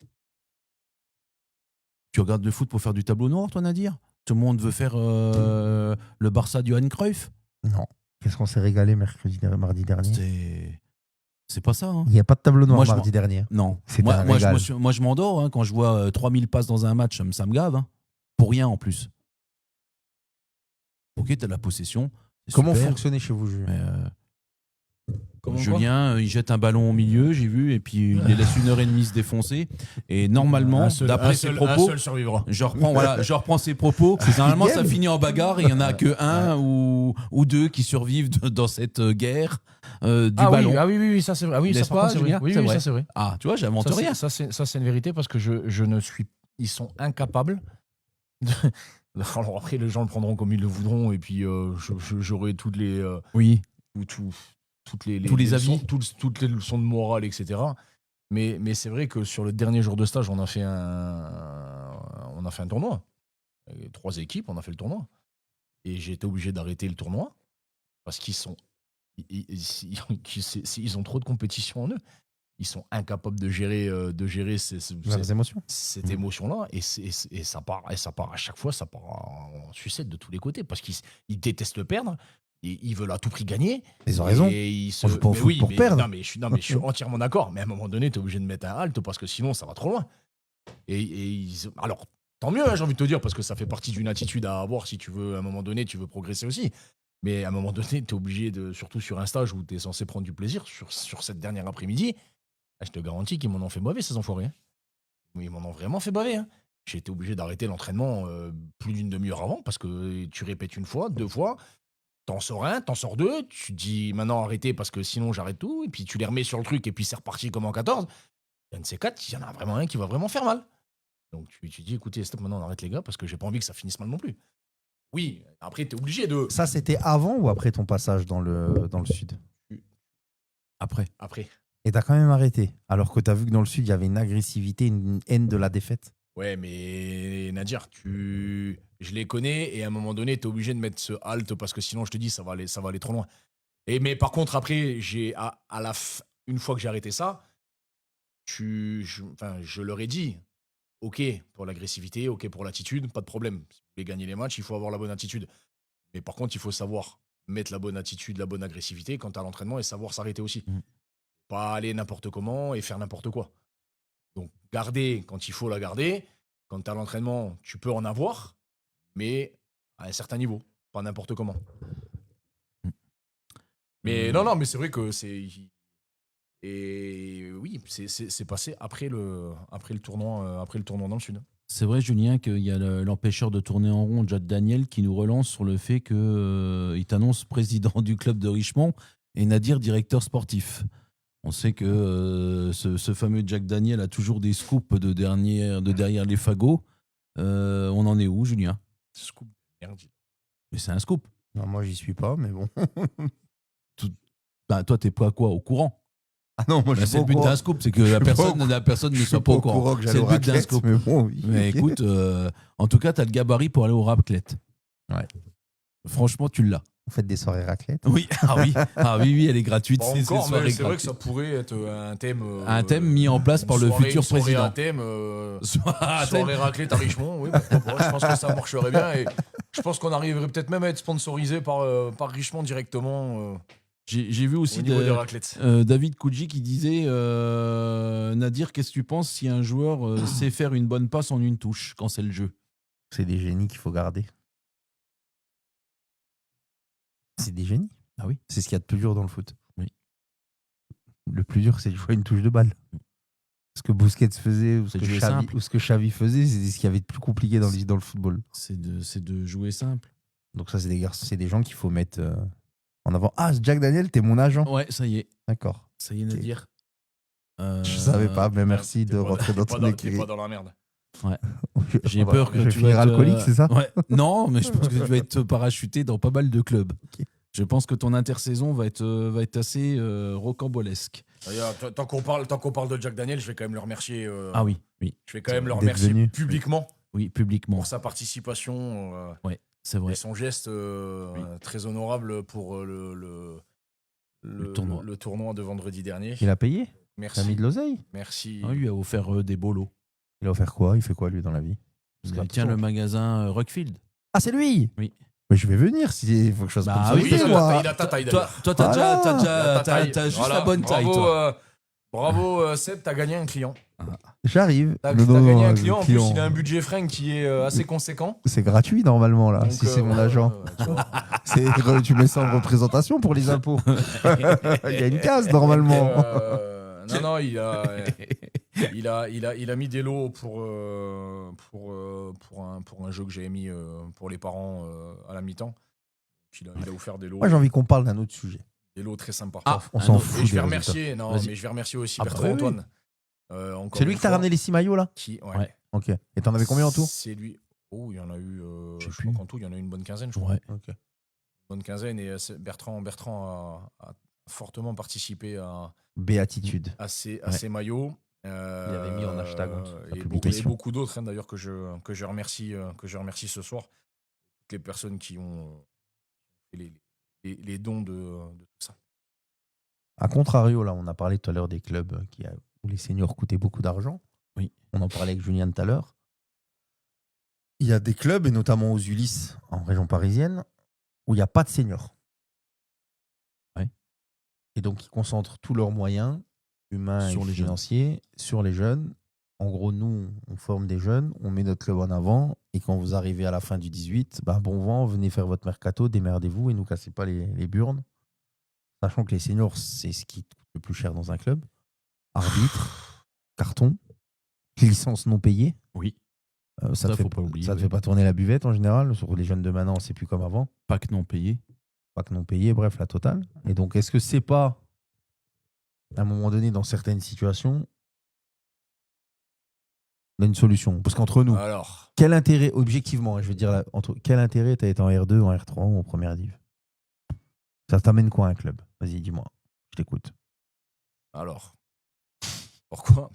[SPEAKER 4] Tu regardes le foot pour faire du tableau noir, toi, Nadir? Tout le monde veut faire le Barça du Johan Cruyff?
[SPEAKER 3] Non. Qu'est-ce qu'on s'est régalé mardi dernier?
[SPEAKER 4] C'est pas ça. Hein.
[SPEAKER 3] Il n'y a pas de tableau noir mardi dernier.
[SPEAKER 4] Non. Moi, je m'endors hein, quand je vois 3000 passes dans un match, ça me gave. Hein. Pour rien en plus. Ok, tu as la possession.
[SPEAKER 3] Comment fonctionnait chez vous, Julien?
[SPEAKER 4] Julien, il jette un ballon au milieu, j'ai vu, et puis il les laisse 1h30 se défoncer. Et normalement, d'après ses propos, je reprends ses propos. Normalement, ça finit en bagarre et il n'y en a que un ou deux qui survivent dans cette guerre du ballon.
[SPEAKER 5] Oui, ça c'est vrai. Oui, ça
[SPEAKER 4] pas,
[SPEAKER 5] c'est vrai. Oui, ça c'est vrai.
[SPEAKER 4] Ah, tu vois, j'invente rien.
[SPEAKER 5] Ça c'est une vérité parce que je ne suis. Ils sont incapables. Alors après, les gens le prendront comme ils le voudront et puis j'aurai toutes les.
[SPEAKER 4] Oui.
[SPEAKER 5] Tout. toutes
[SPEAKER 4] tous les avis,
[SPEAKER 5] toutes les leçons de morale, etc. Mais c'est vrai que sur le dernier jour de stage, on a fait un tournoi. 3 équipes, on a fait le tournoi. Et j'ai été obligé d'arrêter le tournoi parce qu'ils ont trop de compétition en eux. Ils sont incapables de gérer
[SPEAKER 3] Les émotions.
[SPEAKER 5] cette émotion-là. Et ça part à chaque fois, ça part en sucette de tous les côtés parce qu'ils détestent perdre. Ils veulent à tout prix gagner.
[SPEAKER 3] Ils ont raison.
[SPEAKER 5] On
[SPEAKER 3] joue pas au foot pour perdre.
[SPEAKER 5] Non, mais je suis entièrement d'accord. Mais à un moment donné, tu es obligé de mettre un halt parce que sinon, ça va trop loin. Alors, tant mieux, hein, j'ai envie de te dire, parce que ça fait partie d'une attitude à avoir si tu veux, à un moment donné, tu veux progresser aussi. Mais à un moment donné, tu es obligé, surtout sur un stage où tu es censé prendre du plaisir, sur cette dernière après-midi, je te garantis qu'ils m'en ont fait baver, ces enfoirés. Hein. Ils m'en ont vraiment fait baver. Hein. J'ai été obligé d'arrêter l'entraînement plus d'une demi-heure avant parce que tu répètes 1 fois, 2 fois. T'en sors 1, t'en sors 2, tu te dis maintenant arrêtez parce que sinon j'arrête tout, et puis tu les remets sur le truc et puis c'est reparti comme en 14. Il y en a de ces 4, il y en a vraiment un qui va vraiment faire mal. Donc tu dis écoutez, stop, maintenant on arrête les gars parce que j'ai pas envie que ça finisse mal non plus. Oui, après t'es obligé de.
[SPEAKER 3] Ça, c'était avant ou après ton passage dans le sud?
[SPEAKER 4] Après.
[SPEAKER 3] Et t'as quand même arrêté, alors que t'as vu que dans le sud, il y avait une agressivité, une haine de la défaite.
[SPEAKER 5] Ouais, mais Nadir, je les connais et à un moment donné, t'es obligé de mettre ce halt parce que sinon, je te dis, ça va aller trop loin. Mais par contre, après, une fois que j'ai arrêté ça, je leur ai dit, ok pour l'agressivité, ok pour l'attitude, pas de problème. Si vous voulez gagner les matchs, il faut avoir la bonne attitude. Mais par contre, il faut savoir mettre la bonne attitude, la bonne agressivité quand t'as l'entraînement et savoir s'arrêter aussi. Pas aller n'importe comment et faire n'importe quoi. Donc, garder quand il faut la garder. Quand tu as l'entraînement, tu peux en avoir, mais à un certain niveau, pas n'importe comment. Mais non, mais c'est vrai que c'est. Et oui, c'est passé après le tournoi dans le Sud.
[SPEAKER 4] C'est vrai, Julien, qu'il y a l'empêcheur de tourner en rond, Jack Daniel, qui nous relance sur le fait qu'il t'annonce président du club de Richemont et Nadir directeur sportif. On sait que ce fameux Jack Daniel a toujours des scoops de derrière les fagots. On en est où, Julien?
[SPEAKER 5] Scoop de merde.
[SPEAKER 4] Mais c'est un scoop.
[SPEAKER 3] Non, moi, j'y suis pas, mais bon.
[SPEAKER 4] Toi, t'es pas quoi? Au courant?
[SPEAKER 3] Ah non, moi, je suis
[SPEAKER 4] c'est le but d'un scoop, c'est que la personne ne soit pas au courant.
[SPEAKER 3] C'est le but d'un scoop.
[SPEAKER 4] Mais bon, oui. Mais écoute, en tout cas, t'as le gabarit pour aller au raclette.
[SPEAKER 3] Ouais.
[SPEAKER 4] Franchement, tu l'as.
[SPEAKER 3] Vous faites des soirées raclette?
[SPEAKER 4] Oui, oui, elle est gratuite.
[SPEAKER 5] Bon, c'est vrai que ça pourrait être un thème.
[SPEAKER 4] Un thème mis en place par le futur président.
[SPEAKER 5] Un thème. Soirée raclette à Richemont, oui, pourquoi pas. Je pense que ça marcherait bien et je pense qu'on arriverait peut-être même à être sponsorisé par Richemont directement.
[SPEAKER 4] J'ai vu aussi David Koudji qui disait Nadir, qu'est-ce que tu penses si un joueur sait faire une bonne passe en une touche quand c'est le jeu?
[SPEAKER 3] C'est des génies qu'il faut garder. C'est des génies.
[SPEAKER 4] Ah oui.
[SPEAKER 3] C'est ce qu'il y a de plus dur dans le foot.
[SPEAKER 4] Oui.
[SPEAKER 3] Le plus dur, c'est de jouer une touche de balle. Ce que Busquets faisait ou ce que Xavi faisait, c'est ce qu'il y avait de plus compliqué dans le football.
[SPEAKER 4] C'est de jouer simple.
[SPEAKER 3] Donc ça, c'est des gens qu'il faut mettre en avant. Ah, Jack Daniel, t'es mon agent.
[SPEAKER 4] Ouais, ça y est.
[SPEAKER 3] D'accord.
[SPEAKER 4] Ça y est, Nadir.
[SPEAKER 3] Je savais pas, mais merci de rentrer dans ton écrit.
[SPEAKER 5] T'es pas dans la merde.
[SPEAKER 4] Ouais. J'ai peur que
[SPEAKER 3] tu vas être alcoolique, c'est ça?
[SPEAKER 4] Ouais. Non, mais je pense que tu vas être parachuté dans pas mal de clubs. Okay. Je pense que ton intersaison va être assez rocambolesque.
[SPEAKER 5] Tant qu'on parle de Jack Daniel, je vais quand même le remercier.
[SPEAKER 4] Ah oui.
[SPEAKER 5] Je vais quand même le remercier publiquement.
[SPEAKER 4] Oui, publiquement.
[SPEAKER 5] Pour sa participation.
[SPEAKER 4] Ouais, c'est vrai.
[SPEAKER 5] Et son geste très honorable pour le tournoi de vendredi dernier.
[SPEAKER 3] Il a payé?
[SPEAKER 5] Merci.
[SPEAKER 3] Il a mis de l'oseille?
[SPEAKER 5] Merci.
[SPEAKER 4] Il lui a offert des bolos.
[SPEAKER 3] Il a offert quoi? Il fait quoi, lui, dans la vie?
[SPEAKER 4] Il tient le magasin Rockfield.
[SPEAKER 3] Ah, c'est lui?
[SPEAKER 4] Oui.
[SPEAKER 3] Mais je vais venir s'il faut que je fasse
[SPEAKER 5] comme ça. Oui, il a ta taille.
[SPEAKER 4] Toi, t'as juste la bonne taille.
[SPEAKER 5] Bravo, Seb, t'as gagné un client.
[SPEAKER 3] J'arrive.
[SPEAKER 5] T'as gagné un client. En plus, il a un budget fringue qui est assez conséquent.
[SPEAKER 3] C'est gratuit, normalement, là, donc, si c'est mon agent. Tu mets ça en représentation pour les impôts. Il y a une case, normalement.
[SPEAKER 5] Non, il a mis des lots pour un jeu que j'avais mis pour les parents à la mi-temps. Il a offert des lots.
[SPEAKER 3] Moi, j'ai envie qu'on parle d'un autre sujet.
[SPEAKER 5] Des lots très sympas.
[SPEAKER 3] On s'en fout.
[SPEAKER 5] Et je vais remercier aussi Bertrand Antoine.
[SPEAKER 3] C'est lui qui t'a ramené les 6 maillots, là?
[SPEAKER 5] Ouais.
[SPEAKER 3] Ok. Et t'en avais combien en tout?
[SPEAKER 5] C'est lui. Oh, il y en a eu. Je crois qu'en tout, il y en a eu une bonne quinzaine, je crois.
[SPEAKER 3] Ouais. Ok.
[SPEAKER 5] Bonne quinzaine. Et Bertrand a fortement participé
[SPEAKER 3] Béatitude.
[SPEAKER 5] à ces maillots.
[SPEAKER 3] Il avait mis en hashtag
[SPEAKER 5] et beaucoup d'autres d'ailleurs que je remercie ce soir. Toutes les personnes qui ont fait les dons de tout ça.
[SPEAKER 3] A contrario, là, on a parlé tout à l'heure des clubs où les seniors coûtaient beaucoup d'argent.
[SPEAKER 4] Oui.
[SPEAKER 3] On en parlait avec Julien tout à l'heure. Il y a des clubs, et notamment aux Ulysses, en région parisienne, où il n'y a pas de seniors.
[SPEAKER 4] Ouais.
[SPEAKER 3] Et donc, ils concentrent tous leurs moyens humains et financiers sur les jeunes. En gros, nous, on forme des jeunes, on met notre club en avant, et quand vous arrivez à la fin du 18, bon vent, venez faire votre mercato, démerdez-vous et ne nous cassez pas les burnes. Sachant que les seniors, c'est ce qui coûte le plus cher dans un club. Arbitre, carton, licence non payée.
[SPEAKER 4] Oui.
[SPEAKER 3] Ça ne te fait pas tourner la buvette en général. Sur les jeunes de maintenant, c'est plus comme avant.
[SPEAKER 4] Pack non payé.
[SPEAKER 3] Pack non payé, bref, la totale. Et donc, est-ce que c'est pas, à un moment donné, dans certaines situations, on a une solution? Parce qu'entre nous, quel intérêt, objectivement, je veux dire, quel intérêt t'as été en R2, en R3 ou en première div? Ça t'amène quoi un club? Vas-y, dis-moi. Je t'écoute.
[SPEAKER 5] Alors,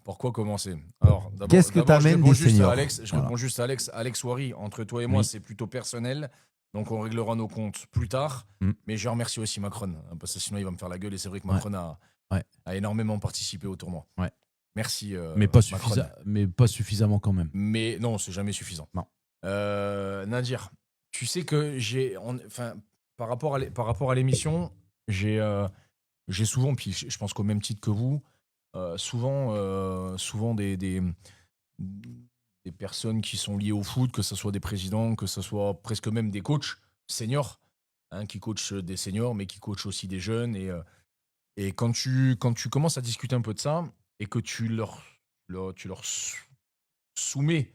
[SPEAKER 5] pourquoi commencer? Alors,
[SPEAKER 3] qu'est-ce que t'amènes des seniors?
[SPEAKER 5] Je réponds juste à Alex. Alex Wari, entre toi et moi, c'est plutôt personnel. Donc, on réglera nos comptes plus tard. Mais je remercie aussi Macron. Parce que sinon, il va me faire la gueule. Et c'est vrai que Macron a énormément participé au tournoi.
[SPEAKER 4] Ouais.
[SPEAKER 5] Merci.
[SPEAKER 4] Mais pas suffisamment quand même.
[SPEAKER 5] Mais non, c'est jamais suffisant.
[SPEAKER 4] Non.
[SPEAKER 5] Nadir, tu sais que par rapport à l'émission, j'ai souvent, puis je pense qu'au même titre que vous, souvent des personnes qui sont liées au foot, que ce soit des présidents, que ce soit presque même des coachs seniors, qui coachent des seniors, mais qui coachent aussi des jeunes. Et quand tu commences à discuter un peu de ça, et que tu leur soumets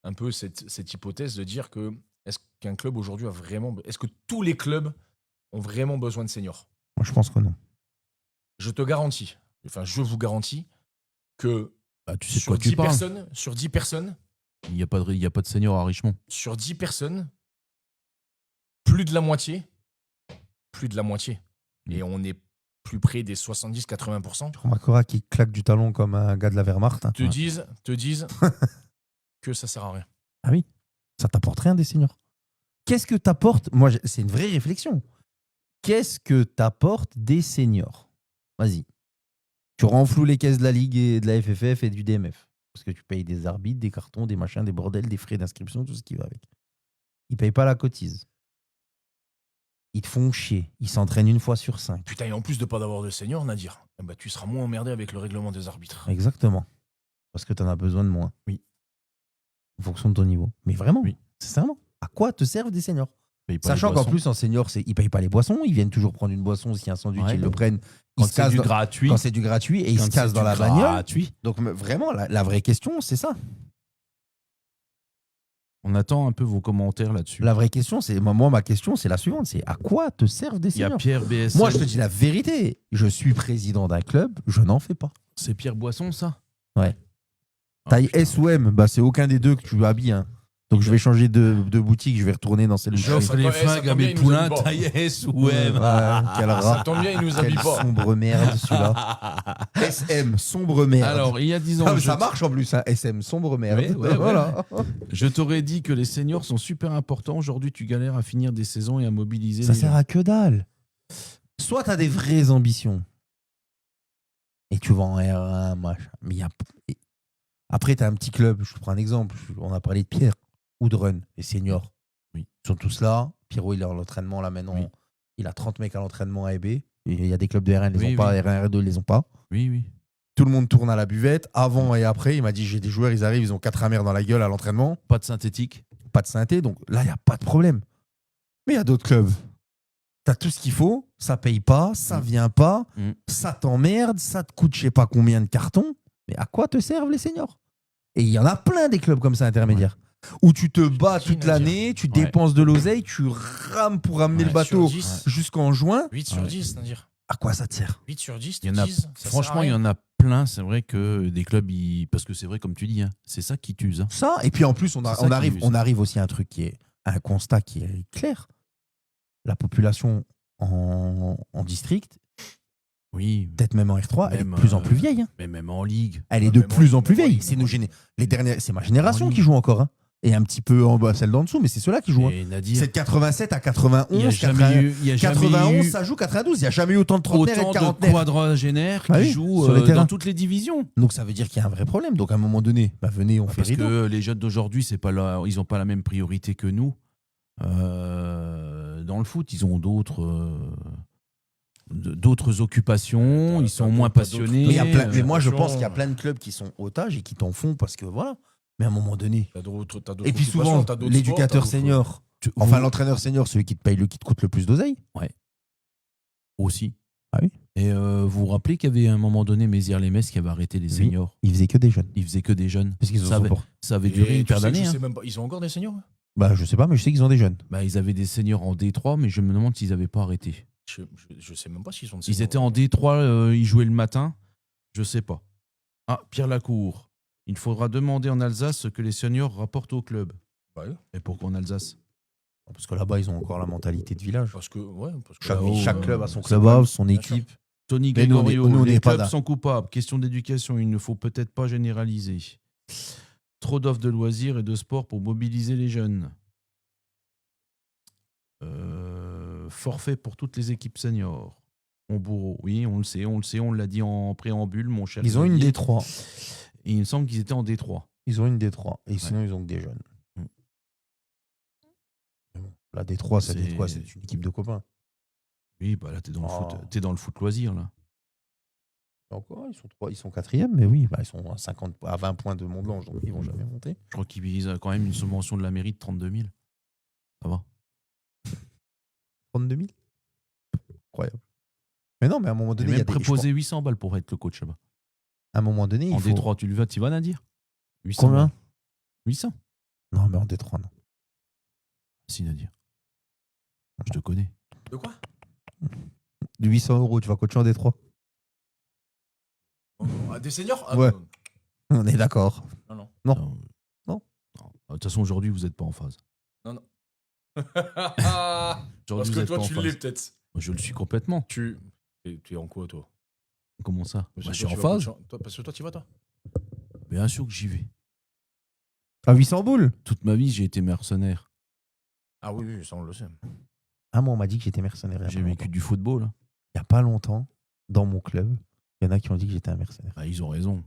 [SPEAKER 5] un peu cette hypothèse de dire que est-ce qu'un club aujourd'hui est-ce que tous les clubs ont vraiment besoin de seniors?
[SPEAKER 3] Moi, je pense que non.
[SPEAKER 5] Je vous garantis que
[SPEAKER 4] tu sais
[SPEAKER 5] sur 10 personnes,
[SPEAKER 4] il n'y a pas de seniors à Richemont.
[SPEAKER 5] Sur 10 personnes, plus de la moitié, et on est plus près des 70-80%.
[SPEAKER 3] Makora qui claque du talon comme un gars de la Wehrmacht.
[SPEAKER 5] Te disent que ça sert à rien.
[SPEAKER 3] Ah oui, ça t'apporte rien des seniors. Qu'est-ce que t'apporte? Moi, c'est une vraie réflexion. Qu'est-ce que t'apporte des seniors? Vas-y. Tu renfloues les caisses de la Ligue et de la FFF et du DMF. Parce que tu payes des arbitres, des cartons, des machins, des bordels, des frais d'inscription, tout ce qui va avec. Ils payent pas la cotise. Ils te font chier. Ils s'entraînent une fois sur 5.
[SPEAKER 5] Putain, et en plus de pas d'avoir de seniors, Nadir, tu seras moins emmerdé avec le règlement des arbitres.
[SPEAKER 3] Exactement. Parce que tu en as besoin de moins.
[SPEAKER 5] Oui.
[SPEAKER 3] En fonction de ton niveau. Mais vraiment,
[SPEAKER 4] oui.
[SPEAKER 3] Sincèrement, à quoi te servent des seniors? Sachant qu'en plus, en senior, ils payent pas les boissons. Ils viennent toujours prendre une boisson. S'il y a un sandwich, ils le prennent.
[SPEAKER 4] Quand c'est du gratuit.
[SPEAKER 3] Quand c'est du gratuit. Et ils se cassent dans la bagnole. Donc vraiment, la vraie question, c'est ça.
[SPEAKER 4] On attend un peu vos commentaires là-dessus.
[SPEAKER 3] La vraie question, c'est ma question, c'est la suivante. C'est à quoi te servent des seniors?
[SPEAKER 4] Il y a Pierre BS.
[SPEAKER 3] Moi, je te dis la vérité. Je suis président d'un club. Je n'en fais pas.
[SPEAKER 4] C'est Pierre Boisson, ça?
[SPEAKER 3] Ouais. Taille S ou M, c'est aucun des deux que tu habilles. Hein. Donc je vais changer de boutique, je vais retourner dans celle-là.
[SPEAKER 4] J'offre les flingues à mes poulains, taille S ou M.
[SPEAKER 3] Quel rat.
[SPEAKER 5] Ça tombe bien, il nous habille pas.
[SPEAKER 3] Sombre merde celui-là. SM, sombre merde.
[SPEAKER 4] Alors, il y a 10 ans.
[SPEAKER 3] Ça marche en plus, hein. SM, sombre merde.
[SPEAKER 4] Voilà. Je t'aurais dit que les seniors sont super importants. Aujourd'hui, tu galères à finir des saisons et à mobiliser.
[SPEAKER 3] Ça sert à que dalle. Soit tu as des vraies ambitions et tu vas en R1, machin. Mais après, tu as un petit club. Je te prends un exemple. On a parlé de Pierre. Woodrun, les seniors.
[SPEAKER 4] Oui.
[SPEAKER 3] Ils sont tous là. Pierrot, il est à l'entraînement là maintenant. Oui. Il a 30 mecs à l'entraînement à EB. Et il y a des clubs de R1, ils les ont pas. R1, R2, ils les ont pas.
[SPEAKER 4] Oui.
[SPEAKER 3] Tout le monde tourne à la buvette. Avant et après, il m'a dit j'ai des joueurs, ils arrivent, ils ont 4 amers dans la gueule à l'entraînement.
[SPEAKER 4] Pas de synthétique.
[SPEAKER 3] Pas de synthé. Donc là, il n'y a pas de problème. Mais il y a d'autres clubs. Tu as tout ce qu'il faut. Ça paye pas. Ça vient pas. Ça t'emmerde. Ça te coûte je sais pas combien de cartons. Mais à quoi te servent les seniors? Et il y en a plein des clubs comme ça intermédiaires. Où tu te bats toute l'année, tu dépenses de l'oseille, tu rames pour ramener le bateau jusqu'en juin.
[SPEAKER 5] 8 sur 10, c'est-à-dire.
[SPEAKER 3] À quoi ça te sert?
[SPEAKER 5] 8 sur 10,
[SPEAKER 4] franchement, il y en a plein. C'est vrai que des clubs, parce que c'est vrai, comme tu dis, c'est ça qui t'use. Hein.
[SPEAKER 3] Ça, et puis en plus, on arrive aussi à un constat qui est clair. La population en district
[SPEAKER 4] Oui.
[SPEAKER 3] Peut-être même en R3, elle est de plus en plus vieille. Hein.
[SPEAKER 4] Mais même en Ligue.
[SPEAKER 3] Elle est de plus en plus vieille. C'est ma génération qui joue encore. Hein. Et un petit peu celle d'en dessous, mais c'est ceux-là qui jouent. Hein. C'est de 87 à 91. 91, ça joue 92. Il n'y a jamais eu autant de trentenaires et de quarantenaires.
[SPEAKER 4] Autant de quadragénaires qui jouent dans toutes les divisions.
[SPEAKER 3] Donc ça veut dire qu'il y a un vrai problème. Donc à un moment donné, venez, on fait rideau.
[SPEAKER 4] Parce que les jeunes d'aujourd'hui, ils n'ont pas la même priorité que nous. Dans le foot, ils ont d'autres occupations, ils sont moins passionnés.
[SPEAKER 3] Mais moi, je pense qu'il y a plein de clubs qui sont otages et qui t'en font parce que voilà. Mais à un moment donné. Et puis souvent, l'éducateur senior, l'entraîneur senior, celui qui te coûte le plus d'oseille.
[SPEAKER 4] Ouais. Aussi.
[SPEAKER 3] Ah oui.
[SPEAKER 4] Et vous vous rappelez qu'il y avait à un moment donné Mézières-les-Metz qui avait arrêté les seniors.
[SPEAKER 3] Il faisait que des jeunes.
[SPEAKER 4] Parce qu'ils ça avait duré une paire d'années.
[SPEAKER 5] Ils ont encore des seniors?
[SPEAKER 3] Je sais pas, mais je sais qu'ils ont des jeunes.
[SPEAKER 4] Ils avaient des seniors en D3, mais je me demande s'ils n'avaient pas arrêté.
[SPEAKER 5] Je sais même pas s'ils sont de
[SPEAKER 4] seniors. Ils étaient en D3, ils jouaient le matin. Je sais pas. Ah, Pierre Lacour. Il faudra demander en Alsace ce que les seniors rapportent au club.
[SPEAKER 5] Ouais.
[SPEAKER 4] Et pourquoi en Alsace?
[SPEAKER 3] Parce que là-bas, ils ont encore la mentalité de village.
[SPEAKER 5] Parce que
[SPEAKER 3] chaque club a son club, son équipe.
[SPEAKER 4] Tony Gregorio, les clubs sont coupables. Question d'éducation, il ne faut peut-être pas généraliser. Trop d'offres de loisirs et de sport pour mobiliser les jeunes. Forfait pour toutes les équipes seniors. On bourreau, oui, on le sait, on l'a dit en préambule, mon cher.
[SPEAKER 3] Ils ont une D3.
[SPEAKER 4] Et il me semble qu'ils étaient en D3.
[SPEAKER 3] Ils ont une D3. Et sinon, ils ont que des jeunes. La D3, c'est une équipe de copains.
[SPEAKER 4] Oui, là, t'es dans le foot. T'es dans le foot loisir, là.
[SPEAKER 3] Encore, ils sont 4e, mais oui, ils sont à 20 points de Mont-Blanc, donc ils vont jamais monter.
[SPEAKER 4] Je crois qu'ils ont quand même une subvention de la mairie de 32 000. Ça va.
[SPEAKER 3] 32 000 Incroyable. Mais non, mais à un moment donné,
[SPEAKER 4] il y a préposé 800 balles pour être le coach là-bas.
[SPEAKER 3] À un moment donné,
[SPEAKER 4] en D3, tu vas Nadir 800
[SPEAKER 3] Combien
[SPEAKER 4] 800.
[SPEAKER 3] Non, mais en D3, non.
[SPEAKER 4] Si, Nadir. Je te connais.
[SPEAKER 5] De quoi?
[SPEAKER 3] 800 €, tu vas coacher en D3.
[SPEAKER 5] Des seniors?
[SPEAKER 3] Ouais. Non. On est d'accord.
[SPEAKER 5] Non.
[SPEAKER 4] De toute façon, aujourd'hui, vous n'êtes pas en phase.
[SPEAKER 5] Non. Parce que toi, tu l'es peut-être.
[SPEAKER 4] Je le suis complètement.
[SPEAKER 5] Tu es en quoi, toi?
[SPEAKER 4] Comment ça?
[SPEAKER 5] Je
[SPEAKER 4] suis en phase.
[SPEAKER 5] Parce que toi, tu y vas, toi?
[SPEAKER 4] Bien sûr que j'y vais.
[SPEAKER 3] À 800 boules?
[SPEAKER 4] Toute ma vie, j'ai été mercenaire.
[SPEAKER 5] Ah oui, ça, on le sait.
[SPEAKER 3] Ah, moi, on m'a dit que j'étais mercenaire.
[SPEAKER 4] J'ai vécu du football.
[SPEAKER 3] Il n'y a pas longtemps, dans mon club, il y en a qui ont dit que j'étais un mercenaire.
[SPEAKER 4] Ils ont raison.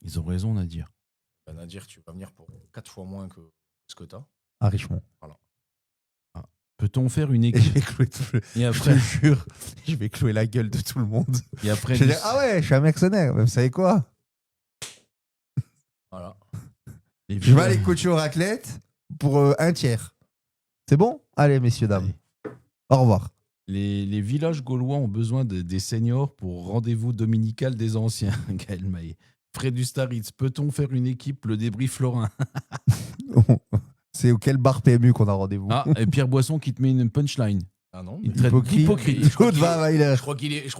[SPEAKER 4] Ils ont raison, Nadir.
[SPEAKER 5] Nadir, tu vas venir pour 4 fois moins que ce que tu as.
[SPEAKER 3] À Richemont.
[SPEAKER 5] Voilà.
[SPEAKER 4] Peut-on faire une équipe?
[SPEAKER 3] Je te jure, je vais clouer la gueule de tout le monde.
[SPEAKER 4] Et après,
[SPEAKER 3] je vais dire, ah ouais, je suis un mercenaire. Vous savez quoi?
[SPEAKER 5] Voilà.
[SPEAKER 3] Je vais aller coacher au raclette pour un tiers. C'est bon? Allez, messieurs, dames. Allez. Au revoir.
[SPEAKER 4] Les villages gaulois ont besoin des seniors pour rendez-vous dominical des anciens. Gaël Maillet. Fred Ustaritz, peut-on faire une équipe, le débrief Florin?
[SPEAKER 3] C'est auquel bar PMU qu'on a rendez-vous?
[SPEAKER 4] Ah, et Pierre Boisson qui te met une punchline.
[SPEAKER 5] Ah non,
[SPEAKER 3] il traite d'hypocrite.
[SPEAKER 5] Je crois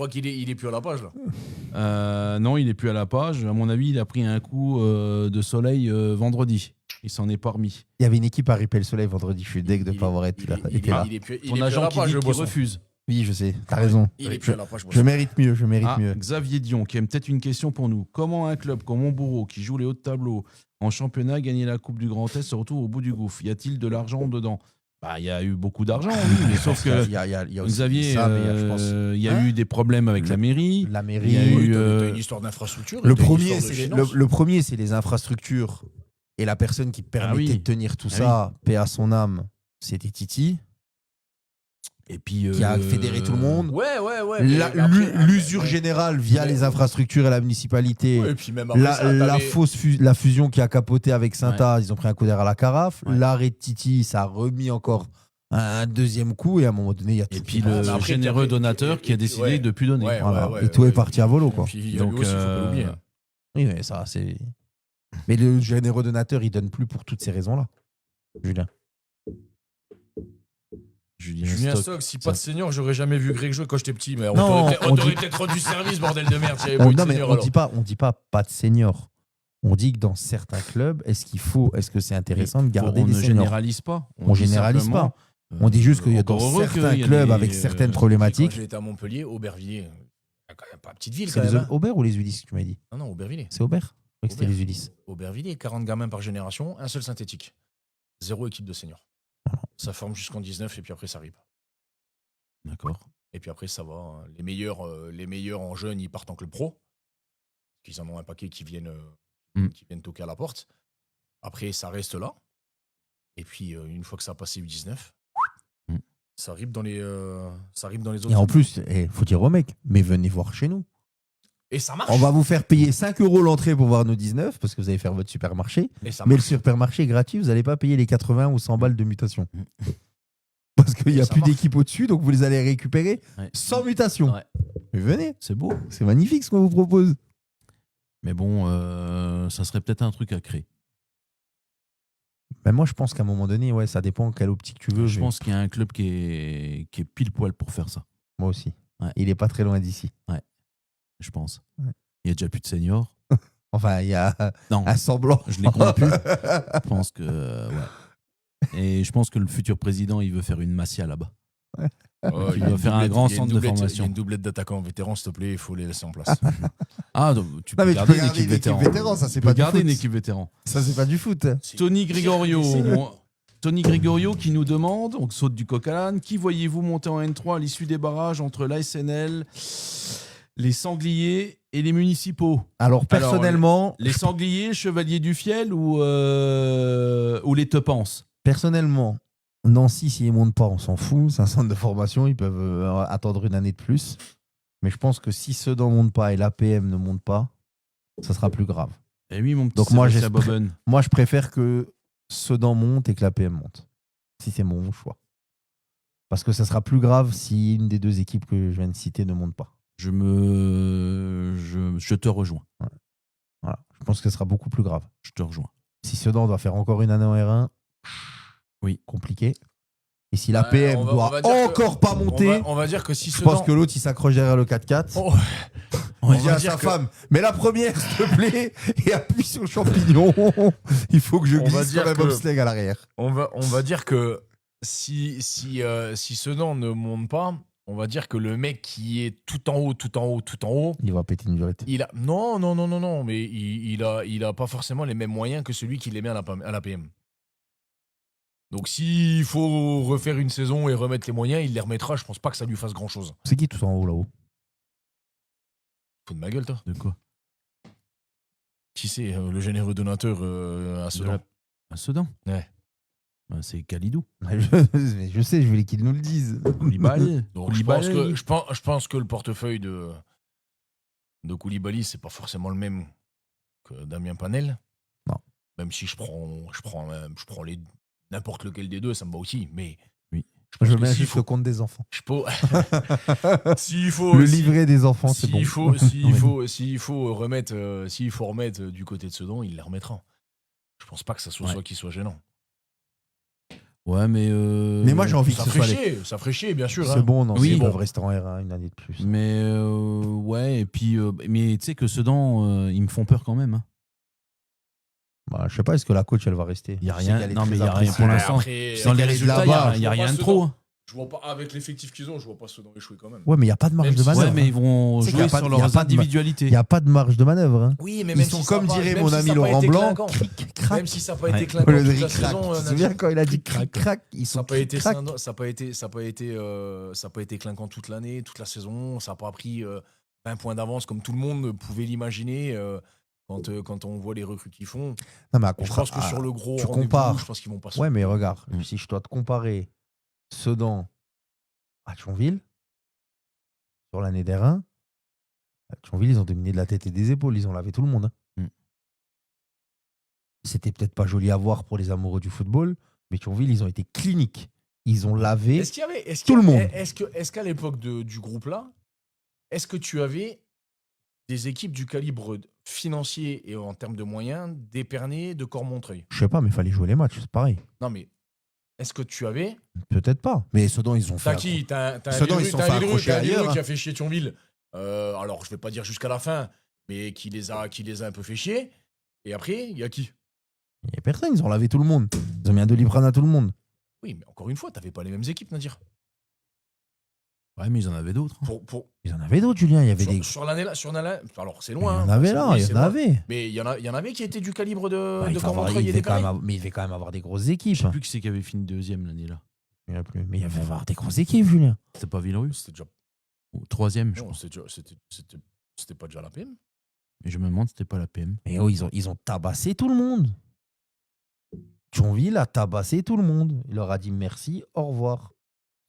[SPEAKER 5] qu'il est plus à la page, là.
[SPEAKER 4] Non, il est plus à la page. À mon avis, il a pris un coup de soleil vendredi. Il s'en est pas remis.
[SPEAKER 3] Il y avait une équipe à Ripper le soleil vendredi. Je suis deg de ne pas avoir été là.
[SPEAKER 4] Ton agent qui dit qu'il refuse.
[SPEAKER 3] Oui, je sais. T'as raison. Je mérite mieux.
[SPEAKER 4] Xavier Dion, qui aime peut-être une question pour nous. Comment un club comme Montbourreau, qui joue les hauts de tableau en championnat, gagner la Coupe du Grand Est, se retrouve au bout du gouffre? Y a-t-il de l'argent dedans? Il y a eu beaucoup d'argent, oui, mais sauf que Xavier, il y a eu des problèmes avec la mairie.
[SPEAKER 3] La mairie,
[SPEAKER 5] il y a une histoire d'infrastructure.
[SPEAKER 3] Le premier, c'est les infrastructures. Et la personne qui permettait de tenir tout ça, paix à son âme, c'était Titi.
[SPEAKER 4] Et puis,
[SPEAKER 3] qui a fédéré tout le monde.
[SPEAKER 5] Ouais.
[SPEAKER 3] L'usure générale via les infrastructures et la municipalité.
[SPEAKER 5] Ouais, et puis même après
[SPEAKER 3] la fusion qui a capoté avec Saint-A, ils ont pris un coup d'air à la carafe. Ouais. L'arrêt de Titi, ça a remis encore un deuxième coup. Et à un moment donné, il y a tout.
[SPEAKER 4] Et puis le généreux donateur qui a décidé de ne plus donner.
[SPEAKER 3] Et tout est parti à volo, quoi.
[SPEAKER 5] Donc, il faut pas l'oublier.
[SPEAKER 3] Oui, mais ça, c'est. Mais le généreux donateur, il donne plus pour toutes ces raisons-là.
[SPEAKER 5] Julien Stock, si pas de senior, j'aurais jamais vu Greg jouer quand j'étais petit. Mais on t'aurait peut-être rendu service, bordel de merde.
[SPEAKER 3] On dit pas de senior. On dit que dans certains clubs, est-ce que c'est intéressant de garder des seniors?
[SPEAKER 4] On ne généralise pas.
[SPEAKER 3] On généralise pas. On dit juste qu'il y a
[SPEAKER 4] encore
[SPEAKER 3] dans
[SPEAKER 4] heureux
[SPEAKER 3] certains
[SPEAKER 4] qu'il y a
[SPEAKER 3] clubs
[SPEAKER 4] des,
[SPEAKER 3] avec certaines
[SPEAKER 5] Quand
[SPEAKER 3] problématiques.
[SPEAKER 5] j'étais à Montpellier, Aubervilliers, quand même pas petite ville
[SPEAKER 3] C'est
[SPEAKER 5] quand
[SPEAKER 3] les
[SPEAKER 5] même.
[SPEAKER 3] Aubert ou les Ulysses que tu m'as dit?
[SPEAKER 5] Non, Aubervilliers.
[SPEAKER 3] C'est Aubert? Je croyais que c'était
[SPEAKER 5] Aubert.
[SPEAKER 3] les Ulysses.
[SPEAKER 5] Aubervilliers, 40 gamins par génération, un seul synthétique. 0 équipe de seniors. Ça forme jusqu'en 19 et puis après ça rip.
[SPEAKER 4] D'accord.
[SPEAKER 5] Et puis après ça va. Hein. Les meilleurs en jeunes, ils partent en club pro. Ils en ont un paquet qui viennent toquer à la porte. Après, ça reste là. Et puis, une fois que ça a passé U19, ça rip dans les autres.
[SPEAKER 3] Et en plus, faut dire aux mecs, mais venez voir chez nous.
[SPEAKER 5] Et ça marche.
[SPEAKER 3] On va vous faire payer 5 € l'entrée pour voir nos 19 parce que vous allez faire votre supermarché.
[SPEAKER 5] Et ça
[SPEAKER 3] Mais le
[SPEAKER 5] marche.
[SPEAKER 3] supermarché est gratuit, vous n'allez pas payer les 80 ou 100 balles de mutation. Parce qu'il n'y a
[SPEAKER 5] Ça
[SPEAKER 3] plus
[SPEAKER 5] marche.
[SPEAKER 3] d'équipe au-dessus, donc vous les allez récupérer sans mutation.
[SPEAKER 4] Ouais.
[SPEAKER 3] Mais venez,
[SPEAKER 4] C'est beau.
[SPEAKER 3] c'est magnifique ce qu'on vous propose.
[SPEAKER 4] Mais bon, ça serait peut-être un truc à créer.
[SPEAKER 3] Ben moi, je pense qu'à un moment donné, ouais, ça dépend quelle optique tu veux.
[SPEAKER 4] Je pense qu'il y a un club qui est pile poil pour faire ça.
[SPEAKER 3] Moi aussi.
[SPEAKER 4] Ouais.
[SPEAKER 3] Il est pas très loin d'ici.
[SPEAKER 4] Je pense.
[SPEAKER 3] Ouais.
[SPEAKER 4] Il y a déjà plus de seniors.
[SPEAKER 3] Enfin, il y a
[SPEAKER 4] Non,
[SPEAKER 3] un semblant.
[SPEAKER 4] je l'ai compte plus. Je pense que ouais. Et je pense que le futur président, il veut faire une Massia là-bas.
[SPEAKER 5] Oh,
[SPEAKER 4] Il
[SPEAKER 5] y a
[SPEAKER 4] va
[SPEAKER 5] une
[SPEAKER 4] faire un
[SPEAKER 5] doublette-
[SPEAKER 4] grand
[SPEAKER 5] il y a une
[SPEAKER 4] centre de
[SPEAKER 5] doublette- Il y
[SPEAKER 4] formation.
[SPEAKER 5] a une doublette d'attaquants vétérans, s'il te plaît, il faut les laisser en place.
[SPEAKER 4] Ah, donc, tu peux
[SPEAKER 3] Non, mais tu
[SPEAKER 4] garder
[SPEAKER 3] peux
[SPEAKER 4] une
[SPEAKER 3] garder
[SPEAKER 4] équipe vétéran.
[SPEAKER 3] ça c'est
[SPEAKER 4] Tu peux
[SPEAKER 3] pas du
[SPEAKER 4] garder
[SPEAKER 3] foot.
[SPEAKER 4] une équipe vétéran.
[SPEAKER 3] Ça c'est pas du foot.
[SPEAKER 4] Tony Gregorio. Tony Gregorio qui nous demande, on saute du coq à l'âne, qui voyez-vous monter en N3 à l'issue des barrages entre l'ASNL, les Sangliers et les municipaux?
[SPEAKER 3] Alors personnellement,
[SPEAKER 4] Les Sangliers, Chevaliers du Fiel ou les Tepenses?
[SPEAKER 3] personnellement, Nancy, s'ils ne montent pas, on s'en fout. C'est un centre de formation, ils peuvent attendre une année de plus. Mais je pense que si Sedan ne monte pas et l'APM ne monte pas, ça sera plus grave.
[SPEAKER 4] Eh oui, mon petit
[SPEAKER 3] Donc moi,
[SPEAKER 4] Sébastien Boben.
[SPEAKER 3] Moi, je préfère que Sedan monte et que l'APM monte. Si c'est mon choix. Parce que ça sera plus grave si une des deux équipes que je viens de citer ne monte pas.
[SPEAKER 4] Je te rejoins.
[SPEAKER 3] Voilà. Je pense que ce sera beaucoup plus grave.
[SPEAKER 4] Je te rejoins.
[SPEAKER 3] Si Sedan doit faire encore une année en R1,
[SPEAKER 4] oui,
[SPEAKER 3] compliqué. Et si l'APM
[SPEAKER 5] on
[SPEAKER 3] doit
[SPEAKER 5] va dire
[SPEAKER 3] encore pas monter,
[SPEAKER 5] on va dire que si
[SPEAKER 3] je
[SPEAKER 5] Sedan-
[SPEAKER 3] pense que l'autre il s'accroche derrière le 4x4.
[SPEAKER 5] Oh,
[SPEAKER 3] On
[SPEAKER 5] on
[SPEAKER 3] dit
[SPEAKER 5] va
[SPEAKER 3] à
[SPEAKER 5] dire
[SPEAKER 3] sa
[SPEAKER 5] que-
[SPEAKER 3] femme, mais la première, s'il te plaît, et appuie sur le champignon. Il faut que je
[SPEAKER 5] On va
[SPEAKER 3] glisse
[SPEAKER 5] dire
[SPEAKER 3] comme un
[SPEAKER 5] que-
[SPEAKER 3] bobsleigh à l'arrière.
[SPEAKER 5] on va dire que si Sedan ne monte pas, on va dire que le mec qui est tout en haut,
[SPEAKER 3] Il va péter une durette.
[SPEAKER 5] il a non, mais il a pas forcément les mêmes moyens que celui qui les met à l'APM. Donc s'il faut refaire une saison et remettre les moyens, il les remettra. Je pense pas que ça lui fasse grand chose.
[SPEAKER 3] C'est qui tout en haut là-haut?
[SPEAKER 5] Faut de ma gueule, toi.
[SPEAKER 4] De quoi?
[SPEAKER 5] Qui c'est le généreux donateur à Sedan?
[SPEAKER 4] À Sedan?
[SPEAKER 5] Ouais.
[SPEAKER 4] Bah, c'est Kalidou.
[SPEAKER 3] Je sais, je voulais qu'ils nous le disent.
[SPEAKER 4] Koulibaly.
[SPEAKER 5] Donc je pense que le portefeuille de Koulibaly, c'est pas forcément le même que Damien Panel.
[SPEAKER 3] Non.
[SPEAKER 5] Même si je prends n'importe lequel des deux, ça me va aussi. Mais
[SPEAKER 4] oui.
[SPEAKER 3] Je
[SPEAKER 5] pense que
[SPEAKER 3] mets
[SPEAKER 5] s'il
[SPEAKER 3] juste
[SPEAKER 5] faut-
[SPEAKER 3] le compte des enfants.
[SPEAKER 5] s'il faut
[SPEAKER 3] Le livret des enfants, c'est bon.
[SPEAKER 5] s'il faut remettre du côté de Sedan, il les remettra. Je pense pas que ça soit qui soit gênant.
[SPEAKER 4] Ouais, mais.
[SPEAKER 3] Mais moi, j'ai envie que
[SPEAKER 5] Ça
[SPEAKER 3] ce soit
[SPEAKER 5] ça ferait chier, bien sûr.
[SPEAKER 3] C'est
[SPEAKER 5] hein.
[SPEAKER 3] bon, non,
[SPEAKER 4] Oui,
[SPEAKER 3] ils
[SPEAKER 4] bon.
[SPEAKER 3] peuvent rester en R1 une année de plus.
[SPEAKER 4] Mais ouais, et puis. Mais tu sais que Sedan, ils me font peur quand même. Hein.
[SPEAKER 3] Bah, je sais pas, est-ce que la coach, elle va rester?
[SPEAKER 4] Il y a
[SPEAKER 3] Je sais
[SPEAKER 4] rien.
[SPEAKER 3] qu'elle est
[SPEAKER 4] Non,
[SPEAKER 3] très
[SPEAKER 4] mais il y a rien
[SPEAKER 3] appréciée.
[SPEAKER 4] pour l'instant.
[SPEAKER 5] Après,
[SPEAKER 4] Dans les
[SPEAKER 3] qu'elle est de
[SPEAKER 4] résultats,
[SPEAKER 3] là-bas,
[SPEAKER 4] il y a
[SPEAKER 5] je vois
[SPEAKER 4] rien
[SPEAKER 5] pas
[SPEAKER 4] de trop.
[SPEAKER 5] Sedan. Je vois pas, avec l'effectif qu'ils ont, je vois pas Sedan échouer quand même.
[SPEAKER 3] Ouais, mais il n'y a pas de marge
[SPEAKER 5] Même
[SPEAKER 3] de
[SPEAKER 5] si-
[SPEAKER 3] manœuvre.
[SPEAKER 4] Ouais, mais ils vont
[SPEAKER 3] C'est qu'il y
[SPEAKER 4] jouer
[SPEAKER 3] a pas-
[SPEAKER 4] sur
[SPEAKER 3] il y a
[SPEAKER 4] leurs
[SPEAKER 3] pas de-
[SPEAKER 4] individualités.
[SPEAKER 3] Il n'y a pas de marge de manœuvre. Hein.
[SPEAKER 5] Oui, mais
[SPEAKER 3] Ils
[SPEAKER 5] même
[SPEAKER 3] sont
[SPEAKER 5] si ça
[SPEAKER 3] comme
[SPEAKER 5] a pas-
[SPEAKER 3] dirait
[SPEAKER 5] même
[SPEAKER 3] mon
[SPEAKER 5] si
[SPEAKER 3] ami
[SPEAKER 5] ça a pas
[SPEAKER 3] Laurent
[SPEAKER 5] été
[SPEAKER 3] Blanc.
[SPEAKER 5] clinquant.
[SPEAKER 3] Crac.
[SPEAKER 5] Même si ça n'a pas
[SPEAKER 4] Ouais.
[SPEAKER 5] été clinquant
[SPEAKER 3] Le
[SPEAKER 5] toute la
[SPEAKER 3] ric-crac.
[SPEAKER 5] saison,
[SPEAKER 3] Tu te
[SPEAKER 5] Nadir.
[SPEAKER 3] souviens quand il a dit
[SPEAKER 4] Cric-crac.
[SPEAKER 3] crac, ils
[SPEAKER 5] Ça n'a
[SPEAKER 3] sont
[SPEAKER 5] pas été
[SPEAKER 3] crac.
[SPEAKER 5] ça a pas été clinquant toute l'année, toute la saison. Ça n'a pas pris 20 points d'avance comme tout le monde pouvait l'imaginer quand on voit les recrues qu'ils font.
[SPEAKER 3] Non, mais à
[SPEAKER 5] Je pense que sur le gros
[SPEAKER 3] tu
[SPEAKER 5] rendez-vous,
[SPEAKER 3] compares.
[SPEAKER 5] je pense qu'ils vont pas.
[SPEAKER 3] Ouais, mais regarde,
[SPEAKER 4] Mm.
[SPEAKER 3] si je dois te comparer Sedan à Thionville, sur l'année d'R1, à Thionville, ils ont dominé de la tête et des épaules, ils ont lavé tout le monde. Hein.
[SPEAKER 4] Mm.
[SPEAKER 3] C'était peut-être pas joli à voir pour les amoureux du football, mais Thionville, ils ont été cliniques. Ils ont lavé.
[SPEAKER 5] Est-ce qu'il y avait,
[SPEAKER 3] tout le monde.
[SPEAKER 5] Est-ce qu'à l'époque du groupe là, est-ce que tu avais des équipes du calibre financier et en termes de moyens d'Épernay, de Cormontreuil?
[SPEAKER 3] Je sais pas, mais il fallait jouer les matchs, c'est pareil.
[SPEAKER 5] Non mais est-ce que tu avais?
[SPEAKER 3] Peut-être pas. Mais Sedan, ils ont fait.
[SPEAKER 5] T'as qui? T'as un
[SPEAKER 3] Sedan, ils se sont fait accrocher ailleurs,
[SPEAKER 5] qui
[SPEAKER 3] hein.
[SPEAKER 5] a fait chier Thionville. Alors je vais pas dire jusqu'à la fin, mais qui les a un peu fait chier. Et après, il y a qui?
[SPEAKER 3] Il n'y a personne, ils ont lavé tout le monde. Ils ont mis un Doliprane à tout le monde.
[SPEAKER 5] Oui, mais encore une fois, t'avais pas les mêmes équipes, Nadir.
[SPEAKER 4] Ouais, mais ils en avaient d'autres.
[SPEAKER 3] Ils en avaient d'autres, Julien. Il y avait des.
[SPEAKER 5] Sur l'année là, alors c'est loin.
[SPEAKER 3] Il y en avait là, il y en avait.
[SPEAKER 5] Mais il y en avait qui étaient du calibre de
[SPEAKER 3] Il
[SPEAKER 5] Cormontreuil et des Carrés.
[SPEAKER 3] Mais il devait quand même avoir des grosses équipes.
[SPEAKER 4] Je sais plus qui c'est qui avait fini deuxième l'année-là.
[SPEAKER 3] Il n'y en a plus. Mais il y avait avoir des grosses équipes, Julien.
[SPEAKER 4] C'était pas Villerus.
[SPEAKER 5] C'était déjà.
[SPEAKER 4] Ou troisième, je
[SPEAKER 5] Non,
[SPEAKER 4] crois.
[SPEAKER 5] c'était pas déjà la PM.
[SPEAKER 4] Mais je me demande si c'était pas la PM.
[SPEAKER 3] Mais oh, ils ont tabassé tout le monde. Thionville a tabassé tout le monde. Il leur a dit merci, au revoir.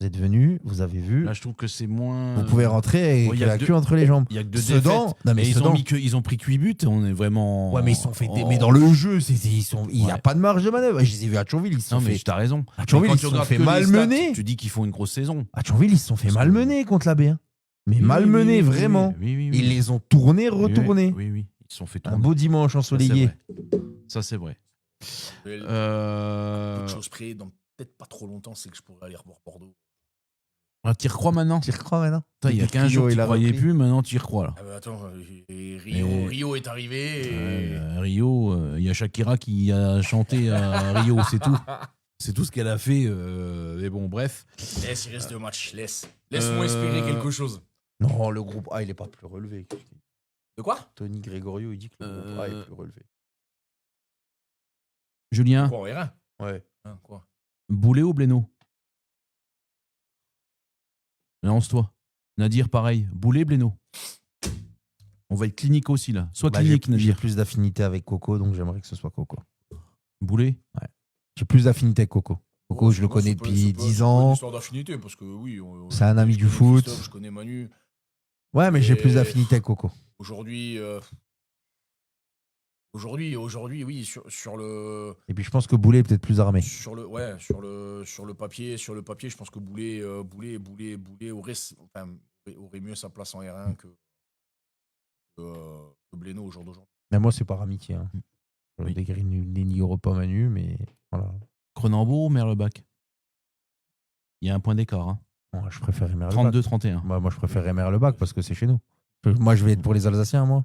[SPEAKER 3] Vous êtes venus, vous avez vu.
[SPEAKER 4] Là, je trouve que c'est moins.
[SPEAKER 3] Vous pouvez rentrer avec la queue entre les jambes.
[SPEAKER 4] Il y a que deux
[SPEAKER 3] Sedan,
[SPEAKER 4] défaites.
[SPEAKER 3] non, mais Sedan.
[SPEAKER 4] ils ont pris que 8 buts. On est vraiment.
[SPEAKER 3] Ouais, mais ils sont fait. Mais dans le jeu, il n'y a pas de marge de manœuvre. Je les ai vus à Thionville. Ils se sont
[SPEAKER 4] Non, mais
[SPEAKER 3] fait.
[SPEAKER 4] t'as raison.
[SPEAKER 3] À Thionville,
[SPEAKER 4] Quand
[SPEAKER 3] ils
[SPEAKER 4] tu
[SPEAKER 3] se sont
[SPEAKER 4] regardes
[SPEAKER 3] fait
[SPEAKER 4] que les
[SPEAKER 3] malmener.
[SPEAKER 4] stats, tu dis qu'ils font une grosse saison.
[SPEAKER 3] À Thionville, ils se sont fait malmener contre la B1. Mais malmenés, vraiment.
[SPEAKER 4] Oui.
[SPEAKER 3] Ils les ont tournés, retournés.
[SPEAKER 4] Oui. Ils se sont fait
[SPEAKER 3] Un
[SPEAKER 4] tourner.
[SPEAKER 3] beau dimanche ensoleillé.
[SPEAKER 4] Ça, c'est vrai.
[SPEAKER 5] Quelque chose près, dans peut-être pas trop longtemps, c'est que je pourrais aller revoir Bordeaux.
[SPEAKER 4] Tu y recrois maintenant?
[SPEAKER 3] Tu y recrois maintenant?
[SPEAKER 4] Il y a 15 jours, tu ne croyais plus, maintenant tu y recrois. Là.
[SPEAKER 5] Ah bah attends, Rio est arrivé.
[SPEAKER 4] Rio, il y a Shakira qui a chanté à Rio, c'est tout. C'est tout ce qu'elle a fait. Mais bon, bref.
[SPEAKER 5] Laisse, il reste 2 matchs. Laisse-moi espérer quelque chose.
[SPEAKER 3] Non, le groupe A, il n'est pas plus relevé.
[SPEAKER 5] De quoi?
[SPEAKER 3] Tony Gregorio, il dit que le groupe A est plus relevé.
[SPEAKER 4] Julien.
[SPEAKER 5] Quoi, R1?
[SPEAKER 3] Ouais.
[SPEAKER 5] Hein, quoi?
[SPEAKER 4] Boulet ou Bléno? Lance-toi. Nadir, pareil. Boulet, Bléno. On va être clinique aussi, là. Soit clinique,
[SPEAKER 3] J'ai
[SPEAKER 4] Nadir.
[SPEAKER 3] plus d'affinité avec Coco, donc j'aimerais que ce soit Coco.
[SPEAKER 4] Boulet?
[SPEAKER 3] Ouais. J'ai plus d'affinité avec Coco. Coco, je le connais depuis 10 ans.
[SPEAKER 5] C'est une histoire d'affinité, parce que oui.
[SPEAKER 3] C'est un ami du foot.
[SPEAKER 5] Je connais Manu.
[SPEAKER 3] Ouais, mais j'ai plus d'affinité avec Coco.
[SPEAKER 5] Aujourd'hui, oui, sur le.
[SPEAKER 3] Et puis je pense que Boulet est peut-être plus armé.
[SPEAKER 5] Sur le papier, je pense que Boulet aurait mieux sa place en R1 que Bléno au jour d'aujourd'hui.
[SPEAKER 3] Mais moi, c'est par amitié. Hein. Je
[SPEAKER 4] Oui.
[SPEAKER 3] dénigre pas Manu, mais voilà.
[SPEAKER 4] Cronenbourg ou Merlebach? Il y a un point d'écart. Hein.
[SPEAKER 3] Moi, je préfère Merlebach.
[SPEAKER 4] 32-31.
[SPEAKER 3] Moi, je préfère Merlebach parce que c'est chez nous. Moi, je vais être pour les Alsaciens, moi.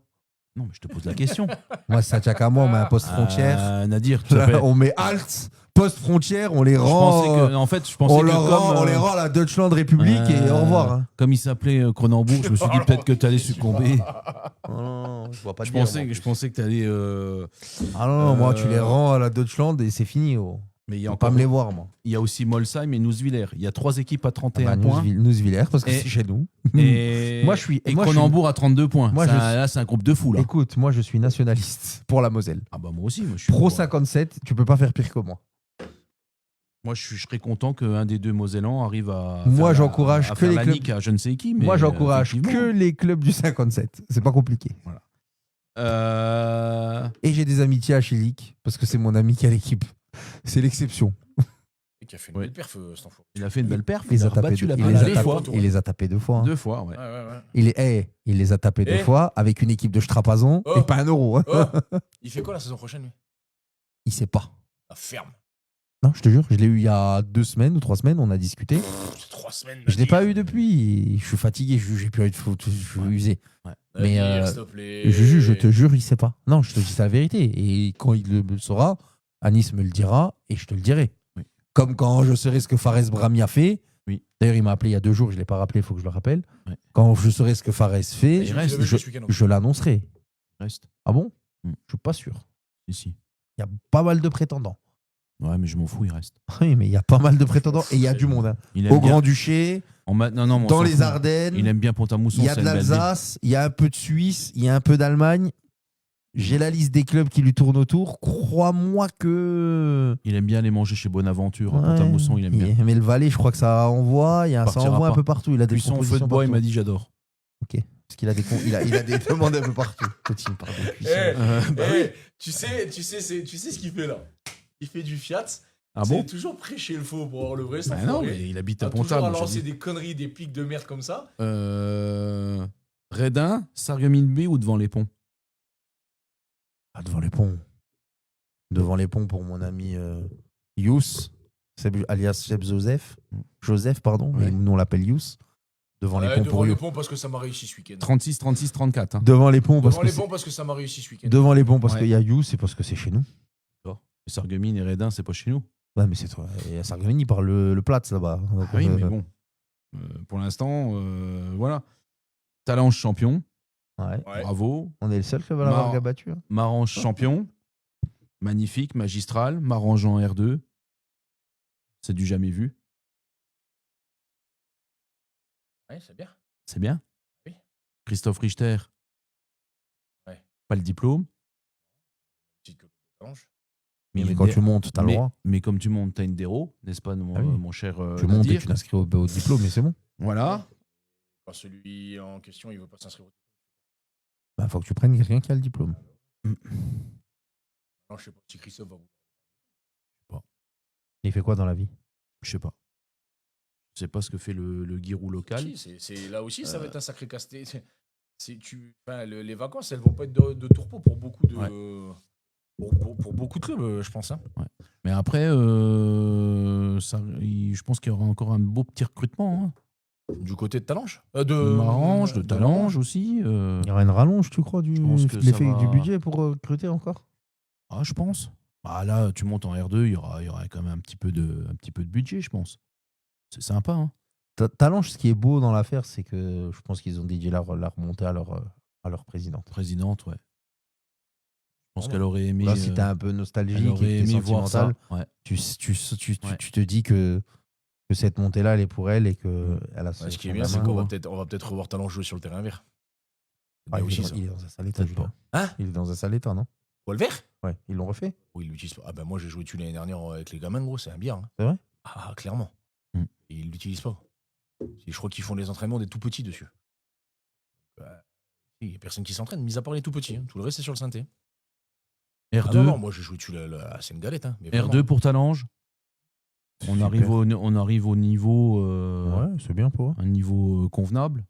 [SPEAKER 4] Non, mais je te pose la question.
[SPEAKER 3] Moi, ça tient qu'à moi, on met un poste frontière.
[SPEAKER 4] Nadir, tu t'appelles.
[SPEAKER 3] On met halte, poste frontière, on les rend.
[SPEAKER 4] Je pensais
[SPEAKER 3] on
[SPEAKER 4] que
[SPEAKER 3] les rend à la Deutschland République et au revoir. Hein.
[SPEAKER 4] Comme il s'appelait Cronenbourg, je me suis dit peut-être que tu allais succomber.
[SPEAKER 3] Non, je vois pas de
[SPEAKER 4] Je pensais que tu allais.
[SPEAKER 3] Ah non, moi, tu les rends à la Deutschland et c'est fini. Oh.
[SPEAKER 4] Mais il y a
[SPEAKER 3] Faut
[SPEAKER 4] encore
[SPEAKER 3] pas me les voir, moi.
[SPEAKER 4] Il y a aussi Molsheim et Nousviller. Il y a 3 équipes à 31 points.
[SPEAKER 3] Nousviller, parce que
[SPEAKER 4] Et-
[SPEAKER 3] c'est chez nous.
[SPEAKER 4] Et,
[SPEAKER 3] Moi, je suis-
[SPEAKER 4] et
[SPEAKER 3] moi, je
[SPEAKER 4] Cronenbourg à 32 points.
[SPEAKER 3] Moi,
[SPEAKER 4] Là, c'est un groupe de fous. Là.
[SPEAKER 3] Écoute, moi, je suis nationaliste pour la Moselle.
[SPEAKER 4] Ah bah moi aussi. Moi, je suis
[SPEAKER 3] Pro 57, tu peux pas faire pire que moi.
[SPEAKER 4] Moi, je serais content qu'un des deux Mosellans arrive à.
[SPEAKER 3] Moi,
[SPEAKER 4] faire
[SPEAKER 3] j'encourage
[SPEAKER 4] à
[SPEAKER 3] que
[SPEAKER 4] faire
[SPEAKER 3] les
[SPEAKER 4] la
[SPEAKER 3] clubs-
[SPEAKER 4] nique à je ne sais qui. Mais
[SPEAKER 3] Moi, j'encourage
[SPEAKER 4] effectivement.
[SPEAKER 3] que les clubs du 57. C'est pas compliqué. Et j'ai des amitiés à Chilik, parce que c'est mon ami qui a l'équipe. C'est l'exception.
[SPEAKER 5] Et qui a fait une belle perf, cet enfant.
[SPEAKER 4] Il a fait une belle perf.
[SPEAKER 3] Il les a tapés
[SPEAKER 4] rebattu
[SPEAKER 3] deux-
[SPEAKER 4] la
[SPEAKER 3] il
[SPEAKER 4] balle
[SPEAKER 3] les a
[SPEAKER 4] deux
[SPEAKER 3] tapés-
[SPEAKER 4] fois.
[SPEAKER 3] il les a tapés 2 fois. Hein.
[SPEAKER 4] 2 fois, ouais.
[SPEAKER 3] Il les a tapés 2 fois avec une équipe de Strapazon et pas 1 euro. Hein.
[SPEAKER 5] Il fait quoi la saison prochaine, lui?
[SPEAKER 3] Il sait pas.
[SPEAKER 5] La ferme.
[SPEAKER 3] Non, je te jure, je l'ai eu il y a 2 semaines ou 3 semaines, on a discuté.
[SPEAKER 5] C'est 3 semaines.
[SPEAKER 3] Je l'ai pas eu depuis. Je suis fatigué, j'ai plus envie de foot, je suis usé.
[SPEAKER 4] Ouais.
[SPEAKER 3] Mais
[SPEAKER 5] s'il te plaît.
[SPEAKER 3] je te jure, il sait pas. Non, je te dis la vérité. Et quand il le saura, Anis me le dira et je te le dirai.
[SPEAKER 4] Oui.
[SPEAKER 3] Comme quand je saurai ce que Fares Brahmi a fait.
[SPEAKER 4] Oui.
[SPEAKER 3] D'ailleurs, il m'a appelé il y a 2 jours, je ne l'ai pas rappelé, il faut que je le rappelle.
[SPEAKER 4] Ouais.
[SPEAKER 3] Quand je saurai ce que Fares fait,
[SPEAKER 4] Il reste,
[SPEAKER 3] je l'annoncerai.
[SPEAKER 4] Reste.
[SPEAKER 3] Ah bon?
[SPEAKER 4] Mm.
[SPEAKER 3] Je suis pas sûr.
[SPEAKER 4] Si.
[SPEAKER 3] Il y a pas mal de prétendants.
[SPEAKER 4] Ouais, mais je m'en fous, il reste.
[SPEAKER 3] Oui, mais il y a pas mal de prétendants et il y a du monde. Hein.
[SPEAKER 4] Il aime
[SPEAKER 3] Au
[SPEAKER 4] bien-
[SPEAKER 3] Grand-Duché,
[SPEAKER 4] Non, mais on
[SPEAKER 3] dans
[SPEAKER 4] s'en
[SPEAKER 3] les
[SPEAKER 4] fout.
[SPEAKER 3] Ardennes.
[SPEAKER 4] Il aime bien Pont-à-Mousson.
[SPEAKER 3] Il y a de l'Alsace, il y a un peu de Suisse, il y a un peu d'Allemagne. J'ai la liste des clubs qui lui tournent autour. Crois-moi que.
[SPEAKER 4] Il aime bien aller manger chez Bonaventure. À
[SPEAKER 3] Ouais.
[SPEAKER 4] Pont-à-Mousson, il aime bien.
[SPEAKER 3] Mais le Valais, je crois que ça envoie. Ça
[SPEAKER 4] Partira
[SPEAKER 3] envoie un
[SPEAKER 4] pas.
[SPEAKER 3] peu partout. Il a des
[SPEAKER 4] Puis son feu de
[SPEAKER 3] propositions
[SPEAKER 4] bois, il
[SPEAKER 3] partout.
[SPEAKER 4] m'a dit j'adore.
[SPEAKER 3] Ok. Parce qu'il a des, il a des demandes un peu partout. Petit, pardon.
[SPEAKER 5] Tu sais ce qu'il fait là? Il fait du fiat.
[SPEAKER 4] Ah
[SPEAKER 5] C'est
[SPEAKER 4] bon?
[SPEAKER 5] toujours prêcher le faux pour avoir le vrai.
[SPEAKER 4] Bah non, mais il habite à
[SPEAKER 5] Toujours à
[SPEAKER 4] Pont-à-Mousson.
[SPEAKER 5] lancer des conneries, des pics de merde comme ça.
[SPEAKER 4] Redin, Sarreguemines-B ou devant les ponts?
[SPEAKER 3] Ah, devant les ponts. Devant les ponts pour mon ami Yous, alias Seb Joseph. Joseph, pardon.
[SPEAKER 4] Ouais.
[SPEAKER 3] Mais nous, on l'appelle Yous. Devant les ponts
[SPEAKER 5] Devant
[SPEAKER 3] pour
[SPEAKER 5] les
[SPEAKER 3] Yous.
[SPEAKER 5] ponts parce que ça m'a réussi ce week-end.
[SPEAKER 4] 36, 36, 34. Hein.
[SPEAKER 3] Devant les ponts parce
[SPEAKER 5] Devant
[SPEAKER 3] que
[SPEAKER 5] les
[SPEAKER 3] c'est-
[SPEAKER 5] ponts parce que ça m'a réussi ce week-end.
[SPEAKER 3] devant les ponts parce
[SPEAKER 4] Ouais.
[SPEAKER 3] qu'il y a Yous, c'est parce que c'est chez nous.
[SPEAKER 4] Sarreguemines et Redin, c'est pas chez nous.
[SPEAKER 3] Ouais, mais c'est toi. Et à Sarreguemines, ils parlent le Platz là-bas. Donc,
[SPEAKER 4] Ah oui, mais bon. Pour l'instant, voilà. Talange champion.
[SPEAKER 3] Ouais.
[SPEAKER 4] Bravo.
[SPEAKER 3] On est le seul club à l'avoir battu. Hein.
[SPEAKER 4] Marange champion. Magnifique, magistral. Marange en R2. C'est du jamais vu.
[SPEAKER 5] Ouais, c'est bien.
[SPEAKER 4] C'est bien.
[SPEAKER 5] Oui.
[SPEAKER 4] Christophe Richter.
[SPEAKER 5] Ouais.
[SPEAKER 4] Pas le diplôme.
[SPEAKER 5] Petite que Talange.
[SPEAKER 3] Mais quand tu montes, t'as le droit.
[SPEAKER 4] Mais comme tu montes, t'as une déro, n'est-ce pas, mon cher
[SPEAKER 3] Tu montes
[SPEAKER 4] Nadir.
[SPEAKER 3] et tu t'inscris au diplôme, mais c'est bon.
[SPEAKER 4] Voilà.
[SPEAKER 5] Quand celui en question, il veut pas s'inscrire au diplôme.
[SPEAKER 3] Bah, faut que tu prennes quelqu'un qui a le diplôme.
[SPEAKER 5] Non, je sais pas si Christophe va vous.
[SPEAKER 3] Il fait quoi dans la vie?
[SPEAKER 4] Je sais pas. Je sais pas ce que fait le guirou local.
[SPEAKER 5] C'est là aussi, ça va être un sacré casse-tête. Les vacances, elles vont pas être de tourpeau pour beaucoup de.
[SPEAKER 4] Ouais.
[SPEAKER 5] Pour beaucoup de clubs, je pense. Hein.
[SPEAKER 4] Ouais. Mais après, je pense qu'il y aura encore un beau petit recrutement. Hein.
[SPEAKER 5] Du côté de Talange
[SPEAKER 4] De Marange, de Talange aussi.
[SPEAKER 3] Il y aura une rallonge, tu crois, du budget pour recruter encore?
[SPEAKER 4] Ah, je pense. Bah, là, tu montes en R2, il y aura quand même un petit peu de budget, je pense. C'est sympa. Hein.
[SPEAKER 3] Talange, ce qui est beau dans l'affaire, c'est que je pense qu'ils ont dédié la remontée à leur présidente.
[SPEAKER 4] Présidente, ouais. Je pense qu'elle aurait aimé.
[SPEAKER 3] Là, si t'es un peu nostalgique et sentimental, tu te dis que cette montée-là, elle est pour elle et que elle a.
[SPEAKER 5] Ce qui est bien, c'est qu'on va peut-être revoir Talange jouer sur le terrain vert.
[SPEAKER 3] Il est dans un sale état, Julien.
[SPEAKER 5] Hein?
[SPEAKER 3] Il est dans un sale état, non?
[SPEAKER 5] Quoi, le vert?
[SPEAKER 3] Ouais, ils l'ont refait.
[SPEAKER 5] Oui, ils l'utilisent pas. Ah ben moi, j'ai joué dessus l'année dernière avec les gamins, gros, c'est un bien. Hein.
[SPEAKER 3] C'est vrai?
[SPEAKER 5] Ah, clairement. Et ils l'utilisent pas. Je crois qu'ils font les entraînements des tout petits dessus. Il n'y a personne qui s'entraîne, mis à part les tout petits. Hein. Tout le reste, c'est sur le synthé.
[SPEAKER 4] R2.
[SPEAKER 5] Ah non, moi j'ai joué dessus c'est une galette. Hein, mais
[SPEAKER 4] R2 pour Talange. On arrive au niveau.
[SPEAKER 3] Ouais, c'est bien pour eux.
[SPEAKER 4] Un niveau convenable.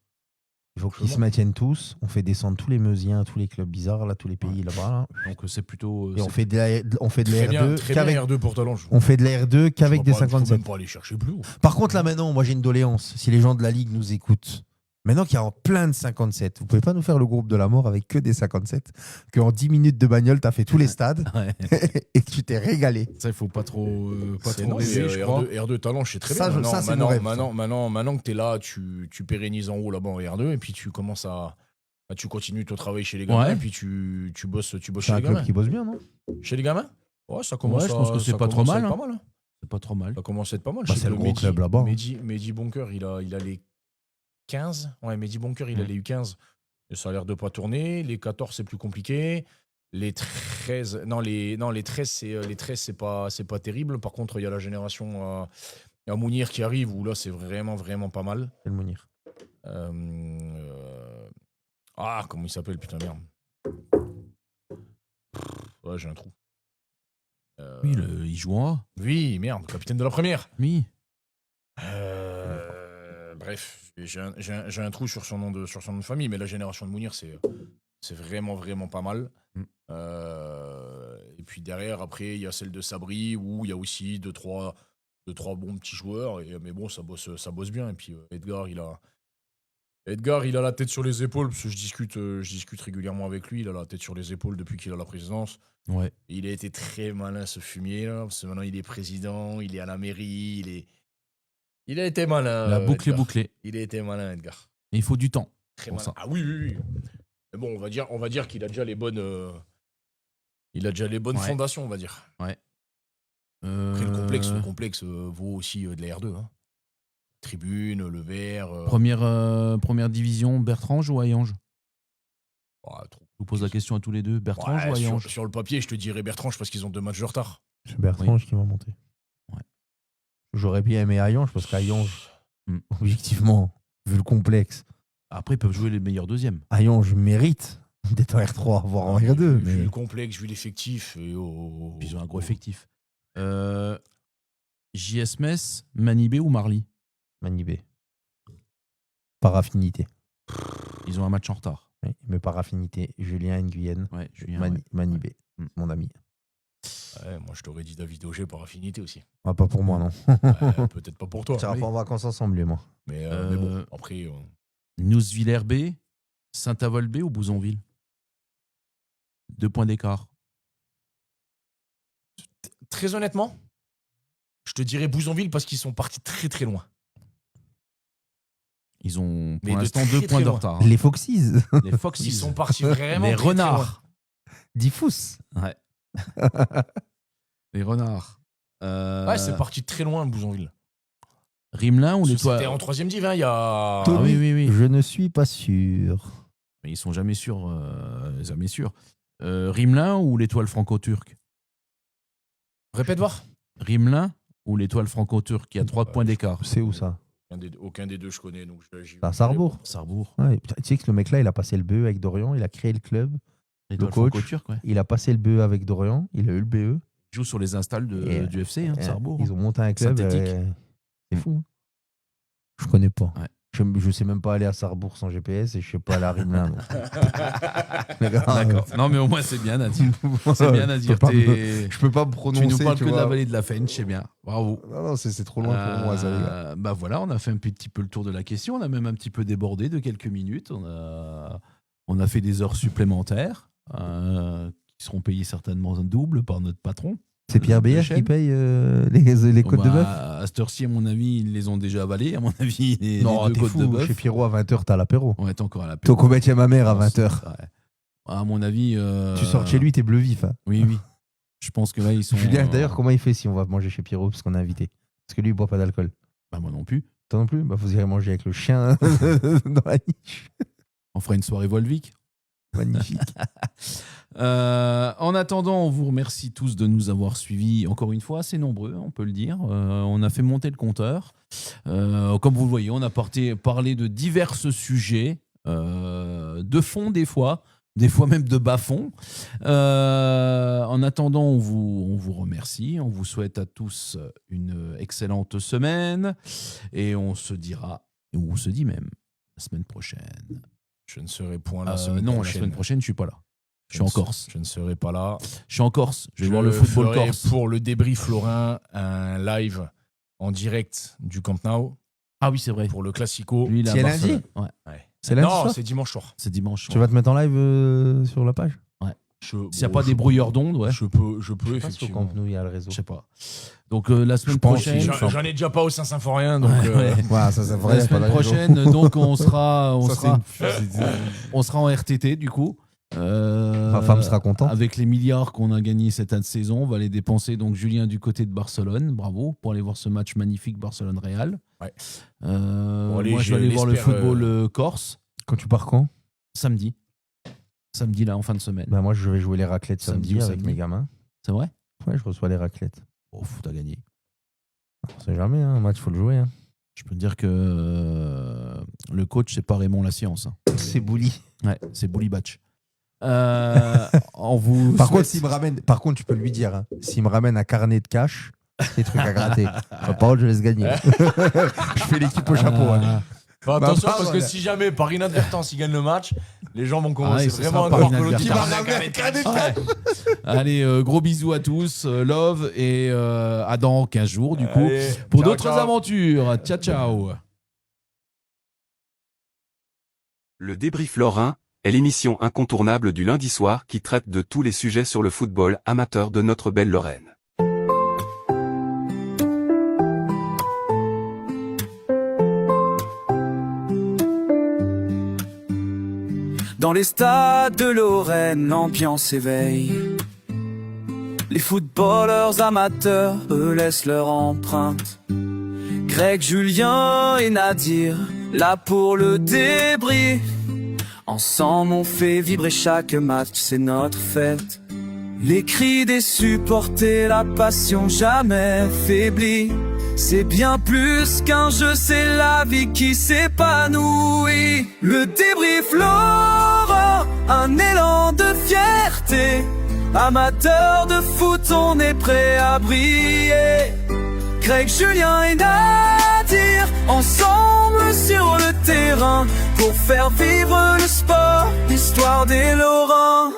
[SPEAKER 3] Il faut qu'ils se maintiennent tous. On fait descendre tous les Meusiens, tous les clubs bizarres, là, tous les pays là-bas. Là.
[SPEAKER 4] Donc c'est plutôt.
[SPEAKER 3] Et on fait de la R2.
[SPEAKER 5] Très bien R2 pour Talange.
[SPEAKER 3] On fait de la R2 qu'avec des 57.
[SPEAKER 5] Faut même pas aller chercher plus haut.
[SPEAKER 3] Par contre, là maintenant, moi j'ai une doléance. Si les gens de la Ligue nous écoutent, maintenant qu'il y a plein de 57, vous pouvez pas nous faire le groupe de la mort avec que des 57, qu'en 10 minutes de bagnole, tu as fait tous les stades et que tu t'es régalé.
[SPEAKER 4] Ça, il faut pas trop
[SPEAKER 5] rêver, je crois. R2 Talange, c'est très bien. Maintenant que tu es là, tu pérennises en haut là-bas en R2 et puis tu commences tu continues ton travail chez les gamins et puis tu bosses chez les gamins.
[SPEAKER 3] C'est un club qui bosse bien, non?
[SPEAKER 5] Chez les gamins? Ouais, ça commence.
[SPEAKER 4] Je pense que c'est pas trop mal.
[SPEAKER 5] Hein.
[SPEAKER 4] C'est pas trop mal.
[SPEAKER 5] Ça commence à être pas mal.
[SPEAKER 3] C'est le gros club là-bas.
[SPEAKER 5] Mehdi Boncoeur, il a les 15. Ouais, Mehdi Boncoeur, il a les U15. Et ça a l'air de pas tourner. Les 14, c'est plus compliqué. Les 13, les 13, c'est pas terrible. Par contre, il y a la génération à Mounir qui arrive où là, c'est vraiment, vraiment pas mal.
[SPEAKER 3] C'est le Mounir.
[SPEAKER 5] Comment il s'appelle, putain, merde. Ouais, j'ai un trou.
[SPEAKER 4] Oui, il joue en A.
[SPEAKER 5] Oui, merde, capitaine de la première.
[SPEAKER 4] Oui.
[SPEAKER 5] Bref, j'ai un trou sur son nom de famille, mais la génération de Mounir, c'est vraiment, vraiment pas mal. Et puis derrière, après, il y a celle de Sabri, où il y a aussi deux, trois bons petits joueurs. Mais bon, ça bosse bien. Et puis Edgar, il a la tête sur les épaules, parce que je discute régulièrement avec lui. Il a la tête sur les épaules depuis qu'il a la présidence.
[SPEAKER 4] Ouais.
[SPEAKER 5] Il a été très malin, ce fumier, là, parce que maintenant, il est président, il est à la mairie, il a été malin.
[SPEAKER 4] La boucle est bouclée.
[SPEAKER 5] Il a été malin, Edgar.
[SPEAKER 4] Et il faut du temps.
[SPEAKER 5] Très malin. Ah oui. Mais bon, on va dire qu'il a déjà les bonnes. Fondations, on va dire.
[SPEAKER 4] Ouais.
[SPEAKER 5] Après, le complexe vaut aussi de la R2. Hein. Tribune, le vert.
[SPEAKER 4] Première division, Bertrange ou Hayange? Je vous pose la question à tous les deux. Bertrange ou Hayange?
[SPEAKER 5] Sur le papier, je te dirais Bertrange parce qu'ils ont 2 matchs de retard.
[SPEAKER 3] C'est Bertrange qui va monter.
[SPEAKER 4] Ouais.
[SPEAKER 3] J'aurais bien aimé Hayange parce qu'Hayange, objectivement, vu le complexe.
[SPEAKER 4] Après, ils peuvent jouer les meilleurs deuxièmes.
[SPEAKER 3] Hayange mérite d'être en R3, voire en R2.
[SPEAKER 5] Vu le complexe, vu l'effectif.
[SPEAKER 4] Puis ils ont un gros effectif. JS Metz, Manibé ou Marly?
[SPEAKER 3] Manibé. Par affinité.
[SPEAKER 4] Ils ont un match en retard.
[SPEAKER 3] Oui, mais par affinité. Julien Nguyen.
[SPEAKER 4] Ouais, Julien,
[SPEAKER 3] Manibé, mon ami.
[SPEAKER 5] Ouais, moi, je t'aurais dit David Auger par affinité aussi.
[SPEAKER 3] Ah, pas pour moi, non.
[SPEAKER 5] Peut-être pas pour toi.
[SPEAKER 3] On va pas en vacances ensemble, lui et moi.
[SPEAKER 5] Mais bon, après.
[SPEAKER 4] Nousville B, Saint-Avold B ou Bouzonville? 2 points d'écart.
[SPEAKER 5] Très honnêtement, Je te dirais Bouzonville parce qu'ils sont partis très très loin.
[SPEAKER 4] Ils ont pour
[SPEAKER 5] Mais de
[SPEAKER 4] l'instant
[SPEAKER 5] très,
[SPEAKER 4] 2
[SPEAKER 5] très
[SPEAKER 4] points de
[SPEAKER 5] loin.
[SPEAKER 4] retard.
[SPEAKER 3] Les Foxes.
[SPEAKER 4] Les Foxes.
[SPEAKER 5] Ils sont partis vraiment
[SPEAKER 4] Les
[SPEAKER 5] très, très loin.
[SPEAKER 4] renards.
[SPEAKER 3] 10 fous.
[SPEAKER 4] Ouais. Les renards.
[SPEAKER 5] Ouais, c'est parti très loin, Bouzonville.
[SPEAKER 4] Rimelin ou
[SPEAKER 5] C'était
[SPEAKER 4] l'Étoile
[SPEAKER 5] en 3e div, il y a...
[SPEAKER 3] Tony,
[SPEAKER 4] Ah oui, oui, oui.
[SPEAKER 3] Je ne suis pas sûr.
[SPEAKER 4] Mais ils sont jamais sûrs. Jamais sûrs. Rimelin ou l'Étoile franco-turque?
[SPEAKER 5] Répète voir.
[SPEAKER 4] Rimelin ou l'Étoile franco-turque qui a 3 points d'écart?
[SPEAKER 3] C'est où ça?
[SPEAKER 5] Aucun des deux je connais, donc j'y vais.
[SPEAKER 3] À Sarrebourg.
[SPEAKER 4] Sarrebourg.
[SPEAKER 3] Ouais, putain, tu sais que le mec-là, il a passé le BE avec Dorian, il a créé le club.
[SPEAKER 4] L'Étoile
[SPEAKER 3] coach.
[SPEAKER 4] franco-turque, ouais.
[SPEAKER 3] Il a passé le BE avec Dorian, il a eu le BE.
[SPEAKER 4] Ils jouent sur les installs
[SPEAKER 3] Et,
[SPEAKER 4] du FC, hein, Sarrebourg.
[SPEAKER 3] Ils ont monté un club.
[SPEAKER 4] Synthétique.
[SPEAKER 3] C'est fou. Hein. Je connais pas.
[SPEAKER 4] Ouais.
[SPEAKER 3] Je sais même pas aller à Sarrebourg sans GPS et je sais pas aller à Rimelin. donc. Les gars,
[SPEAKER 4] D'accord. Non, mais au moins, c'est bien, Nadir. C'est bien, Nadir.
[SPEAKER 3] Je peux pas me
[SPEAKER 4] Tu
[SPEAKER 3] prononcer.
[SPEAKER 4] nous parles que de
[SPEAKER 3] vois.
[SPEAKER 4] la vallée de la Fench, c'est bien. Bravo.
[SPEAKER 3] Non, c'est trop loin pour moi, ça, les gars.
[SPEAKER 4] Bah voilà, on a fait un petit peu le tour de la question. On a même un petit peu débordé de quelques minutes. On a fait des heures supplémentaires qui seront payées certainement un double par notre patron.
[SPEAKER 3] C'est Pierre Béer qui paye les côtes de bœuf.
[SPEAKER 4] À cette heure-ci, à mon avis, ils les ont déjà avalés. À mon avis, les
[SPEAKER 3] Non,
[SPEAKER 4] deux
[SPEAKER 3] t'es
[SPEAKER 4] côtes de
[SPEAKER 3] fou.
[SPEAKER 4] bœuf.
[SPEAKER 3] Chez Pierrot, à 20h, t'as l'apéro.
[SPEAKER 4] On est encore à l'apéro.
[SPEAKER 3] Ton combat ma mère à 20h.
[SPEAKER 4] Ouais. À mon avis.
[SPEAKER 3] Tu sors de chez lui, t'es bleu vif. Hein.
[SPEAKER 4] Oui, oui. Je pense que là, ils sont.
[SPEAKER 3] Julien, d'ailleurs, comment il fait si on va manger chez Pierrot parce qu'on est invité? Parce que lui, il boit pas d'alcool.
[SPEAKER 4] Bah, moi non plus.
[SPEAKER 3] Toi non plus? Bah, vous irez manger avec le chien dans la niche.
[SPEAKER 4] On fera une soirée Volvic.
[SPEAKER 3] Magnifique.
[SPEAKER 4] En attendant, on vous remercie tous de nous avoir suivis, encore une fois, assez nombreux, on peut le dire. On a fait monter le compteur. Comme vous le voyez, on a parlé de divers sujets, de fond des fois même de bas-fond. En attendant, on vous remercie. On vous souhaite à tous une excellente semaine. Et on se dira, et on se dit même, la semaine prochaine.
[SPEAKER 5] Je ne serai point là la semaine
[SPEAKER 4] non,
[SPEAKER 5] prochaine.
[SPEAKER 4] la semaine prochaine, je suis pas là. Je suis en Corse.
[SPEAKER 5] Je ne serai pas là.
[SPEAKER 4] Je suis en Corse. Je vais voir le football
[SPEAKER 5] ferai
[SPEAKER 4] corse.
[SPEAKER 5] Pour le débrief Florin, un live en direct du Camp Nou.
[SPEAKER 4] Ah oui, c'est vrai.
[SPEAKER 5] Pour le Classico.
[SPEAKER 4] Lui, il est à
[SPEAKER 3] C'est
[SPEAKER 4] Barcelone.
[SPEAKER 3] lundi
[SPEAKER 4] Ouais.
[SPEAKER 3] C'est lundi
[SPEAKER 5] Non,
[SPEAKER 3] soir
[SPEAKER 5] c'est dimanche soir.
[SPEAKER 4] C'est dimanche.
[SPEAKER 3] Tu vas te mettre en live sur la page?
[SPEAKER 4] S'il n'y a pas des brouilleurs d'ondes, ouais.
[SPEAKER 5] Je peux
[SPEAKER 3] Je sais pas si au
[SPEAKER 5] effectivement.
[SPEAKER 3] Camp Nou, il y a le réseau.
[SPEAKER 4] Je sais pas. Donc la semaine
[SPEAKER 3] pense,
[SPEAKER 4] prochaine.
[SPEAKER 5] J'en ai déjà pas au Saint-Symphorien, donc.
[SPEAKER 4] Ouais.
[SPEAKER 3] Ouais, ça vrai,
[SPEAKER 4] La semaine prochaine, donc on sera en RTT du coup.
[SPEAKER 3] Ma femme sera contente.
[SPEAKER 4] Avec les milliards qu'on a gagnés cette saison, on va les dépenser. Donc Julien du côté de Barcelone, bravo pour aller voir ce match magnifique Barcelone-Real.
[SPEAKER 5] Ouais.
[SPEAKER 4] Moi je vais aller voir le football corse.
[SPEAKER 3] Quand tu pars quand?
[SPEAKER 4] Samedi là en fin de semaine.
[SPEAKER 3] Bah moi je vais jouer les raclettes samedi
[SPEAKER 4] Samedi ou
[SPEAKER 3] avec
[SPEAKER 4] samedi.
[SPEAKER 3] mes gamins.
[SPEAKER 4] C'est vrai?
[SPEAKER 3] Ouais, je reçois les raclettes.
[SPEAKER 4] Oh, t'as gagné.
[SPEAKER 3] On sait jamais, hein, un match faut le jouer. Hein.
[SPEAKER 4] Je peux te dire que le coach c'est pas Raymond La Science. Hein.
[SPEAKER 3] C'est Bouli.
[SPEAKER 4] Ouais, c'est Bouli Batch. On vous
[SPEAKER 3] Par
[SPEAKER 4] souhaite-
[SPEAKER 3] contre, s'il me ramène, par contre, tu peux lui dire, hein, s'il me ramène un carnet de cash, des trucs à gratter. Ma parole, je laisse gagner. Je fais l'équipe au chapeau. hein.
[SPEAKER 5] Enfin, attention,
[SPEAKER 3] Bah,
[SPEAKER 5] parce que
[SPEAKER 3] voilà.
[SPEAKER 5] si jamais, par inadvertance, il gagne le match, les gens vont
[SPEAKER 4] Ah
[SPEAKER 5] commencer
[SPEAKER 4] oui, ce
[SPEAKER 5] vraiment
[SPEAKER 4] sera
[SPEAKER 5] à
[SPEAKER 4] par
[SPEAKER 5] croire que l'autre, il
[SPEAKER 4] inadvertance.
[SPEAKER 5] va ramener un carnet de cash.
[SPEAKER 4] Ouais. Allez, gros bisous à tous, love et à dans 15 jours du coup
[SPEAKER 5] Allez,
[SPEAKER 4] pour
[SPEAKER 5] ciao,
[SPEAKER 4] d'autres
[SPEAKER 5] ciao.
[SPEAKER 4] aventures. Ciao ciao.
[SPEAKER 2] Le débrief lorrain est l'émission incontournable du lundi soir qui traite de tous les sujets sur le football amateur de notre belle Lorraine.
[SPEAKER 1] Dans les stades de Lorraine, l'ambiance s'éveille. Les footballeurs amateurs, eux, laissent leur empreinte. Greg, Julien et Nadir, là pour le débrief. Ensemble on fait vibrer chaque match, c'est notre fête. Les cris des supporters, la passion jamais faiblie. C'est bien plus qu'un jeu, c'est la vie qui s'épanouit. Le débrief Laurent, un élan de fierté. Amateurs de foot, on est prêt à briller. Greg, Julien et Nadir, ensemble sur le terrain, pour faire vivre le sport, l'histoire des Lorrains.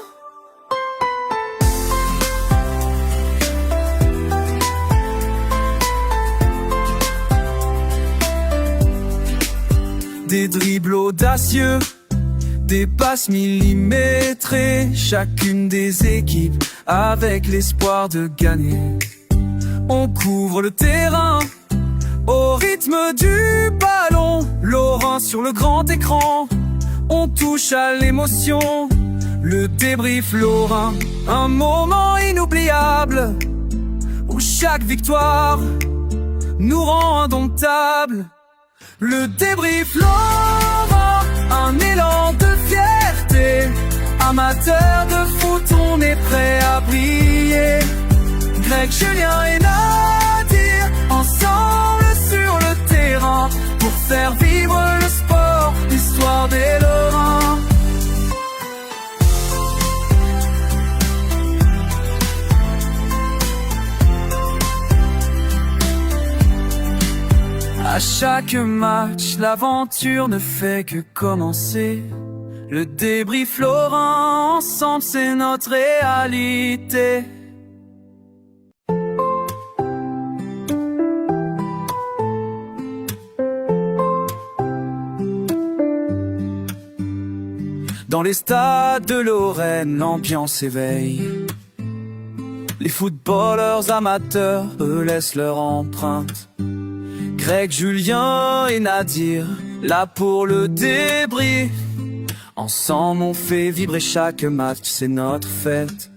[SPEAKER 1] Des dribbles audacieux, des passes millimétrées, chacune des équipes avec l'espoir de gagner. On couvre le terrain au rythme du ballon. Laurent sur le grand écran, on touche à l'émotion. Le débrief Lorrain, un moment inoubliable où chaque victoire nous rend indomptables. Le débrief Lorrain, un élan de fierté. Amateurs de foot, on est prêt à briller. Greg, Julien et Nadir, ensemble sur le terrain, pour faire vivre le sport, l'histoire des Lorrains. À chaque match, l'aventure ne fait que commencer. Le débrief Lorrain, ensemble c'est notre réalité. Dans les stades de Lorraine, l'ambiance éveille. Les footballeurs amateurs, eux, laissent leur empreinte. Greg, Julien et Nadir, là pour le débrief. Ensemble on fait vibrer chaque match, c'est notre fête.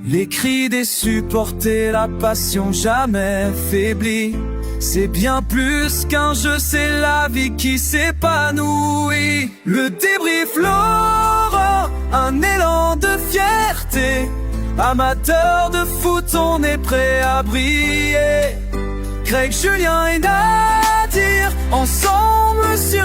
[SPEAKER 1] Les cris des supporters, la passion jamais faiblie. C'est bien plus qu'un jeu, c'est la vie qui s'épanouit. Le débrief Lorrain, un élan de fierté. Amateurs de foot, on est prêt à briller. Greg, Julien et Nadir, ensemble sur